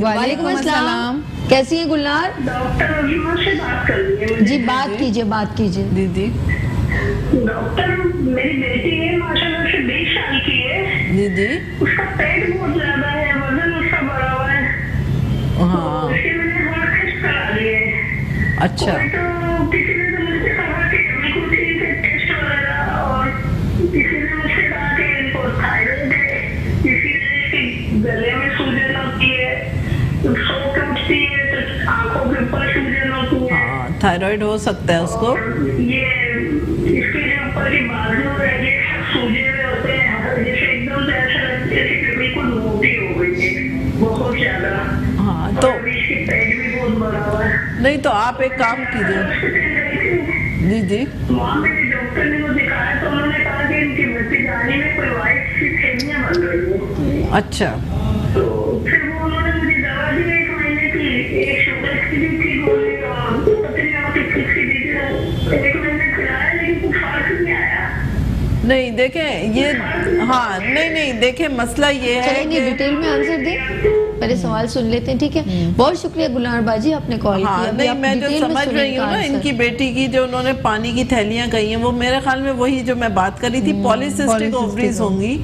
वालेकुम अस्सलाम। कैसी हैं गुलनार? डॉक्टर अजीमा से बात कर रही है जी बात कीजिए दीदी। डॉक्टर मेरी बेटी है, माशाल्लाह से 20 साल की है। दीदी उसका पेट बहुत ज्यादा है, वजन उसका बढ़ा हुआ है, हाँ उसके मैंने ब्लड टेस्ट करा लिए। अच्छा, तो किसी ने तो मुझसे कहा कि बिल्कुल ठीक है टेस्ट वगैरह, और किसी ने मुझसे कहा कि इनको थायराइड है, किसी ने इसके गले में सूजन होती है, सो के उठती है तो आंखों के ऊपर सूजन होती है, हाँ थायराइड हो सकता है उसको। ये इसके जो ऊपर की बाजू है ये सूजे हुए होते हैं, जैसे एकदम से ऐसा लगता है कि बिल्कुल मोटी हो गई है बहुत ज्यादा। हाँ तो और इसकी पेट भी बहुत बड़ा हुआ है। नहीं, तो आप एक काम कीजिए दीदी। वहाँ मेरे डॉक्टर ने मुझे दिखाया तो उन्होंने कहा कि इनकी भतीजानी में कोई वाइट सी थैलियाँ बन रही है। अच्छा, तो फिर वो उन्होंने मुझे दवा दी 1 महीने की, एक शुगर की दी थी गोली और पतली आपकी फिक्स की दी थी, 1 महीने खिलाया लेकिन कुछ फर्क नहीं आया। नहीं देखें ये, हाँ नहीं देखें मसला ये है चलेंगे कि डिटेल में आंसर दें, पहले सवाल सुन लेते हैं, ठीक है। बहुत शुक्रिया गुलनार बाजी आपने कॉल हाँ किया। अभी नहीं, आप मैं जो डिटेल में समझ सुनिए रही हूँ ना आंसर। इनकी बेटी की, जो उन्होंने पानी की थैलियां कही हैं, वो मेरे ख्याल में वही जो मैं बात करी थी पॉलीसिस्टिक ओवरीज होंगी।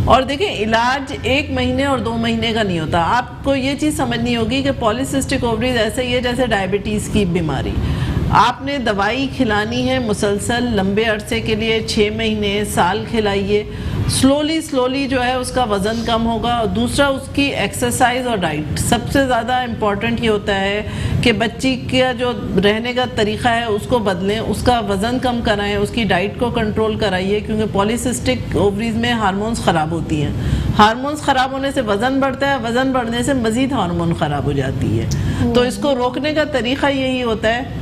और देखें इलाज 1 महीने और 2 महीने का नहीं होता। आपको ये चीज़ समझनी होगी कि पॉलीसिस्टिक ओवरीज ऐसे ही है जैसे डायबिटीज़ की बीमारी। आपने दवाई खिलानी है मुसलसल लंबे अरसे के लिए, 6 महीने साल खिलाइए, स्लोली जो है उसका वज़न कम होगा। और दूसरा उसकी एक्सरसाइज और डाइट, सबसे ज़्यादा इम्पॉर्टेंट ये होता है कि बच्ची का जो रहने का तरीक़ा है उसको बदलें, उसका वज़न कम कराएं, उसकी डाइट को कंट्रोल कराइए, क्योंकि पॉलीसिस्टिक ओवरीज में हार्मोन्स ख़राब होती हैं। हार्मोन्स ख़राब होने से वज़न बढ़ता है, वज़न बढ़ने से मज़ीद हार्मोन ख़राब हो जाती है। तो इसको रोकने का तरीक़ा यही होता है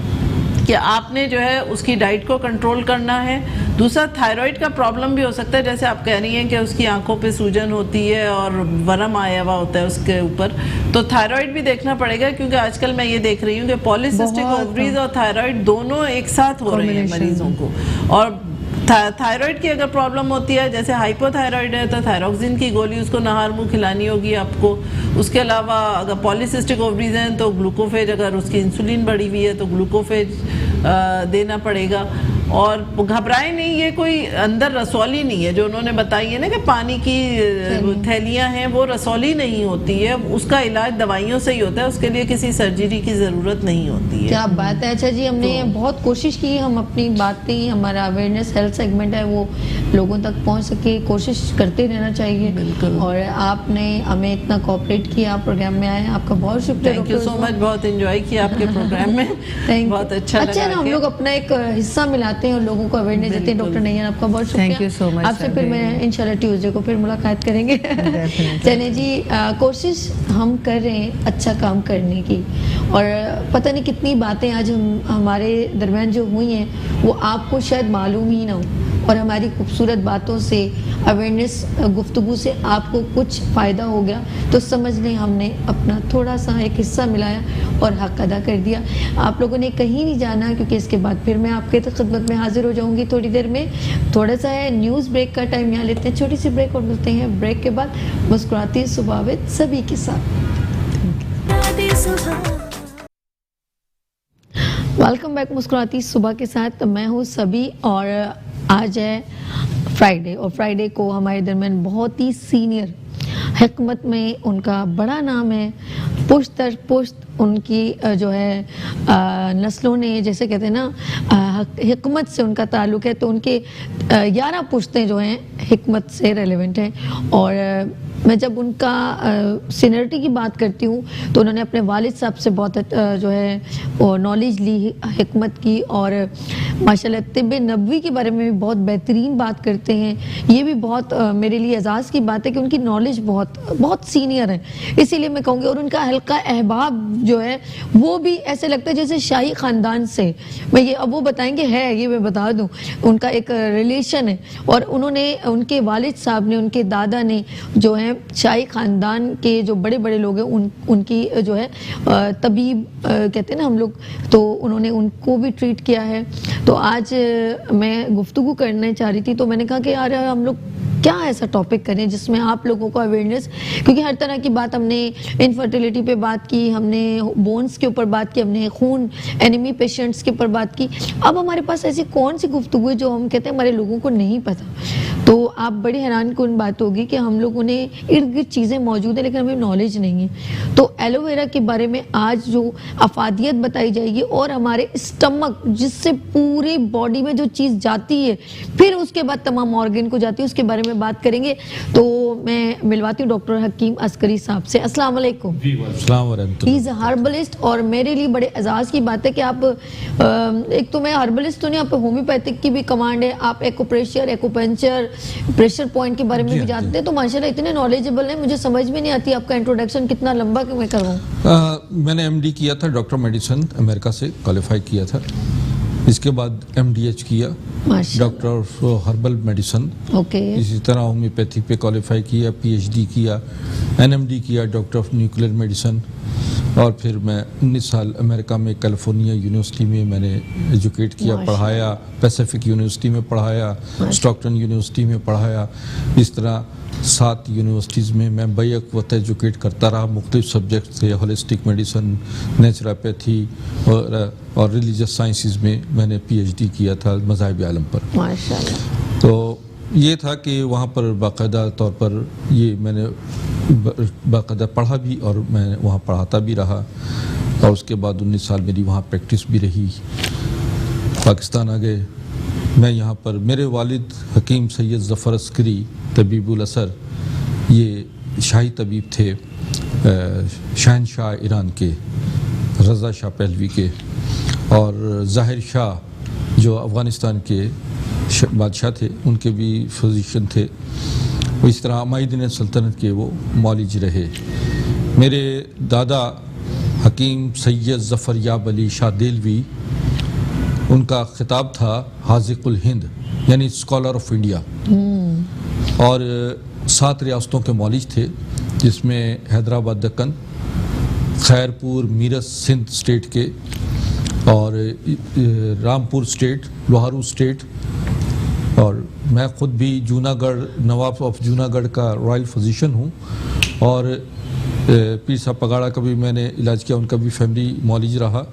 कि आपने जो है उसकी डाइट को कंट्रोल करना है। दूसरा थायराइड का प्रॉब्लम भी हो सकता है, जैसे आप कह रही हैं कि उसकी आंखों पे सूजन होती है और वरम आया हुआ होता है उसके ऊपर, तो थायराइड भी देखना पड़ेगा, क्योंकि आजकल मैं ये देख रही हूँ कि पॉलीसिस्टिक ओवरीज और थायराइड दोनों एक साथ हो रहे हैं मरीजों को। और थायराइड की अगर प्रॉब्लम होती है, जैसे हाइपोथायराइड है तो थायरोक्सिन की गोली उसको नहार मुंह खिलानी होगी आपको। उसके अलावा अगर पॉलीसिस्टिक ओवरीज हैं तो ग्लूकोफेज, अगर उसकी इंसुलिन बढ़ी हुई है तो ग्लूकोफेज देना पड़ेगा। और घबराए नहीं, ये कोई अंदर रसौली नहीं है जो उन्होंने बताई है ना कि पानी की थैलियां हैं, वो रसौली नहीं होती है, उसका इलाज दवाइयों से ही होता है, उसके लिए किसी सर्जरी की ज़रूरत नहीं होती है। क्या बात है। अच्छा जी, हमने बहुत कोशिश की, हम अपनी बातें, हमारा अवेयरनेस हेल्थ सेगमेंट है वो लोगों तक पहुंच सके, कोशिश करते रहना चाहिए। बिल्कुल। और आपने हमें इतना कोऑपरेट किया, प्रोग्राम में आए, आपका बहुत शुक्रिया। थैंक यू सो मच, बहुत एंजॉय किया आपके प्रोग्राम में। बहुत अच्छा अच्छा है ना, हम लोग अपना एक हिस्सा मिलाते हैं और लोगों को अवेयरनेस देते हैं। डॉक्टर नैयर, आपका बहुत शुक्रिया। Thank you so much, आपसे फिर मैं इंशाल्लाह ट्यूसडे को फिर मुलाकात करेंगे। चलिए जी, कोशिश हम कर रहे हैं अच्छा काम करने की, और पता नहीं कितनी बातें आज हमारे दरमियान जो हुई हैं वो आपको शायद मालूम ही ना हो, और हमारी खूबसूरत बातों से, अवेयरनेस गुफ्तगू से आपको कुछ फ़ायदा हो गया तो समझ लें हमने अपना थोड़ा सा एक हिस्सा मिलाया और हक अदा कर दिया। आप लोगों ने कहीं नहीं जाना, क्योंकि इसके बाद फिर मैं आपके खिदमत में हाजिर हो जाऊंगी थोड़ी देर में। थोड़ा सा है न्यूज़ ब्रेक का टाइम, यहाँ लेते हैं छोटी सी ब्रेक और मिलते हैं ब्रेक के बाद मुस्कुराती सुबह विद सभी के साथ। वेलकम बैक मुस्कुराती सुबह के साथ, मैं हूँ सभी, और आज है फ्राइडे, और फ्राइडे को हमारे दरमियान बहुत ही सीनियर, हिकमत में उनका बड़ा नाम है, पुश्त दर पुश्त उनकी जो है नस्लों ने, जैसे कहते हैं ना, हिकमत से उनका ताल्लुक़ है, तो उनके 11 पुश्तें जो हैं हिकमत से रेलेवेंट हैं। और मैं जब उनका सीनियरिटी की बात करती हूँ तो उन्होंने अपने वालिद साहब से बहुत जो है वो नॉलेज ली हिकमत की, और माशाल्लाह तिब्ब नबवी के बारे में भी बहुत बेहतरीन बात करते हैं। ये भी बहुत मेरे लिए एजाज़ की बात है कि उनकी नॉलेज बहुत सीनियर है, इसीलिए मैं कहूँगी। और उनका हल्का अहबाब जो है वो भी ऐसे लगता है जैसे शाही ख़ानदान से, मैं ये अब वो बताएंगे है, ये मैं बता दूँ, उनका एक रिलेशन है। और उन्होंने, उनके वालिद साहब ने, उनके दादा ने जो है शाही ख़ानदान के जो बड़े बड़े लोग हैं उनकी जो है तबीब कहते हैं ना हम लोग, तो उन्होंने उनको भी ट्रीट किया है। तो आज मैं गुफ्तगू करना चाह रही थी, तो मैंने कहा कि यार हम लोग क्या ऐसा टॉपिक करें जिसमें आप लोगों को अवेयरनेस, क्योंकि हर तरह की बात, हमने इनफर्टिलिटी पे बात की, हमने बोन्स के ऊपर बात की, हमने खून एनीमी पेशेंट्स के ऊपर बात की। अब हमारे पास ऐसी कौन सी गुफ्तगू है जो हम कहते हैं हमारे लोगों को नहीं पता। तो आप बड़ी हैरान कुन बात होगी कि हम लोगों ने इर्द गिर्द चीज़ें मौजूद हैं लेकिन हमें नॉलेज नहीं है। तो एलोवेरा के बारे में आज जो अफादियत बताई जाएगी, और हमारे स्टमक जिससे पूरी बॉडी में जो चीज़ जाती है फिर उसके बाद तमाम ऑर्गन को जाती है, उसके बारे में बात करेंगे। तो मैं मिलवाती हूँ डॉक्टर हकीम अस्करी साहब से। अस्सलाम वालेकुम। ही इज़ हर्बलिस्ट, और मेरे लिए बड़े एजाज़ की बात है कि आप एक तो मैं हर्बलिस्ट तो नहीं, आप होम्योपैथिक की भी कमांड है, आप एक्यूप्रेशर, एक्यूपंक्चर, प्रेशर पॉइंट के बारे में भी जानते हैं, तो माशाल्लाह इतने नॉलेजेबल हैं। मुझे समझ में नहीं आती आपका इंट्रोडक्शन कितना लंबा कि मैं करवाऊँ। मैंने एमडी किया था, डॉक्टर मेडिसिन अमेरिका से क्वालिफाई किया था। इसके बाद एमडीएच किया, doctor of herbal medicine. Okay. इसी तरह होम्योपैथिक पे क्वालिफाई किया, पीएचडी किया, एनएमडी किया, डॉक्टर ऑफ न्यूक्लियर मेडिसिन। और फिर मैं 19 साल अमेरिका में कैलिफोर्निया यूनिवर्सिटी में मैंने एजुकेट किया, पढ़ाया, पैसिफिक यूनिवर्सिटी में पढ़ाया, स्टॉकटन यूनिवर्सिटी में पढ़ाया। इस तरह 7 यूनिवर्सिटीज़ में मैं बैक वक्त एजुकेट करता रहा। मुख्तलिफ सब्जेक्ट थे, होलिस्टिक मेडिसिन, नेचुरोपैथी और रिलीजियस साइंसेस में मैंने पीएचडी किया था मज़ाहिब आलम पर। माशाल्लाह। तो ये था कि वहाँ पर बाकायदा तौर पर ये मैंने बाकायदा पढ़ा भी, और मैं वहाँ पढ़ाता भी रहा। और उसके बाद 19 साल मेरी वहाँ प्रैक्टिस भी रही। पाकिस्तान आ गए, मैं यहाँ पर, मेरे वालिद हकीम सैयद ज़फ़र अस्करी तबीबुल असर, ये शाही तबीब थे, शहनशाह ईरान के, रज़ा शाह पहलवी के, और ज़ाहिर शाह जो अफ़गानिस्तान के बादशाह थे उनके भी फिजिशियन थे। इस तरह अमाइदीन सल्तनत के वो मौलिज रहे। मेरे दादा हकीम सैयद ज़फ़र याब अली शाह देलवी, उनका खिताब था हाज़िक़ुल हिंद, यानी स्कॉलर ऑफ इंडिया। और 7 रियासतों के मौलिज थे, जिसमें हैदराबाद दक्कन, खैरपुर, मीरत सिंध स्टेट के, और रामपुर स्टेट, लोहारू स्टेट, और मैं ख़ुद भी जूनागढ़ नवाब ऑफ जूनागढ़ का रॉयल फिजिशियन हूँ और पीर साहब पगाड़ा का भी मैंने इलाज किया, उनका भी फैमिली मौलिज रहा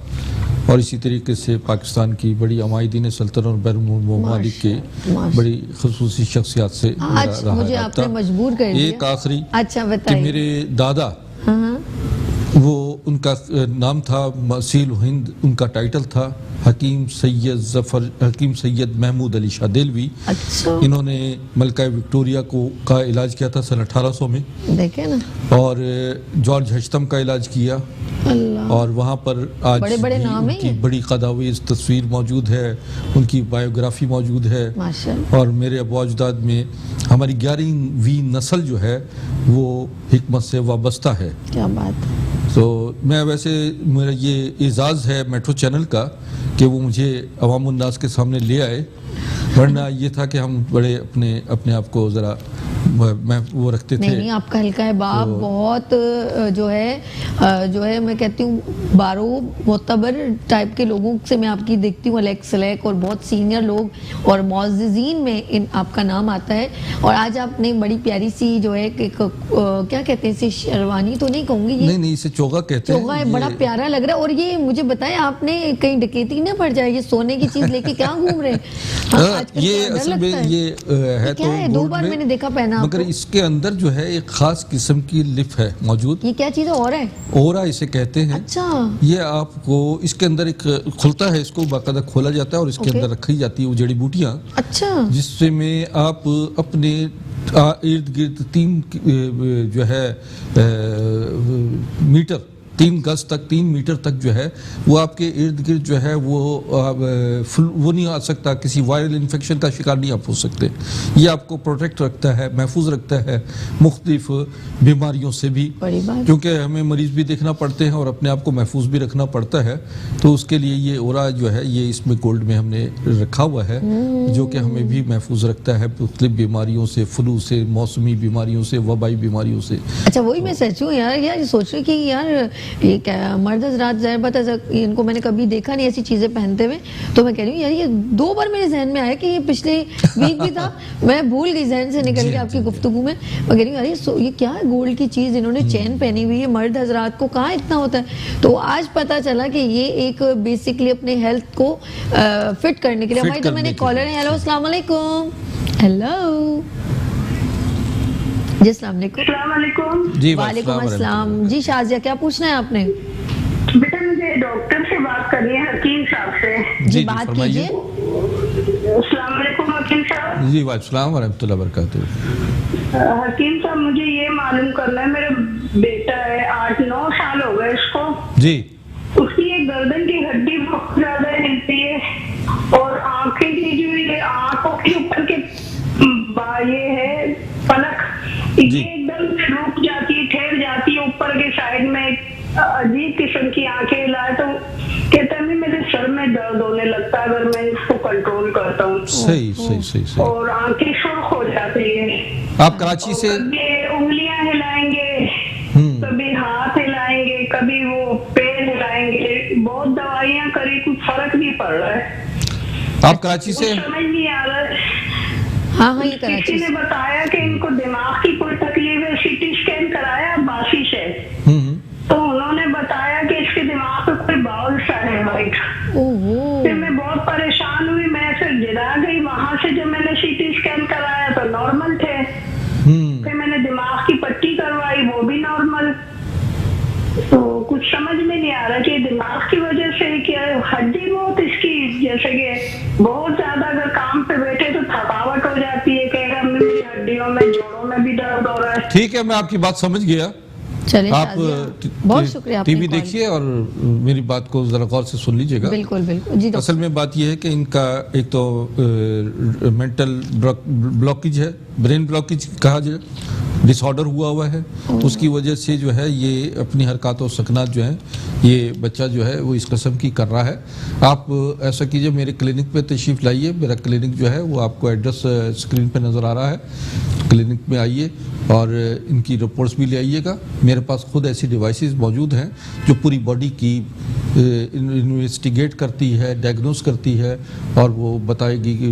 और इसी तरीके से पाकिस्तान की बड़ी अमायदीन सल्तनत और बैरून ममालिक के बड़ी खसूसी शख्सियात से आज रहा मुझे रब्ता। आपने मजबूर कर दिया। एक आखिरी अच्छा कि बताइए। मेरे दादा हाँ, वो उनका नाम था मसील हिंद, उनका टाइटल था हकीम सैयद महमूद अली शाह देलवी। अच्छा इन्होंने मलका विक्टोरिया का इलाज किया था सन 1800 में देखे ना, और जॉर्ज हश्तम का इलाज किया अल्लाह। और वहाँ पर आज बड़े-बड़े भी नाम हैं उनकी ये। बड़ी कदावीज तस्वीर मौजूद है, उनकी बायोग्राफी मौजूद है माशाल्लाह। और मेरे अबू अजदाद में हमारी 11वीं नस्ल जो है वो हिकमत से वाबस्ता है। क्या बात है। तो मैं वैसे मेरा ये एजाज़ है मेट्रो चैनल का कि वो मुझे अवाम उन्नास के सामने ले आए, वरना ये था कि हम बड़े अपने आप को ज़रा मैं वो रखते थे। नहीं आपका हल्का है बाप बहुत जो है मैं कहती हूँ बारो मोतबर टाइप के लोगों से मैं आपकी देखती हूँ अलेक्स और बहुत सीनियर लोग और मौज़िज़ीन में इन आपका नाम आता है। और आज आपने बड़ी प्यारी सी जो है क्या कहते हैं इसे, शेरवानी तो नहीं कहूँगी, ये नहीं इसे चोगा कहते हैं। चोगा है, बड़ा प्यारा लग रहा है। और ये मुझे बताएं आपने कहीं डकैती न पड़ जाए, ये सोने की चीज लेके क्या घूम रहे हैं? हाँ, आजकल ये तो डर असल में लगता है। ये है क्या तो है? दो गोल्ड बार में, मैंने देखा पहना मगर आपको। इसके अंदर जो है एक खास किस्म की लिफ है मौजूद, ये क्या चीज है और है? ओरा इसे कहते हैं। अच्छा ये आपको इसके अंदर एक खुलता है, इसको बाकायदा खोला जाता है और इसके ओके। अंदर रखी जाती है वो जड़ी बूटियाँ, अच्छा जिससे में आप अपने इर्द गिर्द 3 जो है मीटर 3 गज तक 3 मीटर तक जो है वो आपके इर्द गिर्द जो है वो नहीं आ सकता, किसी वायरल इन्फेक्शन का शिकार नहीं आप हो सकते। ये आपको प्रोटेक्ट रखता है, महफूज रखता है मुख्तलिफ बीमारियों से भी, बड़ी बात। क्योंकि हमें मरीज भी देखना पड़ते हैं और अपने आप को महफूज भी रखना पड़ता है। तो उसके लिए ये ओरा जो है ये इसमें गोल्ड में हमने रखा हुआ है जो कि हमें भी महफूज रखता है मुख्तलिफ बीमारियों से, फ्लू से, मौसमी बीमारियों से, वबाई बीमारियों से। अच्छा वही मैं सच हूँ यार ये सोच रही कि यार ये क्या मर्द हज़रात ज़ाहिर बात है इनको मैंने कभी देखा नहीं ऐसी चीज़ें पहनते हुए, तो मैं कह रही हूँ यार ये 2 बार मेरे जहन में आया कि ये पिछले वीक भी था, मैं भूल गई जहन से निकल के आपकी गुफ्तगू में। मैं कह रही हूँ यार ये क्या है गोल्ड की चीज़, इन्होंने चैन पहनी हुई है, मर्द हज़रात को कहाँ इतना होता है। तो आज पता चला कि ये एक बेसिकली अपने हेल्थ को फिट करने के लिए। हमारी तो मैंने कॉलर है। हेलो अस्सलाम वालेकुम। हेलो जी अस्सलाम वालेकुम। अस्सलाम वालेकुम। जी वालेकुम अस्सलाम। जी शाजिया क्या पूछना है आपने? बेटा मुझे डॉक्टर से बात करनी है, हकीम साहब से। जी बात फरमाइए। कीजिए। अस्सलाम वालेकुम हकीम साहब। जी वालेकुम व रहमतुल्लाहि व बरकातुहू। हकीम साहब मुझे ये मालूम करना है, मेरा बेटा है 8-9 साल हो गए इसको, जी उसकी ये गर्दन की हड्डी बहुत ज्यादा हिलती है और आंखें की जो ये आंखों के ऊपर के ये है पलक, जी। ये एकदम से रुक जाती है, ठहर जाती है ऊपर के साइड में, अजीब किस्म की आंखें हिलाए तो कहते हैं मेरे सर में दर्द होने लगता है अगर मैं इसको कंट्रोल करता हूँ। सही। और आंखें सुर्ख हो जाती है। आप कराची से कभी उंगलियां हिलाएंगे, कभी हाथ हिलाएंगे, कभी वो पैर हिलाएंगे, बहुत दवाइयां करी, कुछ फर्क नहीं पड़ रहा है। आप कराची से कुछ समझ नहीं आ रहा है। हाँ ये किसी कराची ने बताया कि इनको दिमाग की कोई तकलीफ है, सीटी स्कैन कराया बासी से, तो उन्होंने बताया कि इसके दिमाग में कोई बाउल सा है वाइट। ओहो फिर मैं बहुत परेशान हुई, मैं फिर गिरा गई। वहां से जब मैंने सीटी स्कैन कराया तो नॉर्मल थे, फिर मैंने दिमाग की पट्टी करवाई, वो भी नॉर्मल। तो कुछ समझ में नहीं आ रहा कि दिमाग की वजह से क्या हड्डी बहुत इसकी, जैसे कि बहुत ज्यादा अगर काम पे बैठे तो थकावट हो जाती है, कहेगा मेरी हड्डियों में, जोड़ों में भी दर्द हो रहा है। ठीक है, मैं आपकी बात समझ गया। चलिए आप शाजिया, बहुत शुक्रिया आपने टीवी कॉल देखिए और मेरी बात को जरा गौर से सुन लीजिएगा। बिल्कुल बिल्कुल जी डॉक्टर। असल में बात यह है कि इनका एक तो मेंटल ब्लॉकेज है, ब्रेन ब्लॉकेज कहा जाए, डिसऑर्डर हुआ है, तो उसकी वजह से जो है ये अपनी हरकत और सकनात जो है ये बच्चा जो है वो इस किस्म की कर रहा है। आप ऐसा कीजिए, मेरे क्लिनिक पे तशरीफ़ लाइए। मेरा क्लिनिक जो है वो आपको एड्रेस स्क्रीन पे नज़र आ रहा है। क्लिनिक में आइए और इनकी रिपोर्ट्स भी ले आइएगा। मेरे पास खुद ऐसी डिवाइसेस मौजूद हैं जो पूरी बॉडी की इन्वेस्टिगेट करती है, डायग्नोस करती है और वो बताएगी कि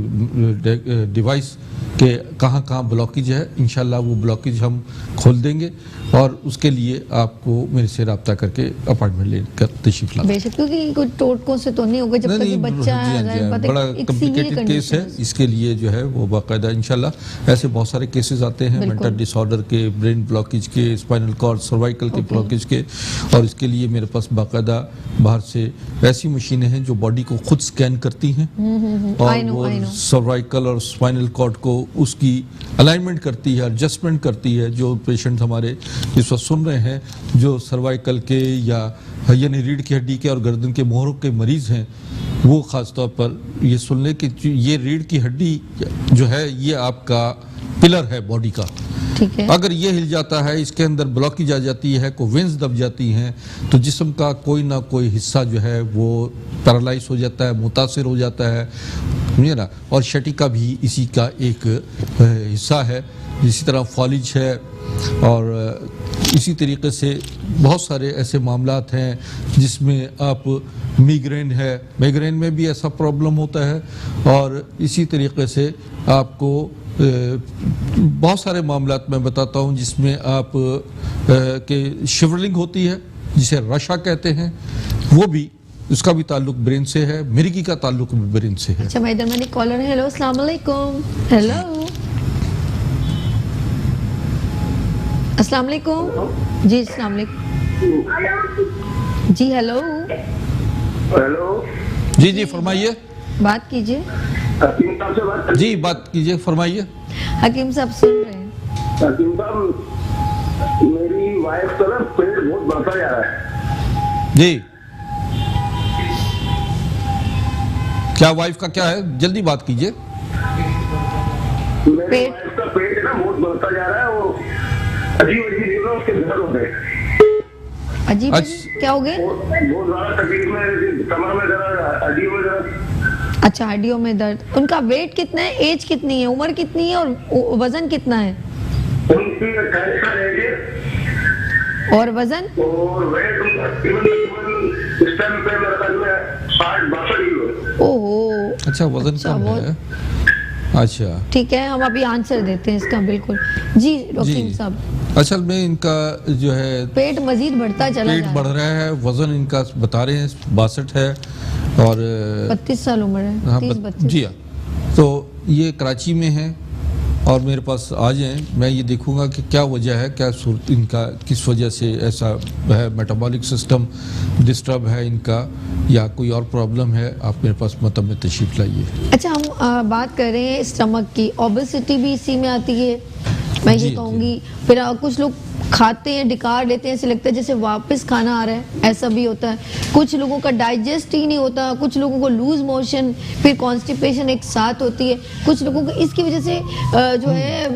डिवाइस के कहाँ कहाँ ब्लॉकेज है। इंशाल्लाह वो ब्लॉकेज हम खोल देंगे और उसके लिए आपको मेरे से रब्ता करके अपॉइंटमेंट लेकर तशरीफ लाना। बेशक, क्योंकि कोई टोटकों से तो नहीं होगा जब तक बच्चा बड़ा कॉम्प्लिकेटेड केस है, इसके लिए जो है वो बाकायदा इंशाल्लाह ऐसे बहुत सारे केसेस आते हैं मेंटल डिसऑर्डर के, ब्रेन ब्लॉकेज के, स्पाइनल कॉर्ड सर्वाइकल के ब्लॉकेज के, और इसके लिए मेरे पास बाकायदा बाहर से ऐसी मशीनें हैं जो बॉडी को खुद स्कैन करती हैं और वो सर्वाइकल और स्पाइनल कॉर्ड को उसकी अलाइनमेंट करती है, एडजस्टमेंट करती है। जो पेशेंट हमारे इस वक्त सुन रहे हैं जो सर्वाइकल के या यानी रीढ़ की हड्डी के और गर्दन के मोहरों के मरीज़ हैं, वो ख़ास तौर पर ये सुन लें कि ये रीढ़ की हड्डी जो है ये आपका पिलर है बॉडी का। ठीक है। अगर ये हिल जाता है, इसके अंदर ब्लॉकेज आ जाती है, कोई वेंस दब जाती हैं, तो जिस्म का कोई ना कोई हिस्सा जो है वो पैरालाइज हो जाता है, मुतासिर हो जाता है, समझे ना। और शटिका भी इसी का एक हिस्सा है। इसी तरह फॉलिज है और इसी तरीके से बहुत सारे ऐसे मामलात हैं जिसमें आप मिग्रेन है, मिग्रेन में भी ऐसा प्रॉब्लम होता है। और इसी तरीके से आपको बहुत सारे मामलात मैं बताता हूँ जिसमें आप के शिवरिंग होती है, जिसे रशा कहते हैं, वो भी उसका भी ताल्लुक ब्रेन से है। मिर्गी का ताल्लुक भी ब्रेन से है। अच्छा, मैं इधर मैंने कॉलर है। हेलो, अस्सलाम वालेकुम। हेलो, अस्सलाम वालेकुम जी। अस्सलाम वालेकुम जी। हेलो हेलो जी जी फरमाइए, बात कीजिए। हकीम साहब से बात कर जी बात कीजिए, फरमाइए। हकीम साहब सुन रहे हैं। हकीम साहब, मेरी वाइफ का ना पेट बहुत बढ़ता जा रहा है। जी, क्या वाइफ का क्या है, जल्दी बात कीजिए। मेरी वाइफ का पेट है ना बहुत बढ़ता जा रहा है और अजीब अजीब उसके दर्द हो गए। अजीब क्या हो गए? बहुत ज्यादा तकलीफ में, कमर में दर्द, हड्डियों में दर्द। अच्छा, हड्डियों में दर्द। उनका वेट कितना है, एज कितनी है, उम्र कितनी है और वजन कितना है? उनकी 28 साल एज है और वजन और वेट उनका तकरीबन इस टाइम पे मेरे ख्याल में 60-62 किलो। ओहो, अच्छा, वजन कम है। अच्छा, ठीक है, हम अभी आंसर देते हैं इसका। बिल्कुल जी डॉक्टर साहब। असल में इनका जो है पेट मजीद बढ़ता चला पेट बढ़ रहा है, वजन इनका बता रहे हैं 62 है और 32 साल उम्र है। हाँ, 30-32। जी हाँ। तो ये कराची में है और मेरे पास आ जाएं, मैं ये देखूंगा कि क्या वजह है, क्या सूरत इनका किस वजह से ऐसा है, मेटाबॉलिक सिस्टम डिस्टर्ब है इनका या कोई और प्रॉब्लम है। आप मेरे पास मतलब में तशरीफ लाइए। अच्छा, हम बात कर रहे हैं स्टमक की। ओबेसिटी भी इसी में आती है, मैं ये कहूँगी। फिर कुछ लोग खाते हैं, डिकार लेते हैं, ऐसे लगता है जैसे वापस खाना आ रहा है, ऐसा भी होता है। कुछ लोगों का डाइजेस्ट ही नहीं होता, कुछ लोगों को लूज मोशन, फिर कॉन्स्टिपेशन एक साथ होती है। कुछ लोगों को इसकी वजह से जो है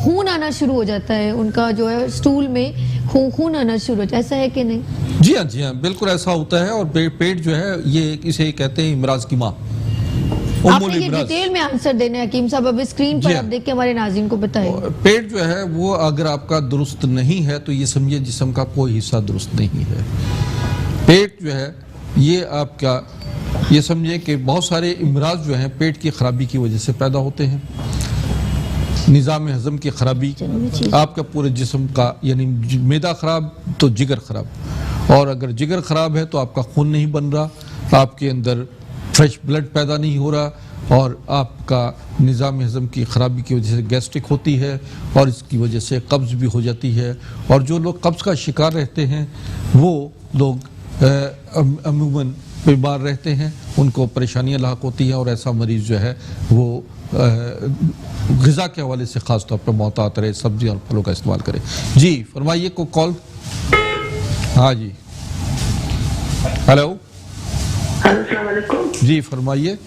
खून आना शुरू हो जाता है, उनका जो है स्टूल में खून आना शुरू हो जाता है। ऐसा है कि नहीं? जी हाँ, जी हाँ, बिल्कुल ऐसा होता है। और पेट जो है ये इसे कहते हैं इमराज की माँ। आपने ये डिटेल में आंसर देने हकीम साहब, अब स्क्रीन पर आप देख के हमारे नाज़रीन को बताइए। पेट जो है वो अगर आपका दुरुस्त नहीं है तो ये समझिए जिस्म का कोई हिस्सा दुरुस्त नहीं है। पेट जो है ये आपका, ये समझिए कि बहुत सारे इमराज जो हैं पेट की खराबी की वजह से पैदा होते हैं। निज़ाम हज़म की खराबी, आपका पूरे जिस्म का, यानी मैदा खराब तो जिगर खराब, और अगर जिगर खराब है तो आपका खून नहीं बन रहा, आपके अंदर फ्रेश ब्लड पैदा नहीं हो रहा, और आपका निज़ाम हज़म की ख़राबी की वजह से गैस्ट्रिक होती है और इसकी वजह से कब्ज़ भी हो जाती है। और जो लोग कब्ज़ का शिकार रहते हैं वो लोग अमूमन बीमार रहते हैं, उनको परेशानियाँ लाक होती हैं और ऐसा मरीज़ जो है वो ग़िज़ा के हवाले से ख़ास तौर पर मोहतात रहे, सब्ज़ी और फलों का इस्तेमाल करें। जी फरमाइए, को कॉल। हाँ जी, हेलो। अस्सलाम वालेकुम जी फरमाइए।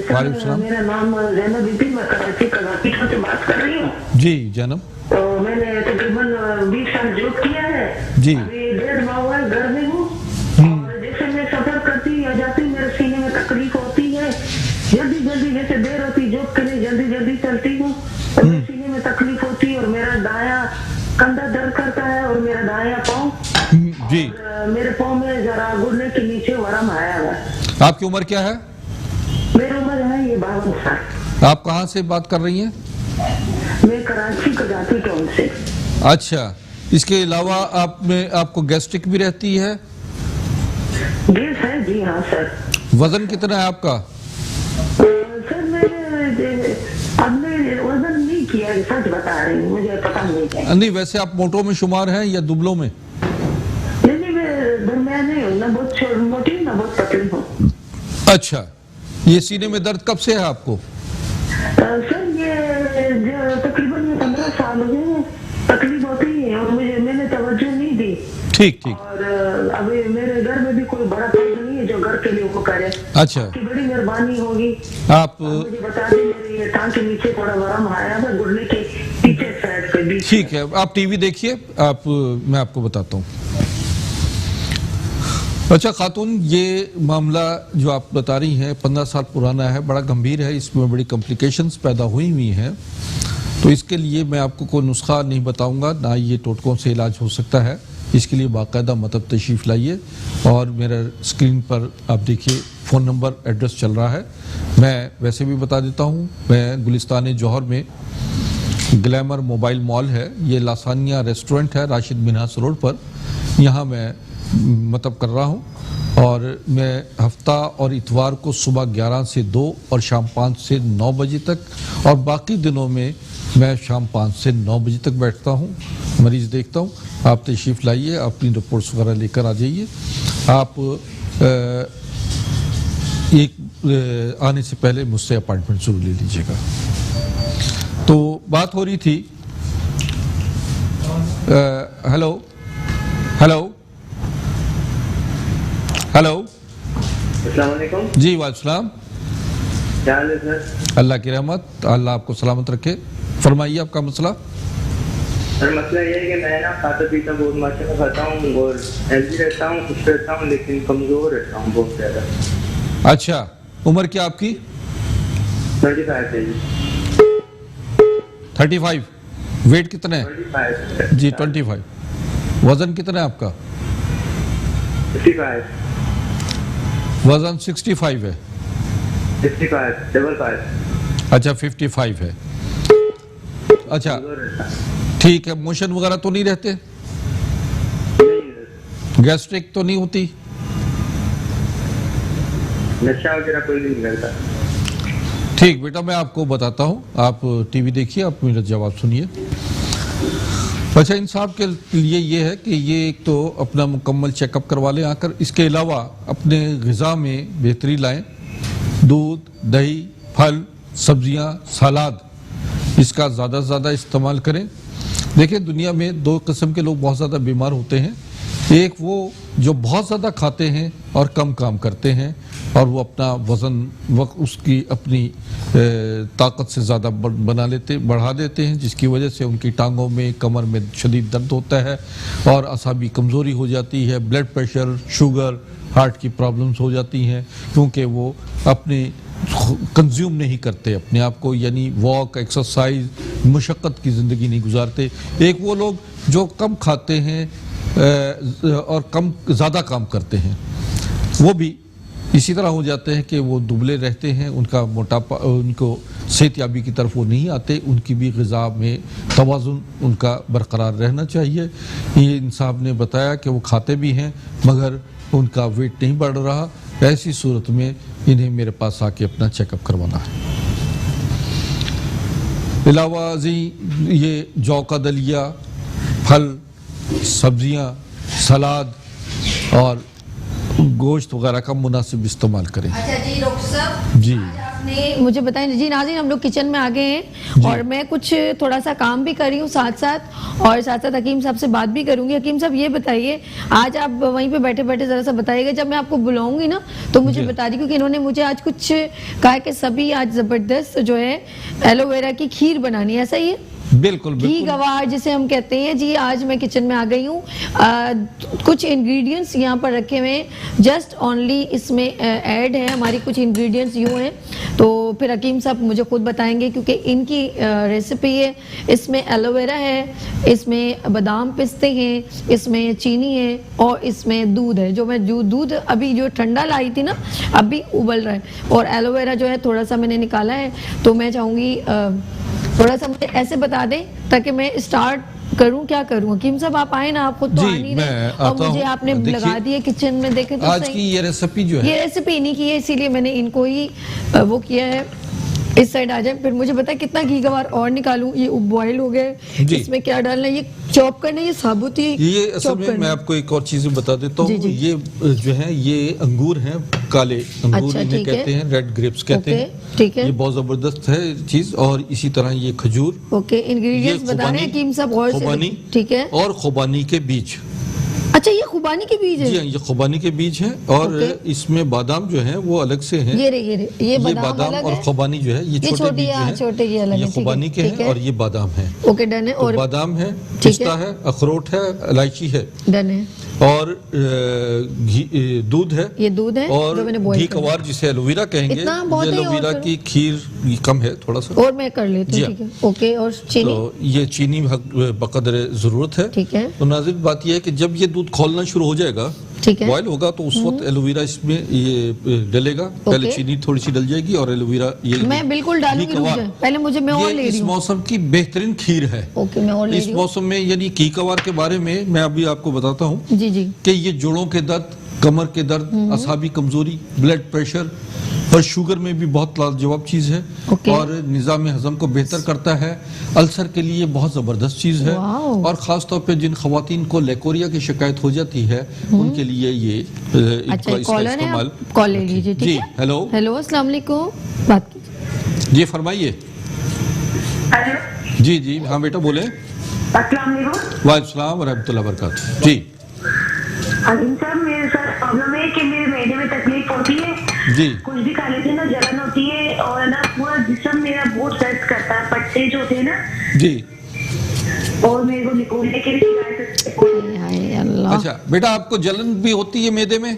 वालेकुम सलाम। मेरा नाम जैनब बीबी, मैं कराची कलापीठा से बात कर रही हूँ। जी जैनब। तो मैंने तकरीबन 20 साल जॉब किया है जी। अभी 1.5 माह हुआ है घर में हूँ। और जैसे मैं सफर करती आ जाती मेरे सीने में तकलीफ होती है, जल्दी जल्दी जैसे देर होती जॉब के लिए जल्दी जल्दी चलती हूँ तो मेरे सीने में तकलीफ होती है और मेरा दाया कंधा दर्द करता है और मेरा दाया पाँव, जी। मेरे पाँव में जरा घुटने के नीचे वरम आया हुआ है। आपकी उम्र क्या है? मेरी उम्र है ये 52 साल। आप कहाँ से बात कर रही हैं? मैं कराची कजाती टाउन से। अच्छा, इसके अलावा आप में आपको गैस्ट्रिक भी रहती है? गैस है जी हाँ सर। वजन कितना है आपका? सर मैंने आपने वजन नहीं किया, सच बता रही हूँ, मुझे पता नहीं है। नहीं, वैसे आप मोटों में शुमार हैं या दुबलों में? नहीं मैं दरमियाने हूँ, ना बहुत मोटी ना बहुत पतली हूँ। अच्छा, ये सीने में दर्द कब से है आपको? सर ये तकरीबन 15 साल हो गए तकलीफ होती है और मैंने तवज्जो नहीं दी। ठीक ठीक। और अभी मेरे घर में भी कोई बड़ा फर्ज नहीं है जो घर के लिए वो करे। अच्छा, आपकी बड़ी मेहरबानी होगी। आप मुझे बता दें, मेरे ये टांग के नीचे थोड़ा वरम आया है, घुटने के पीछे साइड पे बीच। ठीक है, आप टीवी देखिए, मैं आपको बताता हूँ। अच्छा खातून, ये मामला जो आप बता रही हैं 15 साल पुराना है, बड़ा गंभीर है, इसमें बड़ी कॉम्प्लिकेशंस पैदा हुई हैं। तो इसके लिए मैं आपको कोई नुस्खा नहीं बताऊंगा, ना ये टोटकों से इलाज हो सकता है। इसके लिए बाकायदा मतलब तशरीफ़ लाइए और मेरा स्क्रीन पर आप देखिए फ़ोन नंबर एड्रेस चल रहा है। मैं वैसे भी बता देता हूँ, मैं गुलिस्तान जौहर में ग्लैमर मोबाइल मॉल है, ये लासानिया रेस्टोरेंट है राशिद मिन्हास रोड पर, यहाँ मैं मतलब कर रहा हूँ। और मैं हफ्ता और इतवार को सुबह 11 से 2 और शाम 5 से 9 बजे तक, और बाकी दिनों में मैं शाम 5 से 9 बजे तक बैठता हूँ, मरीज़ देखता हूँ। आप तशरीफ़ लाइए, अपनी रिपोर्ट्स वगैरह लेकर आ जाइए। आप आने से पहले मुझसे अपॉइंटमेंट ज़रूर ले लीजिएगा। तो बात हो रही थी, हेलो हेलो हेलो। अस्सलाम वालेकुम। जी वालेकुम। क्या हाल है सर? अल्लाह की रहमत, अल्लाह आपको सलामत रखे। फरमाइए आपका मसला। सर मसला ये है कि मैं ना खाता पीता बहुत माशा खाता हूँ और हेल्दी रहता हूँ, खुश रहता हूँ, लेकिन कमज़ोर रहता हूँ बहुत ज़्यादा। अच्छा, उम्र क्या आपकी? 35 है जी। 35। वेट कितना है? 25 जी 25। वजन कितना है आपका? 55। वजन 65 है। 55। अच्छा 55 है। अच्छा ठीक है, मोशन वगैरह तो नहीं रहते? गैस्ट्रिक तो नहीं होती? नशा वगैरह कोई नहीं करता। ठीक बेटा, मैं आपको बताता हूँ, आप टीवी देखिए, आप मेरा जवाब सुनिए। अच्छा, इन साहब के लिए ये है कि ये एक तो अपना मुकम्मल चेकअप करवा लें आकर, इसके अलावा अपने ग़िज़ा में बेहतरी लाएं। दूध, दही, फल, सब्जियां, सलाद, इसका ज़्यादा से ज़्यादा इस्तेमाल करें। देखिए, दुनिया में 2 किस्म के लोग बहुत ज़्यादा बीमार होते हैं। एक वो जो बहुत ज़्यादा खाते हैं और कम काम करते हैं, और वो अपना वज़न उसकी अपनी ताकत से ज़्यादा बढ़ा देते हैं, जिसकी वजह से उनकी टांगों में, कमर में शदीद दर्द होता है और असाबी कमज़ोरी हो जाती है, ब्लड प्रेशर, शुगर, हार्ट की प्रॉब्लम्स हो जाती हैं, क्योंकि वो अपने कंज्यूम नहीं करते अपने आप को, यानी वॉक, एक्सरसाइज, मुशक्क़त की ज़िंदगी नहीं गुजारते। एक वो लोग जो कम खाते हैं और कम ज़्यादा काम करते हैं, वो भी इसी तरह हो जाते हैं कि वो दुबले रहते हैं, उनका मोटापा, उनको सेहतयाबी की तरफ वो नहीं आते। उनकी भी ग़िज़ा में तवाज़ुन उनका बरकरार रहना चाहिए। ये इन साहब ने बताया कि वो खाते भी हैं मगर उनका वेट नहीं बढ़ रहा। ऐसी सूरत में इन्हें मेरे पास आके अपना चेकअप करवाना है। अलावा ये जौ का दलिया, फल, सब्जियां, सलाद और गोश्त वगैरह का मुनासिब इस्तेमाल करें। अच्छा जी डॉक्टर साहब, जी आज आपने आपने मुझे बताया जी। नाज़रीन, हम लोग किचन में आ गए हैं और मैं कुछ थोड़ा सा काम भी कर रही हूँ साथ साथ, और साथ साथ हकीम साहब से बात भी करूंगी। हकीम साहब ये बताइए, आज आप वहीं पे बैठे बैठे जरा सा बताइएगा, जब मैं आपको बुलाऊंगी ना तो मुझे बता दी, क्योंकि इन्होंने मुझे आज कुछ कहा कि सभी आज जबरदस्त जो है एलोवेरा की खीर बनानी है, ऐसा ही है? बिल्कुल घी गवार जिसे हम कहते हैं जी। आज मैं किचन में आ गई हूँ, कुछ इंग्रेडिएंट्स यहाँ पर रखे हुए हैं, जस्ट ओनली इसमें ऐड है। हमारी कुछ इंग्रेडिएंट्स यूँ हैं, तो फिर हकीम साहब मुझे खुद बताएंगे क्योंकि इनकी रेसिपी है। इसमें एलोवेरा है, इसमें बादाम पिस्ते हैं, इसमें चीनी है और इसमें दूध है। जो मैं दूध अभी जो ठंडा लाई थी ना, अभी उबल रहा है, और एलोवेरा जो है थोड़ा सा मैंने निकाला है। तो मैं चाहूँगी थोड़ा सा मुझे ऐसे बता दें ताकि मैं स्टार्ट करूं। क्या करूं हकीम साहब, आप आए ना, आप खुद तो आ नहीं रहे और मुझे आपने लगा दिए किचन में। देखें तो आज की ये रेसिपी जो है, ये रेसिपी इन्हीं की है, इसीलिए मैंने इनको ही वो किया है। इस साइड आ जाए, फिर मुझे बता कितना घी गवार और निकालूं। ये बॉयल हो गए, इसमें क्या डालना है? ये चॉप करना है, ये साबुत ही ये असल में मैं आपको एक और चीज बता देता हूँ। ये जो है ये अंगूर हैं, काले अंगूर इन्हें कहते हैं, रेड ग्रेप्स कहते हैं। ठीक है, ये बहुत जबरदस्त है चीज। और इसी तरह ये खजूर। ओके, इंग्रेडिएंट्स बता रहे हैं हकीम साहब और खुबानी, ठीक है, और खुबानी के बीज। अच्छा, ये खुबानी के बीज है? जी हाँ, ये खुबानी के बीज हैं। और इसमें बादाम जो है वो अलग से हैं। ये बादाम और खुबानी जो है ये छोटे बीज हैं, छोटे ये अलग ये खुबानी के हैं, और ये बादाम है। ओके, डन है। और बादाम है, पिस्ता है, अखरोट है, इलायची है, डन है, और दूध है। ये दूध है और जो मैंने बॉयल घी कवार जिसे एलोवेरा कहेंगे। इतना बहुत है। एलोवेरा की खीर कम है थोड़ा सा, और मैं कर लेती हूँ। ठीक है, ओके। और चीनी? तो ये चीनी बकदर जरूरत है। ठीक है। तो नाज़रीन बात यह है कि जब ये दूध खोलना शुरू हो जाएगा, ठीक है, बॉयल होगा, तो उस वक्त एलोवेरा इसमें ये डलेगा। पहले चीनी थोड़ी सी डल जाएगी और एलोवेरा ये मैं बिल्कुल डालूंगी। रुक जाए, पहले मुझे मैं और ले रही हूँ। इस मौसम की बेहतरीन खीर है। ओके, मैं और ले रही इस मौसम में यानी घी कवार के बारे में मैं अभी आपको बताता हूँ जी जी, कि ये जोड़ों के दर्द, कमर के दर्द, असाबी कमजोरी, ब्लड प्रेशर और शुगर में भी बहुत लाजवाब चीज है। और निज़ाम हजम को बेहतर करता है। अल्सर के लिए बहुत जबरदस्त चीज है। और खास तौर पे जिन खवातीन को लेकोरिया की शिकायत हो जाती है उनके लिए ये अच्छा, कॉलर है, कॉल ले लीजिए। जी, हेलो हेलो, अस्सलाम वालेकुम, बात कीजिए जी, फरमाइए। जी जी, हाँ बेटा बोले। वालेकुम सलाम व रहमतुल्लाह व बरकातहू। जी सर, मेरे साथ प्रॉब्लम है कि मेरे मैदे में तकलीफ होती है जी, कुछ भी खा लेते ना जलन होती है, और ना पूरा जिस्म मेरा बहुत दर्द करता है, पट्टे जो होते हैं ना जी, और मेरे को निकोलने की भी शिकायत। अल्लाह। अच्छा बेटा, आपको जलन भी होती है मैदे में?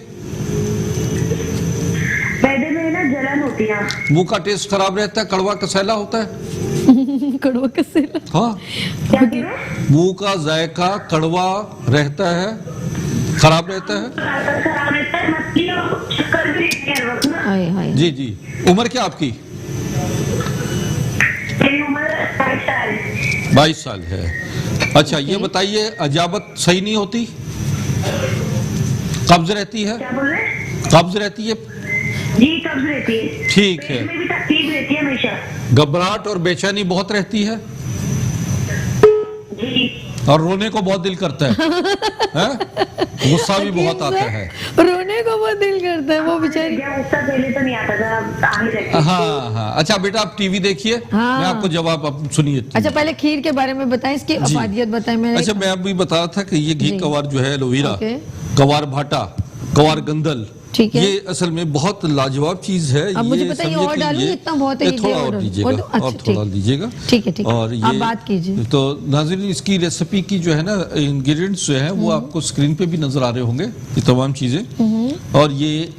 मैदे में ना जलन होती है। मुंह का टेस्ट खराब रहता है, कड़वा कसैला होता है? कड़वा कसैला? हाँ, क्या कह रहे हैं? मुंह का जायका कड़वा रहता है, खराब रहता है? खराब रहता है, मछली और शक्कर भी रहती है हर वक्त ना। हाय हाय। जी जी। उम्र क्या आपकी? मेरी उम्र 22 साल है। 22 साल है। अच्छा, ये बताइए, अजाबत सही नहीं होती? कब्ज रहती है? क्या बोल रहे हैं? कब्ज रहती है? जी, कब्ज रहती है। ठीक है। पेट में भी तकलीफ रहती है हमेशा। घबराहट और बेचैनी बहुत रहती है? जी। और रोने को बहुत दिल करता है, हैं? गुस्सा भी बहुत आता है। रोने को बहुत दिल करता है, वो बेचारी। गुस्सा पहले तो नहीं आता था, अब आने लगा। हाँ हाँ। अच्छा बेटा, आप टीवी देखिए, हाँ। मैं आपको जवाब आप सुनिए। अच्छा, पहले खीर के बारे में बताएं, इसकी अफादियत बताएं। मैंने अच्छा, मैं अभी बता रहा था कि ये घी जी। कवार जो है एलोवेरा, ओके। कवार भाटा, कवार गंदल, ठीक है, ये असल में बहुत लाजवाब चीज है। अब मुझे ये पता है, समझे और कि डालूं, ये इतना बहुत है, थोड़ा और दीजिएगा, और थोड़ा दीजिएगा। ठीक है, ठीक है, और आप ये बात कीजिए। तो नाज़रीन, इसकी रेसिपी की जो है ना इंग्रेडिएंट्स जो है वो आपको स्क्रीन पे भी नजर आ रहे होंगे, ये तमाम चीजें। और ये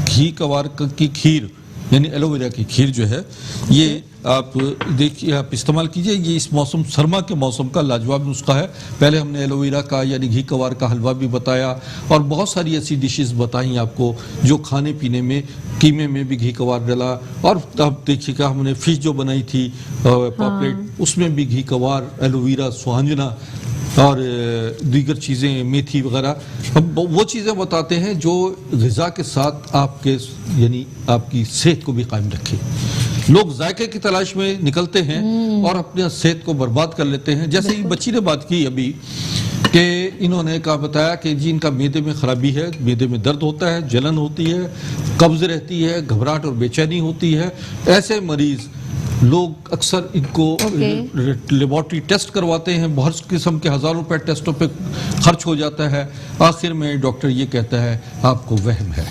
घी कवार की खीर यानी एलोवेरा की खीर जो है, ये आप देखिए, आप इस्तेमाल कीजिए। ये इस मौसम, सरमा के मौसम का लाजवाब नुस्खा है। पहले हमने एलोवेरा का यानी घी कवार का हलवा भी बताया, और बहुत सारी ऐसी डिशेस बताई आपको जो खाने पीने में, कीमे में भी घी कवार डला। और अब देखिएगा, हमने फिश जो बनाई थी पॉपलेट, उसमें भी घी कवार, एलोवेरा, सुहांजना और दीगर चीज़ें, मेथी वगैरह, हम वो चीज़ें बताते हैं जो ग़िज़ा के साथ आपके यानी आपकी सेहत को भी कायम रखे। लोग जायके की तलाश में निकलते हैं और अपने सेहत को बर्बाद कर लेते हैं। जैसे ही बच्ची ने बात की अभी कि इन्होंने कहा बताया कि जी इनका मैदे में खराबी है, मैदे में दर्द होता है, जलन होती है, कब्ज रहती है, घबराहट और बेचैनी होती है। ऐसे मरीज लोग अक्सर इनको लेबोरेटरी टेस्ट करवाते हैं, बहुत किस्म के हज़ारों रुपए टेस्टों पे खर्च हो जाता है। आखिर में डॉक्टर ये कहता है आपको वहम है,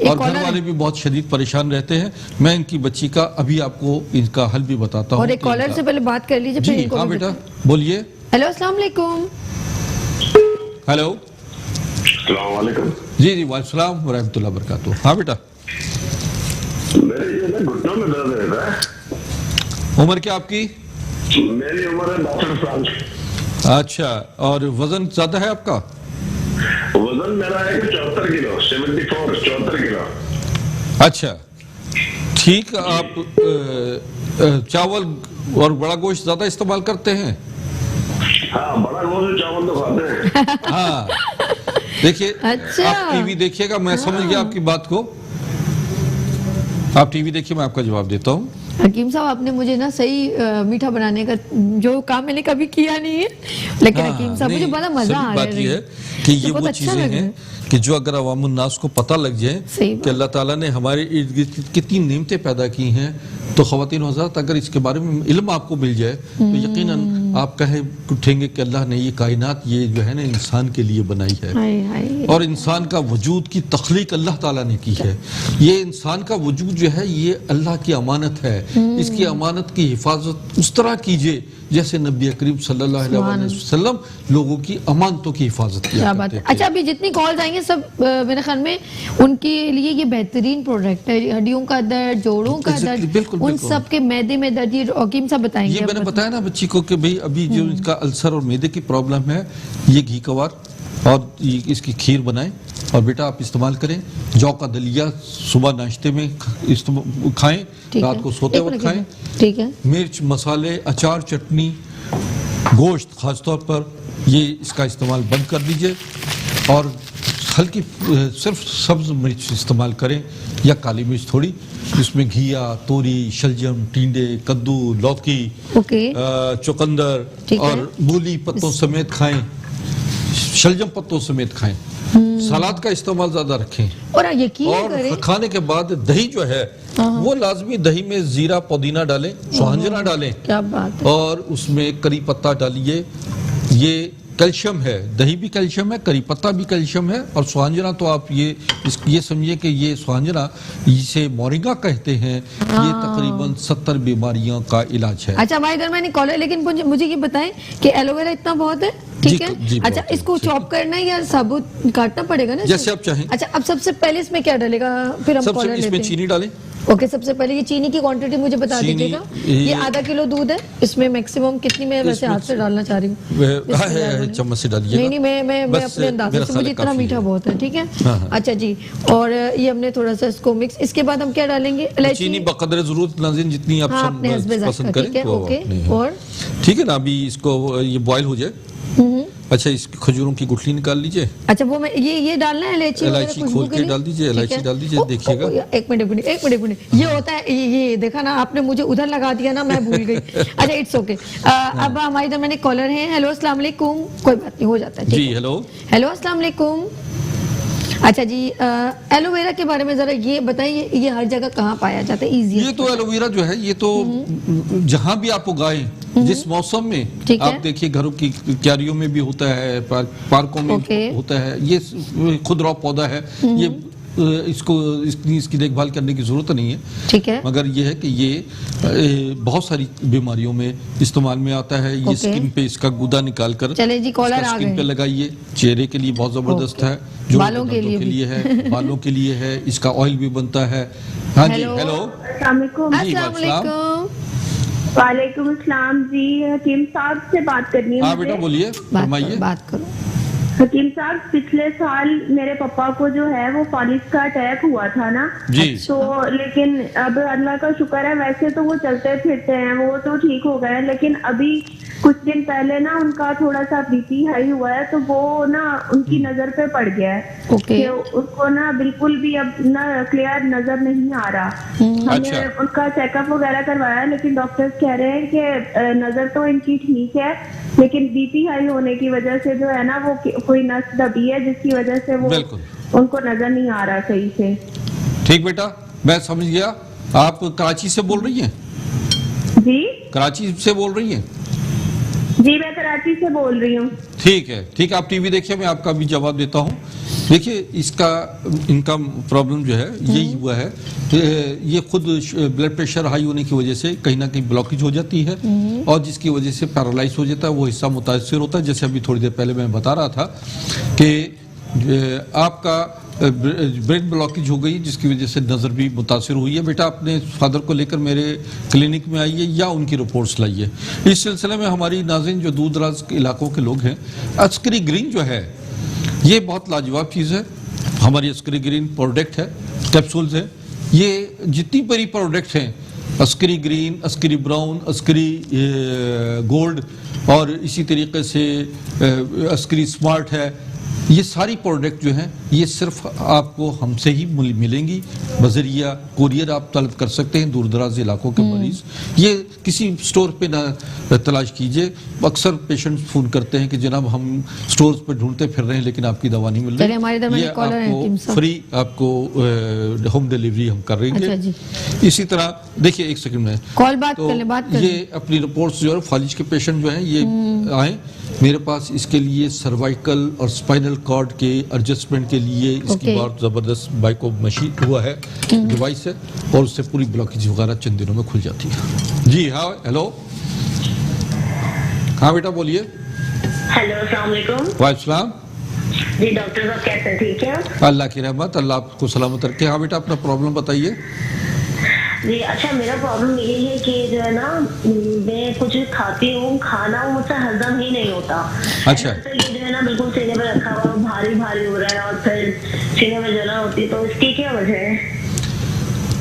और घर वाले भी बहुत शदीद परेशान रहते हैं। मैं इनकी बच्ची का अभी आपको इनका हल भी बताता हूँ। और एक कॉलर से पहले बात कर लीजिए। जी हाँ बेटा बोलिए। हेलो अस्सलाम वालेकुम। हेलो अस्सलाम वालेकुम। जी जी वालेकुम सलाम व रहमतुल्लाह व बरकातुहू। हाँ बेटा, मेरे ये ना घुटनों में दर्द रहता है। उम्र क्या आपकी? मेरी उम्र है 62 साल। अच्छा, और वजन ज्यादा है आपका? वजन मेरा है कि 74 किलो, 74 किलो। अच्छा ठीक। आप चावल और बड़ा गोश्त ज्यादा इस्तेमाल करते हैं? हाँ, बड़ा गोश्त चावल तो खाते हैं। हाँ देखिए, अच्छा। आप टीवी देखिएगा, मैं समझ गया आपकी बात को। आप टीवी देखिए, मैं आपका जवाब देता हूँ। हकीम साहब, आपने मुझे ना सही मीठा बनाने का जो काम मैंने कभी किया नहीं है, लेकिन हकीम साहब मुझे बड़ा मजा आ रहा है। बात ये है कि ये वो चीजें हैं कि जो अगर अवामुन नास को पता लग जाए कि अल्लाह ताला ने हमारे इर्द गिर्द कितनी नेमतें पैदा की हैं, तो ख़वातीन व हज़रात अगर इसके बारे में इल्म आपको मिल जाए तो यकीनन आप कहे उठेंगे कि अल्लाह ने ये कायनात ये जो है ना इंसान के लिए बनाई है, और इंसान का वजूद की तख्लीक अल्लाह ताला ने की है। ये इंसान का वजूद जो है ये अल्लाह की अमानत है। इसकी अमानत की हिफाजत उस तरह कीजिए जैसे नबी करीम सल्लल्लाहु अलैहि वसल्लम लोगों की अमानतों की हिफाजत किया करते थे। अच्छा, अभी जितनी कॉल्स आएंगे सब मेरे ख्याल में उनके लिए ये बेहतरीन प्रोडक्ट है। हड्डियों का दर्द, जोड़ों का दर्द, उन सब के मैदे में दर्द, ये हकीम साहब बताएंगे। ये मैंने बताया ना बच्ची को कि भाई अभी जो इसका अल्सर और मैदे की प्रॉब्लम है, ये घी कवार और इसकी खीर बनाएं और बेटा आप इस्तेमाल करें। जौ का दलिया सुबह नाश्ते में खाएं, रात को सोते वक्त खाएं। ठीक है। मिर्च, मसाले, अचार, चटनी, गोश्त खासतौर पर ये इसका इस्तेमाल बंद कर दीजिए और हल्की सिर्फ सब्ज मिर्च इस्तेमाल करें या काली मिर्च थोड़ी, जिसमें घिया, तोरी, शलजम, टिंडे, कद्दू, लौकी, चुकंदर और मूली पत्तों समेत खाएं, शलजम पत्तों समेत खाएं। सलाद का इस्तेमाल ज्यादा रखें और यकीन करें खाने के बाद दही जो है वो लाजमी दही में जीरा पुदीना डालें, सुहांजना डालें। क्या बात है। और उसमें करी पत्ता डालिए। ये कैल्शियम है, दही भी कैल्शियम है, करी पत्ता भी कैल्शियम है, और सुहांजना तो आप ये समझिए कि ये सुहांजना इसे मोरिंगा कहते हैं। ये तकरीबन 70 बीमारियों का इलाज है। अच्छा, हमारे दरमियान कॉल है, लेकिन मुझे ये बताएं कि एलोवेरा इतना बहुत है, ठीक है। अच्छा, इसको चॉप करना है या साबुत काटना पड़ेगा ना? जैसे आप चाहें। अच्छा, अब सबसे पहले इसमें क्या डालेगा, फिर हम कॉलर लेते हैं। इसमें चीनी डालें। ओके, सबसे पहले ये चीनी की क्वांटिटी मुझे बता दीजिएगा। ये आधा किलो दूध है, इसमें मैक्सिमम कितनी मैं वैसे हाथ से डालना चाह रही हूँ। चम्मच से डालिए। नहीं, मैं अपने अंदाजे से, मुझे इतना मीठा बहुत है, ठीक है। अच्छा जी, और ये हमने थोड़ा सा इसको मिक्स, इसके बाद हम क्या डालेंगे? चीनी बकदर जरूरत नाज़रीन जितनी आप पसंद करें। ओके, और ठीक है ना, अभी इसको ये बॉयल हो जाए। अच्छा, इसकी खजूरों की गुठली निकाल लीजिए। अच्छा, वो मैं ये डालना है, इलायची खोल के डाल दीजिए, इलायची डाल दीजिए, देखिएगा। एक मिनट, ये होता है, ये देखा ना आपने, मुझे उधर लगा दिया ना, मैं भूल गई। अच्छा, इट्स ओके। अब हमारे इधर मैंने कॉलर है। हेलो अस्सलाम वालेकुम। कोई बात नहीं, हो जाता है जी। हेलो अस्सलाम वालेकुम। अच्छा जी, एलोवेरा के बारे में जरा ये बताइए, ये हर जगह कहाँ पाया जाता है? इजी। ये तो एलोवेरा जो है ये तो जहाँ भी आप उगाएं, जिस मौसम में आप देखिए, घरों की क्यारियों में भी होता है, पार्कों में होता है। ये खुदरा पौधा है। ये इसकी देखभाल करने की जरूरत नहीं है, ठीक है। मगर ये है कि ये बहुत सारी बीमारियों में इस्तेमाल में आता है। ये स्किन पे इसका गुदा निकाल कर चले जी, कॉलर आ गए। स्किन पे लगाइए, चेहरे के लिए बहुत जबरदस्त है, बालों के लिए है, बालों के लिए है, इसका ऑयल भी बनता है। हाँ जी, हेलो वालेकुम अस्सलाम जी। हकीम साहब से बात करनी है। हाँ बेटा बोलिए, फरमाइए। बात करो। हकीम साहब, पिछले साल मेरे पापा को जो है वो फालिज का अटैक हुआ था ना जी। तो लेकिन अब अल्लाह का शुक्र है, वैसे तो वो चलते फिरते हैं, वो तो ठीक हो गए, लेकिन अभी कुछ दिन पहले ना उनका थोड़ा सा बीपी हाई हुआ है, तो वो ना उनकी नजर पे पड़ गया है। ओके। कि उनको ना बिल्कुल भी अब ना क्लियर नजर नहीं आ रहा। हमने अच्छा। उनका चेकअप वगैरह करवाया, लेकिन डॉक्टर्स कह रहे हैं कि नजर तो इनकी ठीक है, लेकिन बीपी हाई होने की वजह से जो है ना वो कोई नस दबी है, जिसकी वजह से वो बिल्कुल। उनको नजर नहीं आ रहा सही से। ठीक बेटा, मैं समझ गया। आप कराची से बोल रही हैं? जी कराची से बोल रही हैं? जी, मैं कराची से बोल रही हूँ। ठीक है, ठीक है, आप टीवी देखिए, मैं आपका भी जवाब देता हूँ। देखिए, इनका प्रॉब्लम जो है यही हुआ है, ये खुद ब्लड प्रेशर हाई होने की वजह से कहीं ना कहीं ब्लॉकेज हो जाती है, और जिसकी वजह से पैरालाइज हो जाता है, वो हिस्सा मुतासर होता है। जैसे अभी थोड़ी देर पहले मैं बता रहा था कि आपका ब्रेन ब्लॉकेज हो गई, जिसकी वजह से नज़र भी मुतासर हुई है। बेटा, अपने फादर को लेकर मेरे क्लिनिक में आइए या उनकी रिपोर्ट्स लाइए। इस सिलसिले में हमारी नाज़रीन जो दूर दराज के इलाकों के लोग हैं, अस्करी ग्रीन जो है ये बहुत लाजवाब चीज़ है। हमारी अस्करी ग्रीन प्रोडक्ट है, कैप्सूल्स हैं। ये जितनी बड़ी प्रोडक्ट हैं, Askari green, Askari brown, Askari gold, और इसी तरीके से अस्करी स्मार्ट है, ये सारी प्रोडक्ट जो हैं ये सिर्फ आपको हमसे ही मिलेंगी। बजरिया कुरियर आप तलब कर सकते हैं दूर दराज इलाकों के मरीज। ये किसी स्टोर पे ना तलाश कीजिए। अक्सर पेशेंट्स फ़ोन करते हैं कि जनाब हम स्टोर्स पे ढूंढते फिर रहे हैं लेकिन आपकी दवा नहीं मिल रही। ये आपको फ्री आपको होम डिलीवरी हम कर रहेंगे। अच्छा, इसी तरह देखिए, एक सेकंड में कॉल बात तो कर ले, बात कर ये अपनी रिपोर्ट्स जो है फालिज के पेशेंट जो हैं ये आए मेरे पास, इसके लिए सर्वाइकल और स्पाइनल कॉर्ड के एडजस्टमेंट के लिए इसकी बहुत ज़बरदस्त बाइको मशीन हुआ है, डिवाइस है, और उससे पूरी ब्लॉकेज वगैरह चंद दिनों में खुल जाती है। जी हाँ, हेलो, हाँ बेटा बोलिए। हेलो, अस्सलाम वालेकुम। वालेकुम। जी डॉक्टर साहब कैसे हैं? ठीक है, अल्लाह की रहमत, अल्लाह आपको सलामत रखे। हाँ बेटा, अपना प्रॉब्लम बताइए। जी अच्छा, मेरा प्रॉब्लम ये है कि जो है ना, मैं कुछ खाती हूँ, खाना मुझसे हजम ही नहीं होता। अच्छा। तो ये जो है ना बिल्कुल सीने पर रखा हुआ भारी भारी हो रहा है, और फिर सीने में जलन होती है, तो इसकी क्या वजह है?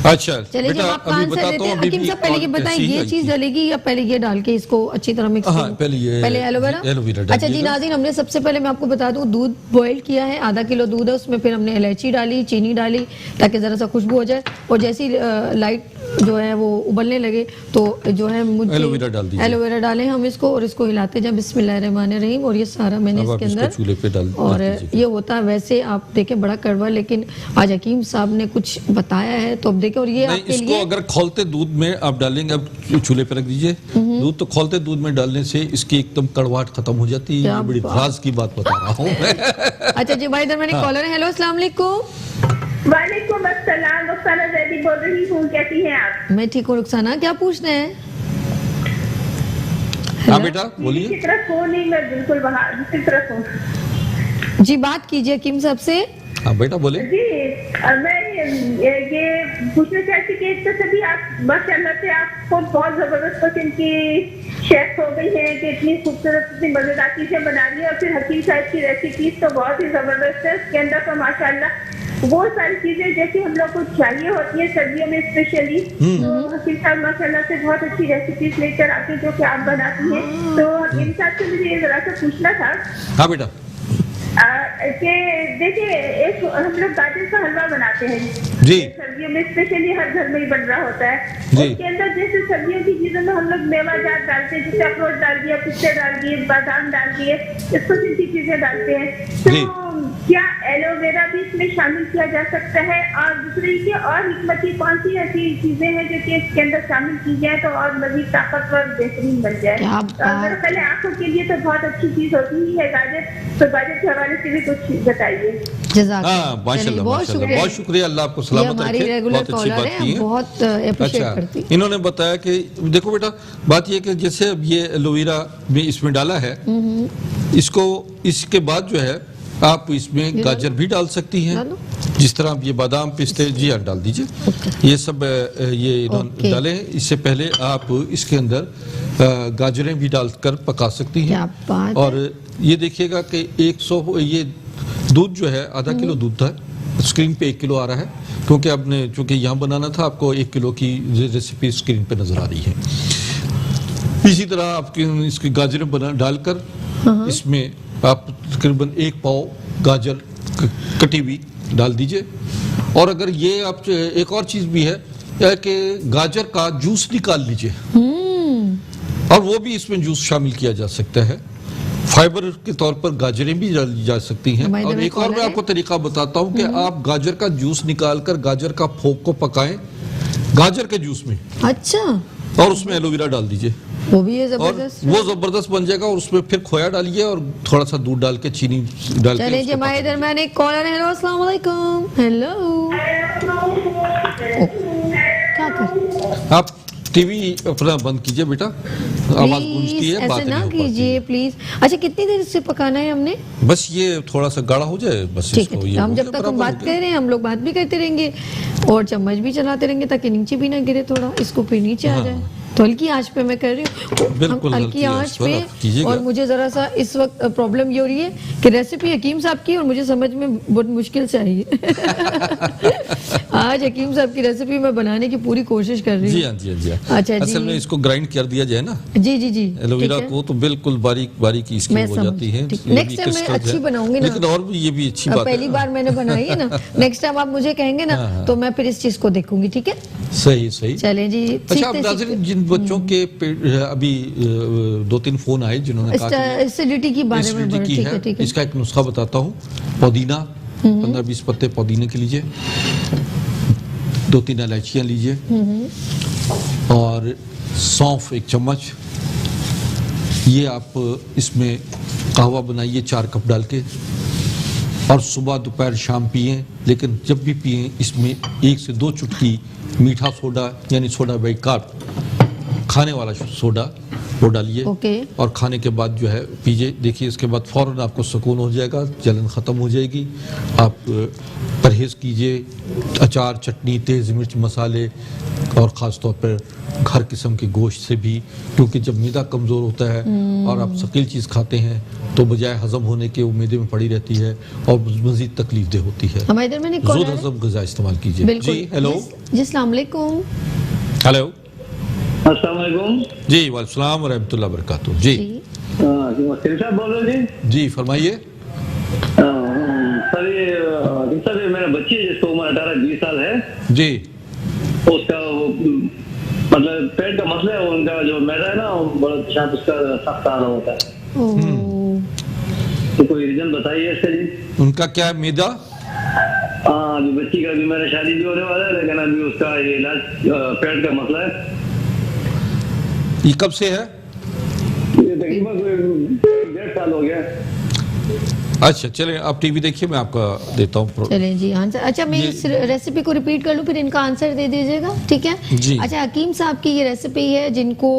अच्छा चलिए, जब आप कान से देते हैं, हकीम साहब पहले ये बताएं, ये चीज डलेगी या पहले ये डाल के इसको अच्छी तरह मिक्स हाँ, पहले एलोवेरा। अच्छा जी नाज़रीन, हमने सबसे पहले मैं आपको बता दूं, दूध बॉईल किया है, आधा किलो दूध है, उसमें फिर हमने इलायची डाली, चीनी डाली, ताकि ज़रा सा खुशबू हो जाए, और जैसी लाइट जो है वो उबलने लगे तो जो है मुझे एलोवेरा डालें हम इसको, और इसको हिलाते जाए बिस्मिल्लाहिर्रहमानिर्रहीम, और ये सारा मैंने इसके अंदर चूल्हे पे डाल, और ये होता है। वैसे आप देखें बड़ा कड़वा, लेकिन आज हकीम साहब ने कुछ बताया है, तो अब देखें। और ये आपके लिए अगर खौलते दूध में आप डालेंगे, अब चूल्हे पे रख दीजिए दूध, तो खौलते दूध में डालने से इसकी एकदम कड़वाहट खत्म हो जाती है। बड़ी राज की बात बता रहा हूँ मैं। अच्छा जी, भाई दरमियानी कॉलर है। हेलो, अस्सलाम वालेकुम। वालेकुम अस्सलाम, रुखसाना जैदी बोल रही हूँ, कैसी हैं आप? मैं ठीक हूँ रुखसाना, क्या पूछना है? हाँ बेटा बोलिए। दूसरी तरफ हूँ नहीं, मैं बिल्कुल बाहर दूसरी तरफ हूँ। जी बात कीजिए हकीम साहब से। हाँ बेटा बोले। जी मैं ये पूछना चाहती कि एक तो सभी आप माशाल्लाह से आपको बहुत जबरदस्त किस्म की शेफ हो गई है कि इतनी खूबसूरत, इतनी मजेदार चीजें बना रही है, और फिर हकीम साहब की रेसिपीज तो बहुत ही जबरदस्त है। उसके अंदर तो माशाल्लाह वो सारी चीजें जैसी हम लोग को चाहिए होती है सर्दियों में स्पेशली, तो हकीम साहब माशाल्लाह से बहुत अच्छी रेसिपीज लेकर आते हैं जो कि आप बनाती हैं। तो हकीम साहब से मुझे ये जरा सा पूछना था। हाँ बेटा। कि देखिए, एक हम लोग गाजर का हलवा बनाते हैं जी, सर्दियों में स्पेशली हर घर में ही बन रहा होता है। उसके अंदर जैसे सर्दियों की चीजों में हम लोग मेवाजात डालते हैं, जैसे अखरोट डाल दिया, पिस्ते डाल दिए, बादाम डाल दिए, इस किस्म की चीजें डालते हैं। तो क्या एलोवेरा भी इसमें शामिल किया जा सकता है? और दूसरी की और हिकमती कौन सी ऐसी चीजें हैं जो कि इसके अंदर शामिल की जाए तो और मजीद ताकतवर बेहतरीन बन जाए? अगर पहले आंखों के लिए तो बहुत अच्छी चीज होती ही है गाजर, तो गाजर के हवाले से भी कुछ बताइए। माशाल्लाह, बहुत शुक्रिया, अल्लाह आपको सलामत रखे, बहुत अच्छी बात की है, बहुत अप्रिशिएट करती है। इन्होंने बताया कि देखो बेटा, बात ये कि जैसे अब ये एलोवेरा भी इसमें डाला है, इसको इसके बाद जो है आप इसमें गाजर भी डाल सकती हैं, जिस तरह आप ये बादाम पिस्ते जी हाँ डाल दीजिए, ये सब ये इन्होंने डाले हैं। इससे पहले आप इसके अंदर गाजरें भी डालकर पका सकती हैं। और ये देखिएगा कि 100 ये दूध जो है आधा किलो दूध था, स्क्रीन पे 1 किलो आ रहा है, क्योंकि आपने चूंकि यहाँ बनाना था आपको 1 किलो की रेसिपी स्क्रीन पे नजर आ रही है। इसी तरह आपके इसकी गाजरें बना डालकर इसमें आप तकरीबन 1 पाव गाजर कटी हुई डाल दीजिए। और अगर ये आप एक और चीज भी है कि गाजर का जूस निकाल लीजिए और वो भी इसमें जूस शामिल किया जा सकता है। फाइबर के तौर पर गाजरें भी डाली जा सकती हैं। और एक और मैं आपको तरीका बताता हूं कि आप गाजर का जूस निकालकर गाजर का फोक को पकाएं गाजर के जूस में, अच्छा, और उसमें एलोवेरा डाल दीजिए, वो भी है और जबरदस्त। वो जबरदस्त बन जाएगा। और उसमें फिर खोया डालिए और थोड़ा सा दूध डाल के चीनी डाल के चलिए जी, उसको हमारे पका दरमियान एक कॉलर है। हेलो, अस्सलाम वालेकुम। हेलो, क्या कर लीजिए। आप टीवी अपना बंद कीजिए बेटा, आवाज गूंजती है, बात ऐसे नहीं ना हो पाती कीजिए है। प्लीज। अच्छा, कितनी देर से पकाना है हमने? बस ये थोड़ा सा गाढ़ा हो जाए बस ठीक इसको। है, ये हम हो जब गया, तक हम बराबर बात हो कर गया। रहे हैं हम लोग बात भी करते रहेंगे और चम्मच भी चलाते रहेंगे ताकि नीचे भी ना गिरे, थोड़ा इसको फिर नीचे आ जाए। तो हल्की आंच पे मैं कर रही हूँ, बिल्कुल हल्की हल्की आंच आंच पर आप पे। कीजिएगा। और मुझे जरा सा इस वक्त प्रॉब्लम ये हो रही है कि रेसिपी हकीम साहब की और मुझे समझ में बहुत मुश्किल से आई है। आज हकीम साहब की रेसिपी मैं बनाने की पूरी कोशिश कर रही हूँ। जी हाँ, जी हाँ, जी हाँ। अच्छा जी, असल में इसको ग्राइंड कर दिया जाए ना जी जी जी, एलोवेरा ठीक है। को, तो बिल्कुल बारीक बारीक इसकी मैं हो समझ- जाती है। ठीक। ये Next भी time मैं कस्टर्ड अच्छी है। बनाऊंगी ना। लेकिन और भी ये भी अच्छी अब बात पहली है। बार मैंने बनाई है ना, नेक्स्ट टाइम आप मुझे कहेंगे ना तो मैं फिर इस चीज को देखूंगी, ठीक है? सही सही। चलें जी। अच्छा, अब नाज़रीन, जिन बच्चों के अभी 2-3 फोन आए जिन्होंने कहा कि एसिडिटी की बारे में एसिडिटी की ठीक है, है, ठीक है। इसका एक नुस्खा बताता हूँ। पुदीना 15-20 पत्ते पुदीने के लीजिए, 2-3 इलायचियाँ लीजिए और सौंफ 1 चम्मच। ये आप इसमें कहवा बनाइए 4 कप डाल के और सुबह दोपहर शाम पिएं। लेकिन जब भी पिएं इसमें 1 से 2 चुटकी मीठा सोडा यानी सोडा बाइकार्ब, खाने वाला सोडा, वो डालिए। ओके। और खाने के बाद जो है पीजिए। देखिए इसके बाद फ़ौरन आपको सुकून हो जाएगा, जलन ख़त्म हो जाएगी। आप परहेज़ कीजिए अचार, चटनी, तेज़ मिर्च मसाले और ख़ास तौर पर हर किस्म के गोश्त से भी, क्योंकि जब मैदा कमज़ोर होता है और आप शकील चीज़ खाते हैं तो बजाय हज़म होने के वो मैदे में पड़ी रहती है और मज़ीद तकलीफ़देह होती है। हमारे इधर मैंने कॉल ज़ोर हज़म ग़िज़ा इस्तेमाल कीजिए। बिल्कुल। जी हेलो। जी, अस्सलाम वालेकुम। हेलो। अस्सलाम वालेकुम। जी वालेकुम व रहमतुल्लाह व बरकातुहू। जी सिर साहब बोल रहे थे? जी फरमाइए। सर ये मेरा बच्ची है जिसको उम्र 18-20 साल है, जी उसका वो मतलब पेट का मसला है, उनका जो मैदा है ना वो बड़ा पेशाब उसका सख्त आ रहा होता है। तो कोई रीजन बताइए इसका जी। उनका क्या है, मैदा? हाँ, अभी बच्ची का अभी मेरा शादी भी होने वाला है, लेकिन अभी उसका ये इलाज पेट का मसला है। ये कब से है? ये तकरीबन 1.5 साल हो गया। अच्छा चलें, आप टीवी देखिए, मैं आपका देता हूँ। चलें जी आंसर। अच्छा, मैं इस रेसिपी को रिपीट कर लूँ फिर इनका आंसर दे दीजिएगा, ठीक है जी। अच्छा, हकीम साहब की ये रेसिपी है जिनको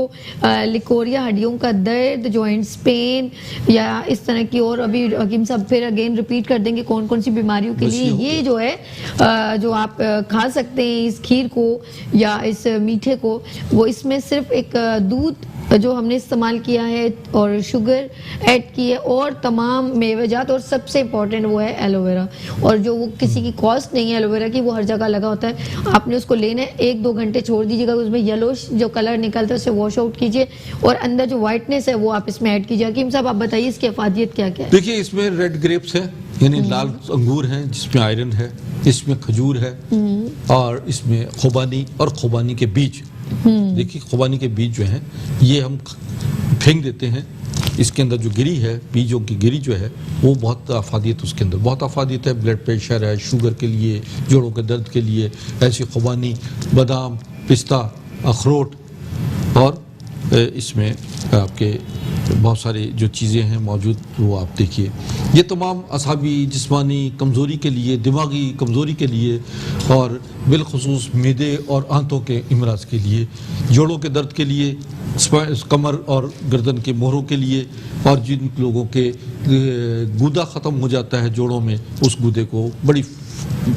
लिकोरिया, हड्डियों का दर्द, जॉइंट्स पेन या इस तरह की, और अभी हकीम साहब फिर अगेन रिपीट कर देंगे कौन कौन सी बीमारियों के लिए ये जो है जो आप खा सकते हैं इस खीर को या इस मीठे को। वो इसमें सिर्फ एक दूध जो हमने इस्तेमाल किया है और शुगर ऐड की है और तमाम मेवेजात, और सबसे इम्पोर्टेंट वो है एलोवेरा। और जो वो किसी की कॉस्ट नहीं है एलोवेरा की, वो हर जगह लगा होता है। आपने उसको लेना है, 1-2 घंटे छोड़ दीजिएगा, उसमें येलोश जो कलर निकलता है उसे वॉश आउट कीजिए और अंदर जो वाइटनेस है वो आप इसमें ऐड कीजिए। हकीम साहब आप बताइए इसकी अफादियत क्या क्या है? देखिए इसमें रेड ग्रेप्स है यानी लाल अंगूर हैं जिसमें आयरन है, इसमें खजूर है और इसमें खुबानी और खुबानी के बीज। देखिए खुबानी के बीज जो हैं ये हम फेंक देते हैं। इसके अंदर जो गिरी है, बीजों की गिरी जो है वो बहुत अफादियत, उसके अंदर बहुत अफादियत है। ब्लड प्रेशर है, शुगर के लिए, जोड़ों के दर्द के लिए ऐसी खुबानी, बादाम, पिस्ता, अखरोट और इसमें आपके बहुत सारी जो चीज़ें हैं मौजूद, वो आप देखिए। ये तमाम असाबी जिस्मानी कमज़ोरी के लिए, दिमागी कमज़ोरी के लिए और बिलखुसूस मैदे और आंतों के इमराज के लिए, जोड़ों के दर्द के लिए, कमर और गर्दन के मोहरों के लिए, और जिन लोगों के गूदा ख़त्म हो जाता है जोड़ों में, उस गूदे को बड़ी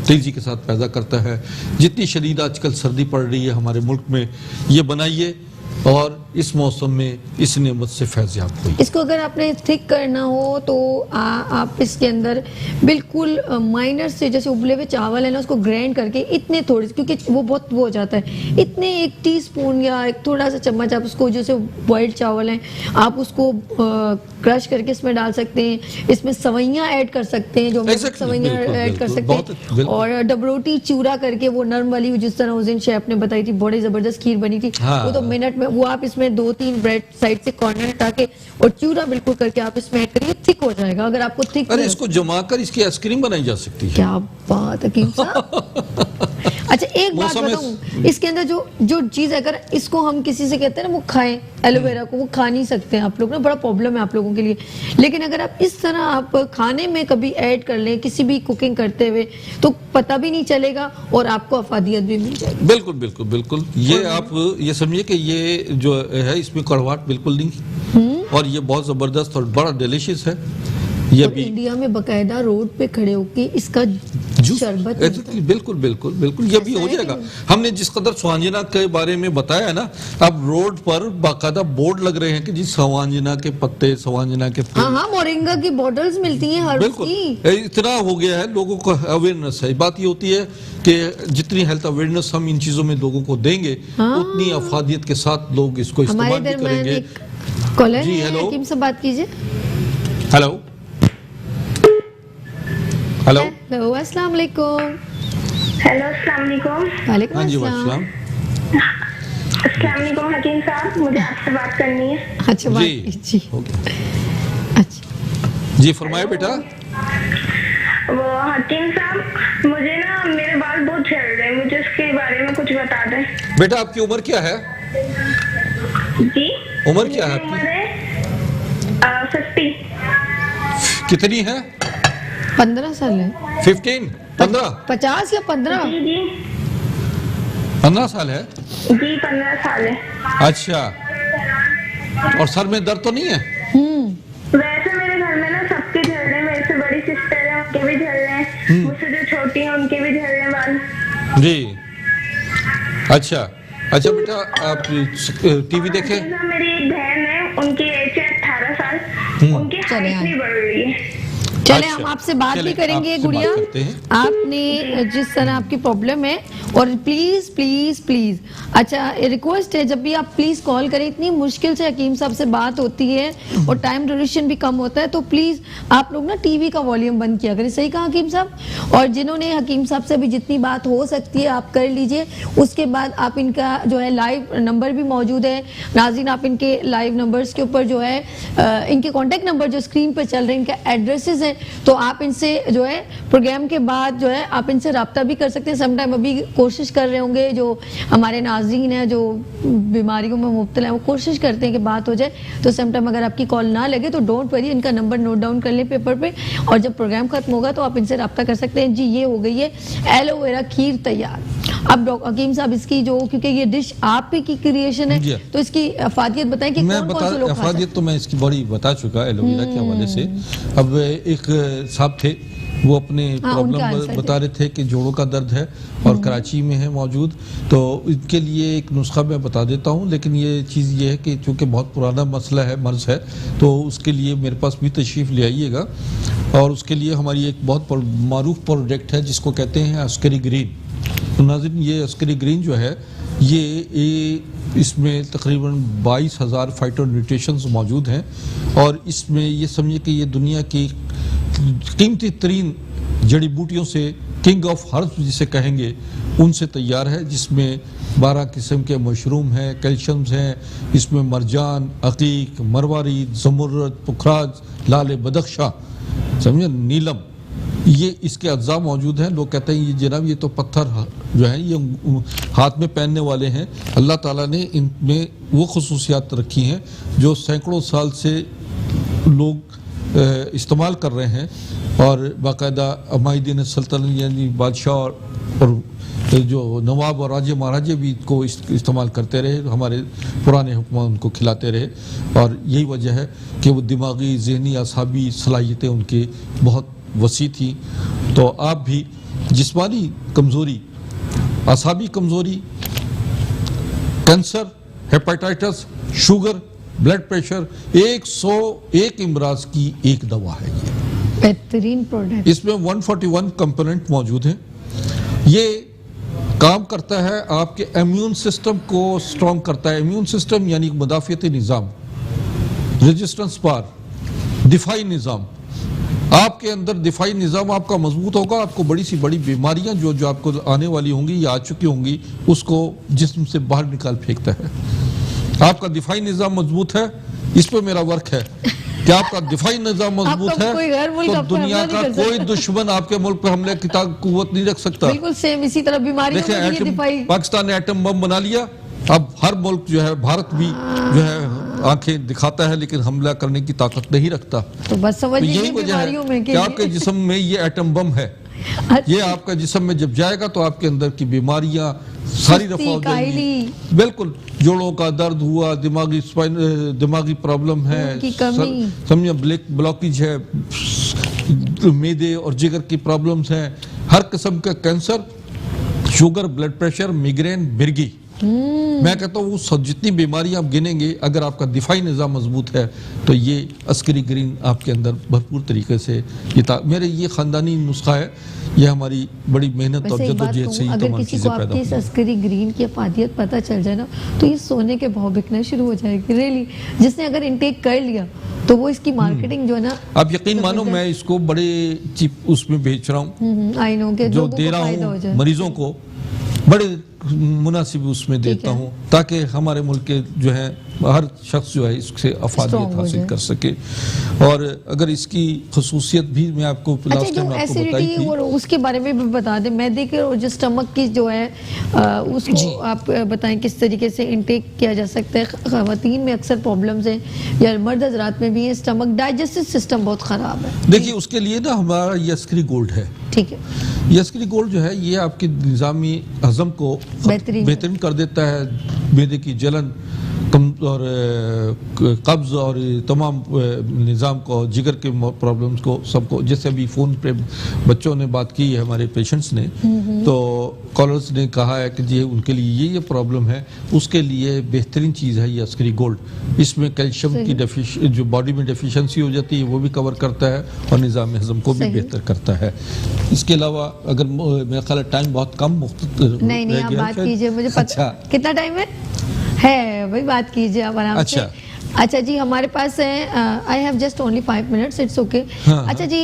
तेज़ी के साथ पैदा करता है। जितनी शदीद आजकल सर्दी पड़ रही है हमारे मुल्क में, ये बनाइए और इस मौसम में इस नेमत से फैज़याब हुई। इसको अगर आपने थिक करना हो तो आप इसके अंदर बिल्कुल माइनर से, जैसे उबले हुए चावल है ना, उसको ग्राइंड करके इतने थोड़े, क्योंकि वो बहुत वो हो जाता है, इतने 1 टीस्पून या एक थोड़ा सा चम्मच आप उसको, जैसे बॉइल्ड चावल हैं आप उसको क्रश करके इसमें डाल सकते हैं। इसमें सवैयाँ ऐड कर सकते हैं, जो सवैयाँ ऐड कर सकते हैं, और डबरोटी चूरा करके वो नरम वाली, जिस तरह उस दिन शेफ ने बताई थी, बड़ी जबरदस्त खीर बनी थी। वो तो मिनट में, वो आप इसमें 2-3 ब्रेड साइड से कॉर्नर हटा के और चूरा बिल्कुल करके आप इसमें ऐड करिए, थिक हो जाएगा। अगर आपको थिक, अरे इसको जमाकर इसकी आइसक्रीम बनाई जा सकती है। क्या बात है हकीम साहब। अच्छा एक बात बताऊं, इसके अंदर जो चीज, अगर इसको हम किसी से कहते हैं ना वो खाएं, एलोवेरा को, वो खा नहीं सकते हैं आप लोग ना, बड़ा प्रॉब्लम है आप लोगों के लिए। लेकिन अगर आप इस तरह आप खाने में कभी ऐड कर लें किसी भी कुकिंग करते हुए, तो पता भी नहीं चलेगा और आपको अफादियत भी मिल जाएगी। बिल्कुल बिल्कुल बिल्कुल। ये आप ये समझिए कि ये जो है इसमें कड़वाहट बिल्कुल नहीं, और ये बहुत जबरदस्त और बड़ा डिलीशियस है। ये भी इंडिया में बकायदा रोड पे खड़े होके इसका शरबत मिलता है। बिल्कुल बिल्कुल बिल्कुल, ये भी हो जाएगा। हमने जिस कदर स्वांजना के बारे में बताया ना, अब रोड पर बाकायदा बोर्ड लग रहे हैं कि जी स्वांजना के पत्ते, स्वांजना के फूल, हाँ, मोरिंगा की बॉटल्स मिलती हैं हर बिल्कुल। इतना हो गया है, लोगों को अवेयरनेस है। बात ये होती है कि जितनी हेल्थ अवेयरनेस हम इन चीजों में लोगों को देंगे, उतनी अफादियत के साथ लोग इसको इस्तेमाल भी करेंगे। कॉलर जी, हेलो, हकीम से बात कीजिए। हेलो हेलो हेलो, अस्सलाम वालेकुम। हेलो, अस्सलाम वालेकुम। वालेकुम हाँ जी, अस्सलाम। अस्सलाम वालेकुम हकीम साहब, मुझे आपसे बात करनी है। अच्छा बात जी, कीजिए। अच्छा जी, फरमाए बेटा। वो हकीम साहब, मुझे ना मेरे बाल बहुत झड़ रहे हैं, मुझे उसके बारे में कुछ बता दें। बेटा आपकी उम्र क्या है? जी, उम्र क्या है आपकी? उम्र है 50। कितनी है? 15 साल है। 15 15 50 या 15? जी जी 15 साल है। जी 15 साल है। अच्छा, और सर में दर्द तो नहीं है? वैसे मेरे घर में ना सबके झड़ रहे हैं, मेरे से बड़ी सिस्टर है उनके भी झड़ रहे हैं, मुझसे जो छोटी है उनके भी झड़ रहे हैं बाल। जी, अच्छा अच्छा बेटा, आप टीवी देखें? मेरी एक बहन है, उनकी एज है 18 साल, उनकी हाइट नहीं बढ़ रही है। चले अच्छा, हम आपसे बात भी करेंगे आपसे गुड़िया। बात करते हैं। आपने जिस तरह आपकी प्रॉब्लम है, और प्लीज प्लीज प्लीज, अच्छा रिक्वेस्ट है, जब भी आप प्लीज कॉल करें, इतनी मुश्किल से हकीम साहब से बात होती है और टाइम ड्यूरेशन भी कम होता है, तो प्लीज आप लोग ना टीवी का वॉल्यूम बंद किया करें। सही कहा हकीम साहब। और जिन्होंने हकीम साहब से भी जितनी बात हो सकती है आप कर लीजिए। उसके बाद आप इनका जो है लाइव नंबर भी मौजूद है नाज़रीन, आप इनके लाइव नंबर्स के ऊपर जो है इनके कॉन्टेक्ट नंबर जो स्क्रीन पर चल रहे हैं, इनका एड्रेसेस हैं, तो आप इनसे जो है प्रोग्राम के बाद जो है आप इनसे रब्ता भी कर सकते हैं। समटाइम अभी कोशिश कर रहे होंगे जो हमारे नाज़रीन हैं जो बीमारियों में मुब्तला हैं, वो कोशिश करते हैं कि बात हो जाए, तो समटाइम अगर आपकी कॉल ना लगे तो डोंट वरी, इनका नंबर नोट डाउन कर लें पेपर पे, और जब प्रोग्राम खत्म होगा तो आप इनसे रब्ता कर सकते हैं। जी, ये हो गई है एलोवेरा खीर तैयार। अब डॉक्टर हकीम साहब, इसकी जो, क्योंकि ये डिश आप ही की क्रिएशन है, तो इसकी अफादियत बताएं कि कौन कौन से लोग खा सकते हैं। अफादियत तो मैं इसकी बड़ी बता चुका एलोवेरा के हवाले से। अब एक साहब थे, वो अपने प्रॉब्लम बता रहे थे कि जोड़ों का दर्द है और कराची में है मौजूद, तो इनके लिए एक नुस्खा मैं बता देता हूँ। लेकिन ये चीज़ ये है कि चूँकि बहुत पुराना मसला है, मर्ज़ है, तो उसके लिए मेरे पास भी तशरीफ़ ले आइएगा। और उसके लिए हमारी एक बहुत मारूफ प्रोडक्ट है जिसको कहते हैं अस्करी ग्रीन। तो नाज़रीन, ये अस्करी ग्रीन जो है, ये इसमें तकरीबन 22,000 फाइटो न्यूट्रिशंस मौजूद हैं, और इसमें ये समझिए कि ये दुनिया की कीमती तरीन जड़ी बूटियों से, किंग ऑफ हर्ब्स जिसे कहेंगे, उनसे तैयार है, जिसमें 12 किस्म के मशरूम हैं, कैल्शियम्स हैं, इसमें मरजान, अकीक, मरवारी, जमुर्रत, पुखराज, लाल बदख्शा, समझे, नीलम, ये इसके अज्जा मौजूद हैं। लोग कहते हैं ये जनाब ये तो पत्थर जो है ये हाथ में पहनने वाले हैं। अल्लाह ताला ने इनमें वो खुसूसियात रखी हैं जो सैकड़ों साल से लोग इस्तेमाल कर रहे हैं, और बाकायदा अमाइदीन सल्तनत यानी बादशाह और जो नवाब और राजे महाराजे भी इसको इस्तेमाल करते रहे, हमारे पुराने हुक्म उनको खिलाते रहे, और यही वजह है कि वो दिमागी, ज़हनी, असाबी सलाहियतें उनकी बहुत वसी थी। तो आप भी जिस्मानी कमज़ोरी, असाबी कमज़ोरी, cancer hepatitis, sugar, blood pressure, 101 इमराज की एक दवा है ये। बेहतरीन प्रोडक्ट। इसमें 141 कंपोनेंट मौजूद हैं। ये काम करता है आपके इम्यून सिस्टम को स्ट्रॉन्ग करता है। इम्यून सिस्टम यानी मुदाफ़ियती निज़ाम, रेजिस्टेंस पावर, दिफाई निज़ाम। आपके अंदर दिफाई निज़ाम आपका मजबूत होगा, आपको बड़ी सी बड़ी बीमारियां जो आपको आने वाली होंगी या आ चुकी होंगी उसको जिस्म से बाहर निकाल फेंकता है। आपका दिफाई निज़ाम मजबूत है, इस पर मेरा वर्क है कि आपका दिफाई निज़ाम मजबूत है तो दुनिया का कोई दुश्मन आपके मुल्क पर हमले की कुव्वत नहीं रख सकता। बिल्कुल सेम इसी तरह बीमारियों में भी ये दिफाई। पाकिस्तान ने एटम बम बना लिया, अब हर मुल्क जो है, भारत भी जो है आंखें दिखाता है लेकिन हमला करने की ताकत नहीं रखता। तो बस समझिए यही वजह बीमारियों है में कि आपके जिस्म में ये एटम बम है। ये आपका जिस्म में जब जाएगा तो आपके अंदर की बीमारियां सारी रफा हो जाएंगी। बिल्कुल, जोड़ों का दर्द हुआ, दिमागी प्रॉब्लम है, समझिए ब्लॉकेज है, मैदे और जिगर की प्रॉब्लम्स हैं, हर किस्म का cancer, sugar, blood pressure, migraine, मिर्गी। मैं कहता हूँ वो जितनी बीमारियां आप गिनेंगे, अगर आपका दिफाई निज़ाम मजबूत है तो ये अस्करी ग्रीन आपके अंदर भरपूर तरीके से मेरे ये ख़ानदानी नुस्खा है, ये हमारी बड़ी मेहनत और जद्दोजहद से ही तमाम चीज़ें पैदा होती हैं। अस्करी ग्रीन की अफादियत पता चल जाए ना तो ये सोने के भाव बिकना शुरू हो जाएगी। रियली जिसने अगर इनटेक कर लिया तो वो इसकी मार्केटिंग जो है ना, आप यकीन मानो मैं इसको बड़े चीप उसमें बेच रहा हूँ, आई नो कि जो दे रहा हूँ मरीजों को बड़े मुनासिब उसमें देता हूँ ताकि हमारे मुल्क के जो है हर शख्स जो है इससे अफादियत हासिल कर सके। और अगर इसकी खसूसियत भी मैं आपको लास्ट टाइम आपको बताई थी, और उसके बारे में भी बता दें। मैदे के और जो स्टमक की जो है उसको आप बताएं किस तरीके से इनटेक किया जा सकता है। ख़वातीन में अक्सर प्रॉब्लम्स हैं या मर्द हज़रात में भी है, स्टमक डाइजेस्टिव सिस्टम बहुत ख़राब है। देखिए उसके लिए ना हमारा यस्करी गोल्ड है। ठीक है, यस्करी गोल्ड जो है ये आपके निज़ामी हज़म को बेहतरीन कर देता है, मैदे की जलन और कब्ज़ और तमाम निज़ाम को, जिगर के प्रॉब्लम्स को, सबको। जैसे अभी फ़ोन पे बच्चों ने बात की है, हमारे पेशेंट्स ने, तो कॉलर्स ने कहा है कि जी उनके लिए ये प्रॉब्लम है, उसके लिए बेहतरीन चीज़ है ये अस्करी गोल्ड। इसमें कैल्शियम की जो बॉडी में डेफिशिएंसी हो जाती है वो भी कवर करता है और निज़ाम हज़म को भी बेहतर करता है। इसके अलावा अगर मेरा ख्याल टाइम बहुत कम नहीं आप बात कीजिए, मुझे पता कितना टाइम है भाई, बात कीजिए आप आराम से। अच्छा जी, हमारे पास है I have just only 5 minutes, it's okay. अच्छा जी,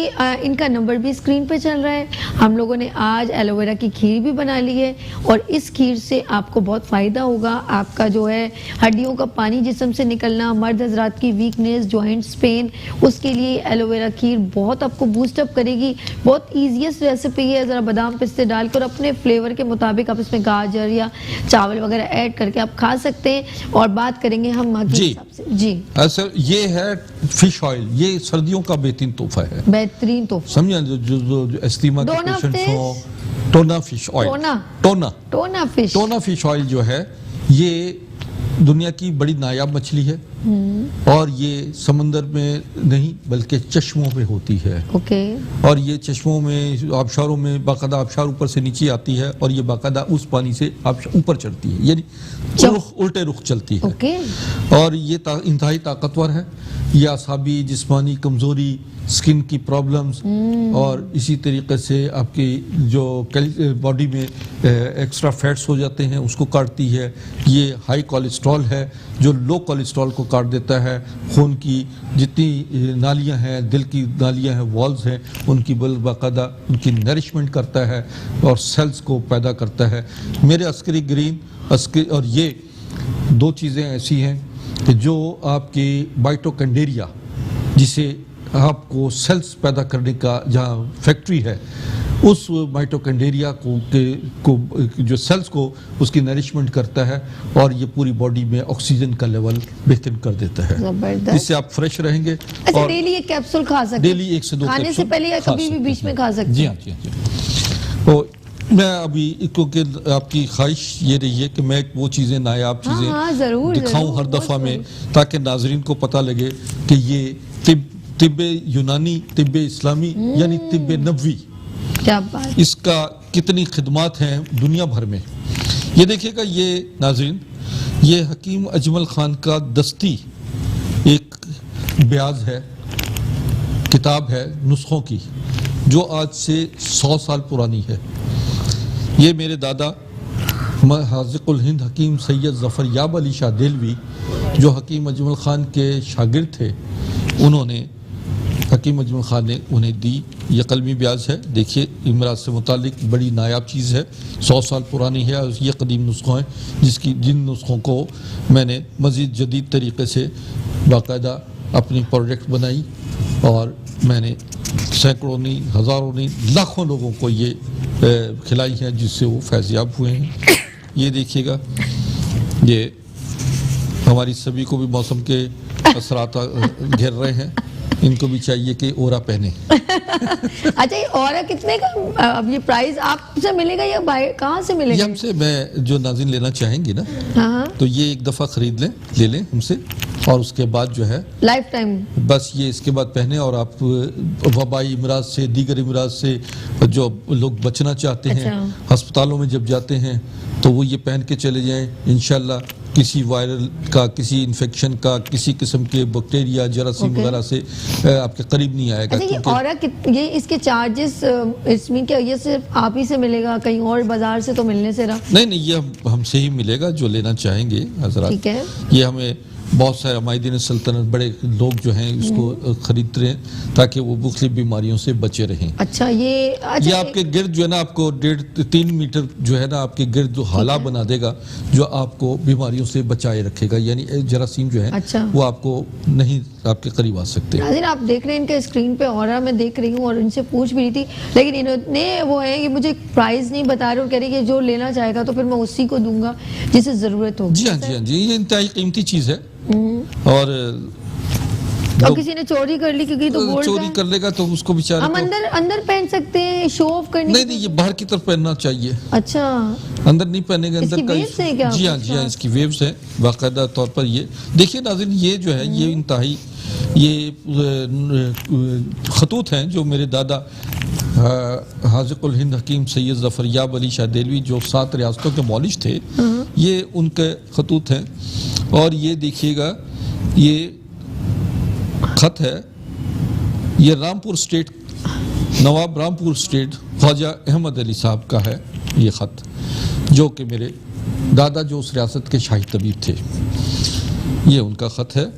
इनका नंबर भी स्क्रीन पे चल रहा है। हम लोगों ने आज एलोवेरा की खीर भी बना ली है और इस खीर से आपको बहुत फ़ायदा होगा। आपका जो है हड्डियों का पानी जिस्म से निकलना, मर्द हज़रात की वीकनेस, जॉइंट्स पेन, उसके लिए एलोवेरा खीर बहुत आपको बूस्टअप करेगी। बहुत ईजीएस्ट रेसिपी है, ज़रा बादाम पिस्ते डालकर अपने फ्लेवर के मुताबिक आप इसमें गाजर या चावल वगैरह ऐड करके आप खा सकते हैं। और बात करेंगे हम माँ के हिसाब से जी। सर ये है फिश ऑयल, ये सर्दियों का बेहतरीन तोहफा है, बेहतरीन तोहफा। समझे जो एस्टीमा के पेशेंट्स हो, टोना फिश ऑयल, टोना फिश ऑयल जो है ये दुनिया की बड़ी नायाब मछली है और ये समंदर में नहीं बल्कि चश्मों में होती है। और ये चश्मों में, आबशारों में बाकायदा आबशार ऊपर से नीचे आती है और ये बाकायदा उस पानी से ऊपर चढ़ती है, यानी उल्टे रुख चलती है। और ये इंतहाई ताकतवर है। ये आसाबी जिस्मानी कमज़ोरी, स्किन की प्रॉब्लम्स और इसी तरीके से आपकी जो बॉडी में एक्स्ट्रा फैट्स हो जाते हैं उसको काटती है। ये हाई कोलेस्ट्रॉल है जो लो कोलेस्ट्रॉल को काट देता है। खून की जितनी नालियां हैं, दिल की नालियां हैं, वॉल्स हैं, उनकी बाकायदा उनकी नरिशमेंट करता है और सेल्स को पैदा करता है। मेरे अस्करी ग्रीन और ये दो चीज़ें ऐसी हैं कि जो आपकी माइटोकॉन्ड्रिया, जिसे आपको सेल्स पैदा करने का जहाँ फैक्ट्री है, उस माइटोकॉन्ड्रिया को जो सेल्स को उसकी नरिशमेंट करता है और ये पूरी बॉडी में ऑक्सीजन का लेवल बेहतर कर देता है। इससे आप फ्रेश रहेंगे। अच्छा, और डेली एक कैप्सूल खा सकते हैं, डेली 1 से 2 खाने से पहले या कभी भी बीच में खा सकते हैं। जी हाँ, जी हाँ। तो मैं अभी क्योंकि आपकी ख्वाहिश ये रही है कि मैं वो चीज़ें नायाब चीज़ें दिखाऊं हर दफ़ा में, ताकि नाजरीन को पता लगे कि ये तिब्बे यूनानी, तिब्बे इस्लामी यानी तिब्बे नबवी, क्या बात, इसका कितनी खिदमात हैं दुनिया भर में। ये देखिएगा, ये नाजरीन, ये हकीम अजमल ख़ान का दस्ती एक ब्याज है, किताब है नुस्खों की, जो आज से 100 साल पुरानी है। ये मेरे दादा हाज़िक़ुल हिंद हकीम सैयद ज़फ़र याब अली शाह देलवी, जो हकीम अजमल ख़ान के शागिर्द थे, उन्होंने हकीम अजमल ख़ान ने उन्हें दी। ये कलमी ब्याज है, देखिए इमराज से मुतालिक बड़ी नायाब चीज़ है, 100 साल पुरानी है। और ये कदीम नुस्खों हैं जिन नुस्खों को मैंने मज़ीद जदीद तरीके से बाकायदा अपनी प्रोडक्ट बनाई और मैंने सैकड़ों नहीं, हज़ारों नहीं, लाखों लोगों को ये खिलाई हैं, जिससे वो फैज़याब हुए हैं। ये देखिएगा, ये हमारी सभी को भी मौसम के असरात घेर रहे हैं, इनको भी चाहिए कि ओरा पहने। अच्छा, ये ओरा कितने का, अब ये प्राइस आपसे मिलेगा या कहाँ से मिलेगा? ये हमसे, मैं जो नाज़रीन लेना चाहेंगे ना, हाँ, तो ये एक दफ़ा ख़रीद लें, ले लें हमसे, और उसके बाद जो है लाइफ टाइम बस ये इसके बाद पहने। और आप वबाई इमराज से, दीगर इमराज से जो लोग बचना चाहते हैं, अच्छा। अस्पतालों में जब जाते हैं तो वो ये पहन के चले जाएं। इंशाल्लाह किसी वायरल का, किसी इन्फेक्शन का, किसी किस्म के बैक्टीरिया, जरासीम वगैरह से आपके करीब नहीं आएगा। अच्छा, ये औरा ये इसके चार्जेस इसमें क्या, ये सिर्फ आप ही से मिलेगा, कहीं और बाजार से तो मिलने से रहा? नहीं, ये हमसे ही मिलेगा, जो लेना चाहेंगे हजरात। ठीक है। ये हमें बहुत सारे हमायदीन सल्तनत बड़े लोग जो हैं इसको खरीदते हैं ताकि वो मुख्तलिफ बीमारियों से बचे रहें। अच्छा, ये आपके गिर्द जो है ना, आपको 1.5-3 मीटर जो है ना आपके गिर्द जो हाला बना देगा, जो आपको बीमारियों से बचाए रखेगा। यानी जरासीम जो है, अच्छा, वो आपको नहीं आपके करीब आ सकते। नाज़रीन, आप देख रहे हैं इनके स्क्रीन पे औरा मैं देख रही हूँ और इनसे पूछ भी रही थी, लेकिन इन्होंने वो है कि मुझे प्राइस नहीं बता रहे और कह रही कि जो लेना चाहेगा तो फिर मैं उसी को दूंगा जिसे जरूरत होगी। जी हाँ, जी हाँ जी, ये इंतहाई कीमती चीज़ है। और किसी ने चोरी कर ली, क्योंकि तो गोल्ड चोरी कर लेगा तो उसको बेचारे हम अंदर पहन सकते हैं, शो ऑफ करने? नहीं, ये बाहर की तरफ पहनना चाहिए। अच्छा, अंदर नहीं पहनेंगे, अंदर का क्या? जी हाँ, जी हाँ, इसकी वेव्स है बाकायदा तौर पर। ये देखिए नाज़रीन, ये जो है ये इंतहाई ये खतूत हैं जो मेरे दादा हाज़िक़ुल हिंद हकीम सैयद ज़फ़र याब अली शाह देलवी, जो 7 रियासतों के मौलिश थे, ये उनके खतूत हैं। और ये देखिएगा, ये खत है, ये रामपुर स्टेट, नवाब रामपुर स्टेट ख्वाजा अहमद अली साहब का है ये ख़त, जो कि मेरे दादा जो उस रियासत के शाही तबीब थे, ये उनका ख़त है।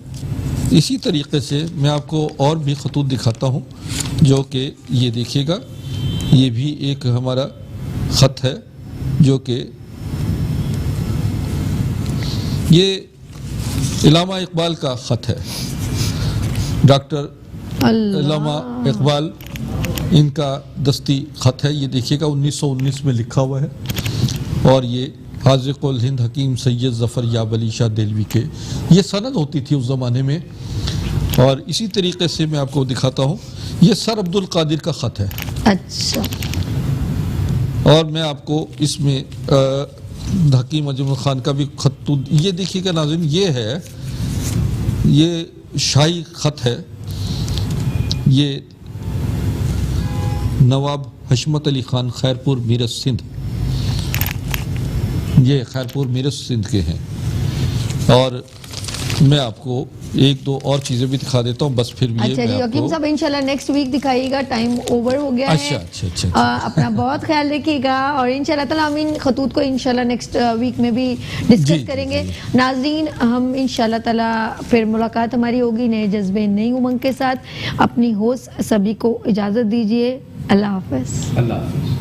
इसी तरीके से मैं आपको और भी खतूत दिखाता हूँ, जो कि ये देखिएगा, ये भी एक हमारा ख़त है, जो कि ये इलामा इकबाल का ख़त है। डॉक्टर इलामा इकबाल, इनका दस्ती ख़त है। ये देखिएगा 1919 में लिखा हुआ है, और ये हाज़िक़ुल हिंद हकीम सैयद ज़फ़र याब अली शाह देलवी के, ये सनद होती थी उस ज़माने में। और इसी तरीके से मैं आपको दिखाता हूँ, ये सर अब्दुल कादिर का ख़त है। अच्छा, और मैं आपको इसमें हकीम अजमल ख़ान का भी ख़त, ये देखिएगा नाज़रीन, ये है, ये शाही ख़त है, ये नवाब हशमत अली ख़ान खैरपुर मीरत सिंध, ये खैरपुर मीरत सिंध के हैं। और मैं आपको 1-2 और चीज़ें भी दिखा देता हूँ, बस फिर भी। अच्छा जी, हकीम साहब इंशाल्लाह नेक्स्ट वीक दिखाइएगा, टाइम ओवर हो गया है। अच्छा। अपना बहुत ख्याल रखिएगा, और इंशाल्लाह ताला हम इन खतूत को इंशाल्लाह नेक्स्ट वीक में भी डिस्कस करेंगे। नाज़रीन, हम इंशाल्लाह ताला फिर मुलाकात हमारी होगी नए जज्बे, नई उमंग के साथ। अपनी होस्ट सभी को इजाज़त दीजिए। अल्लाह हाफ़िज़।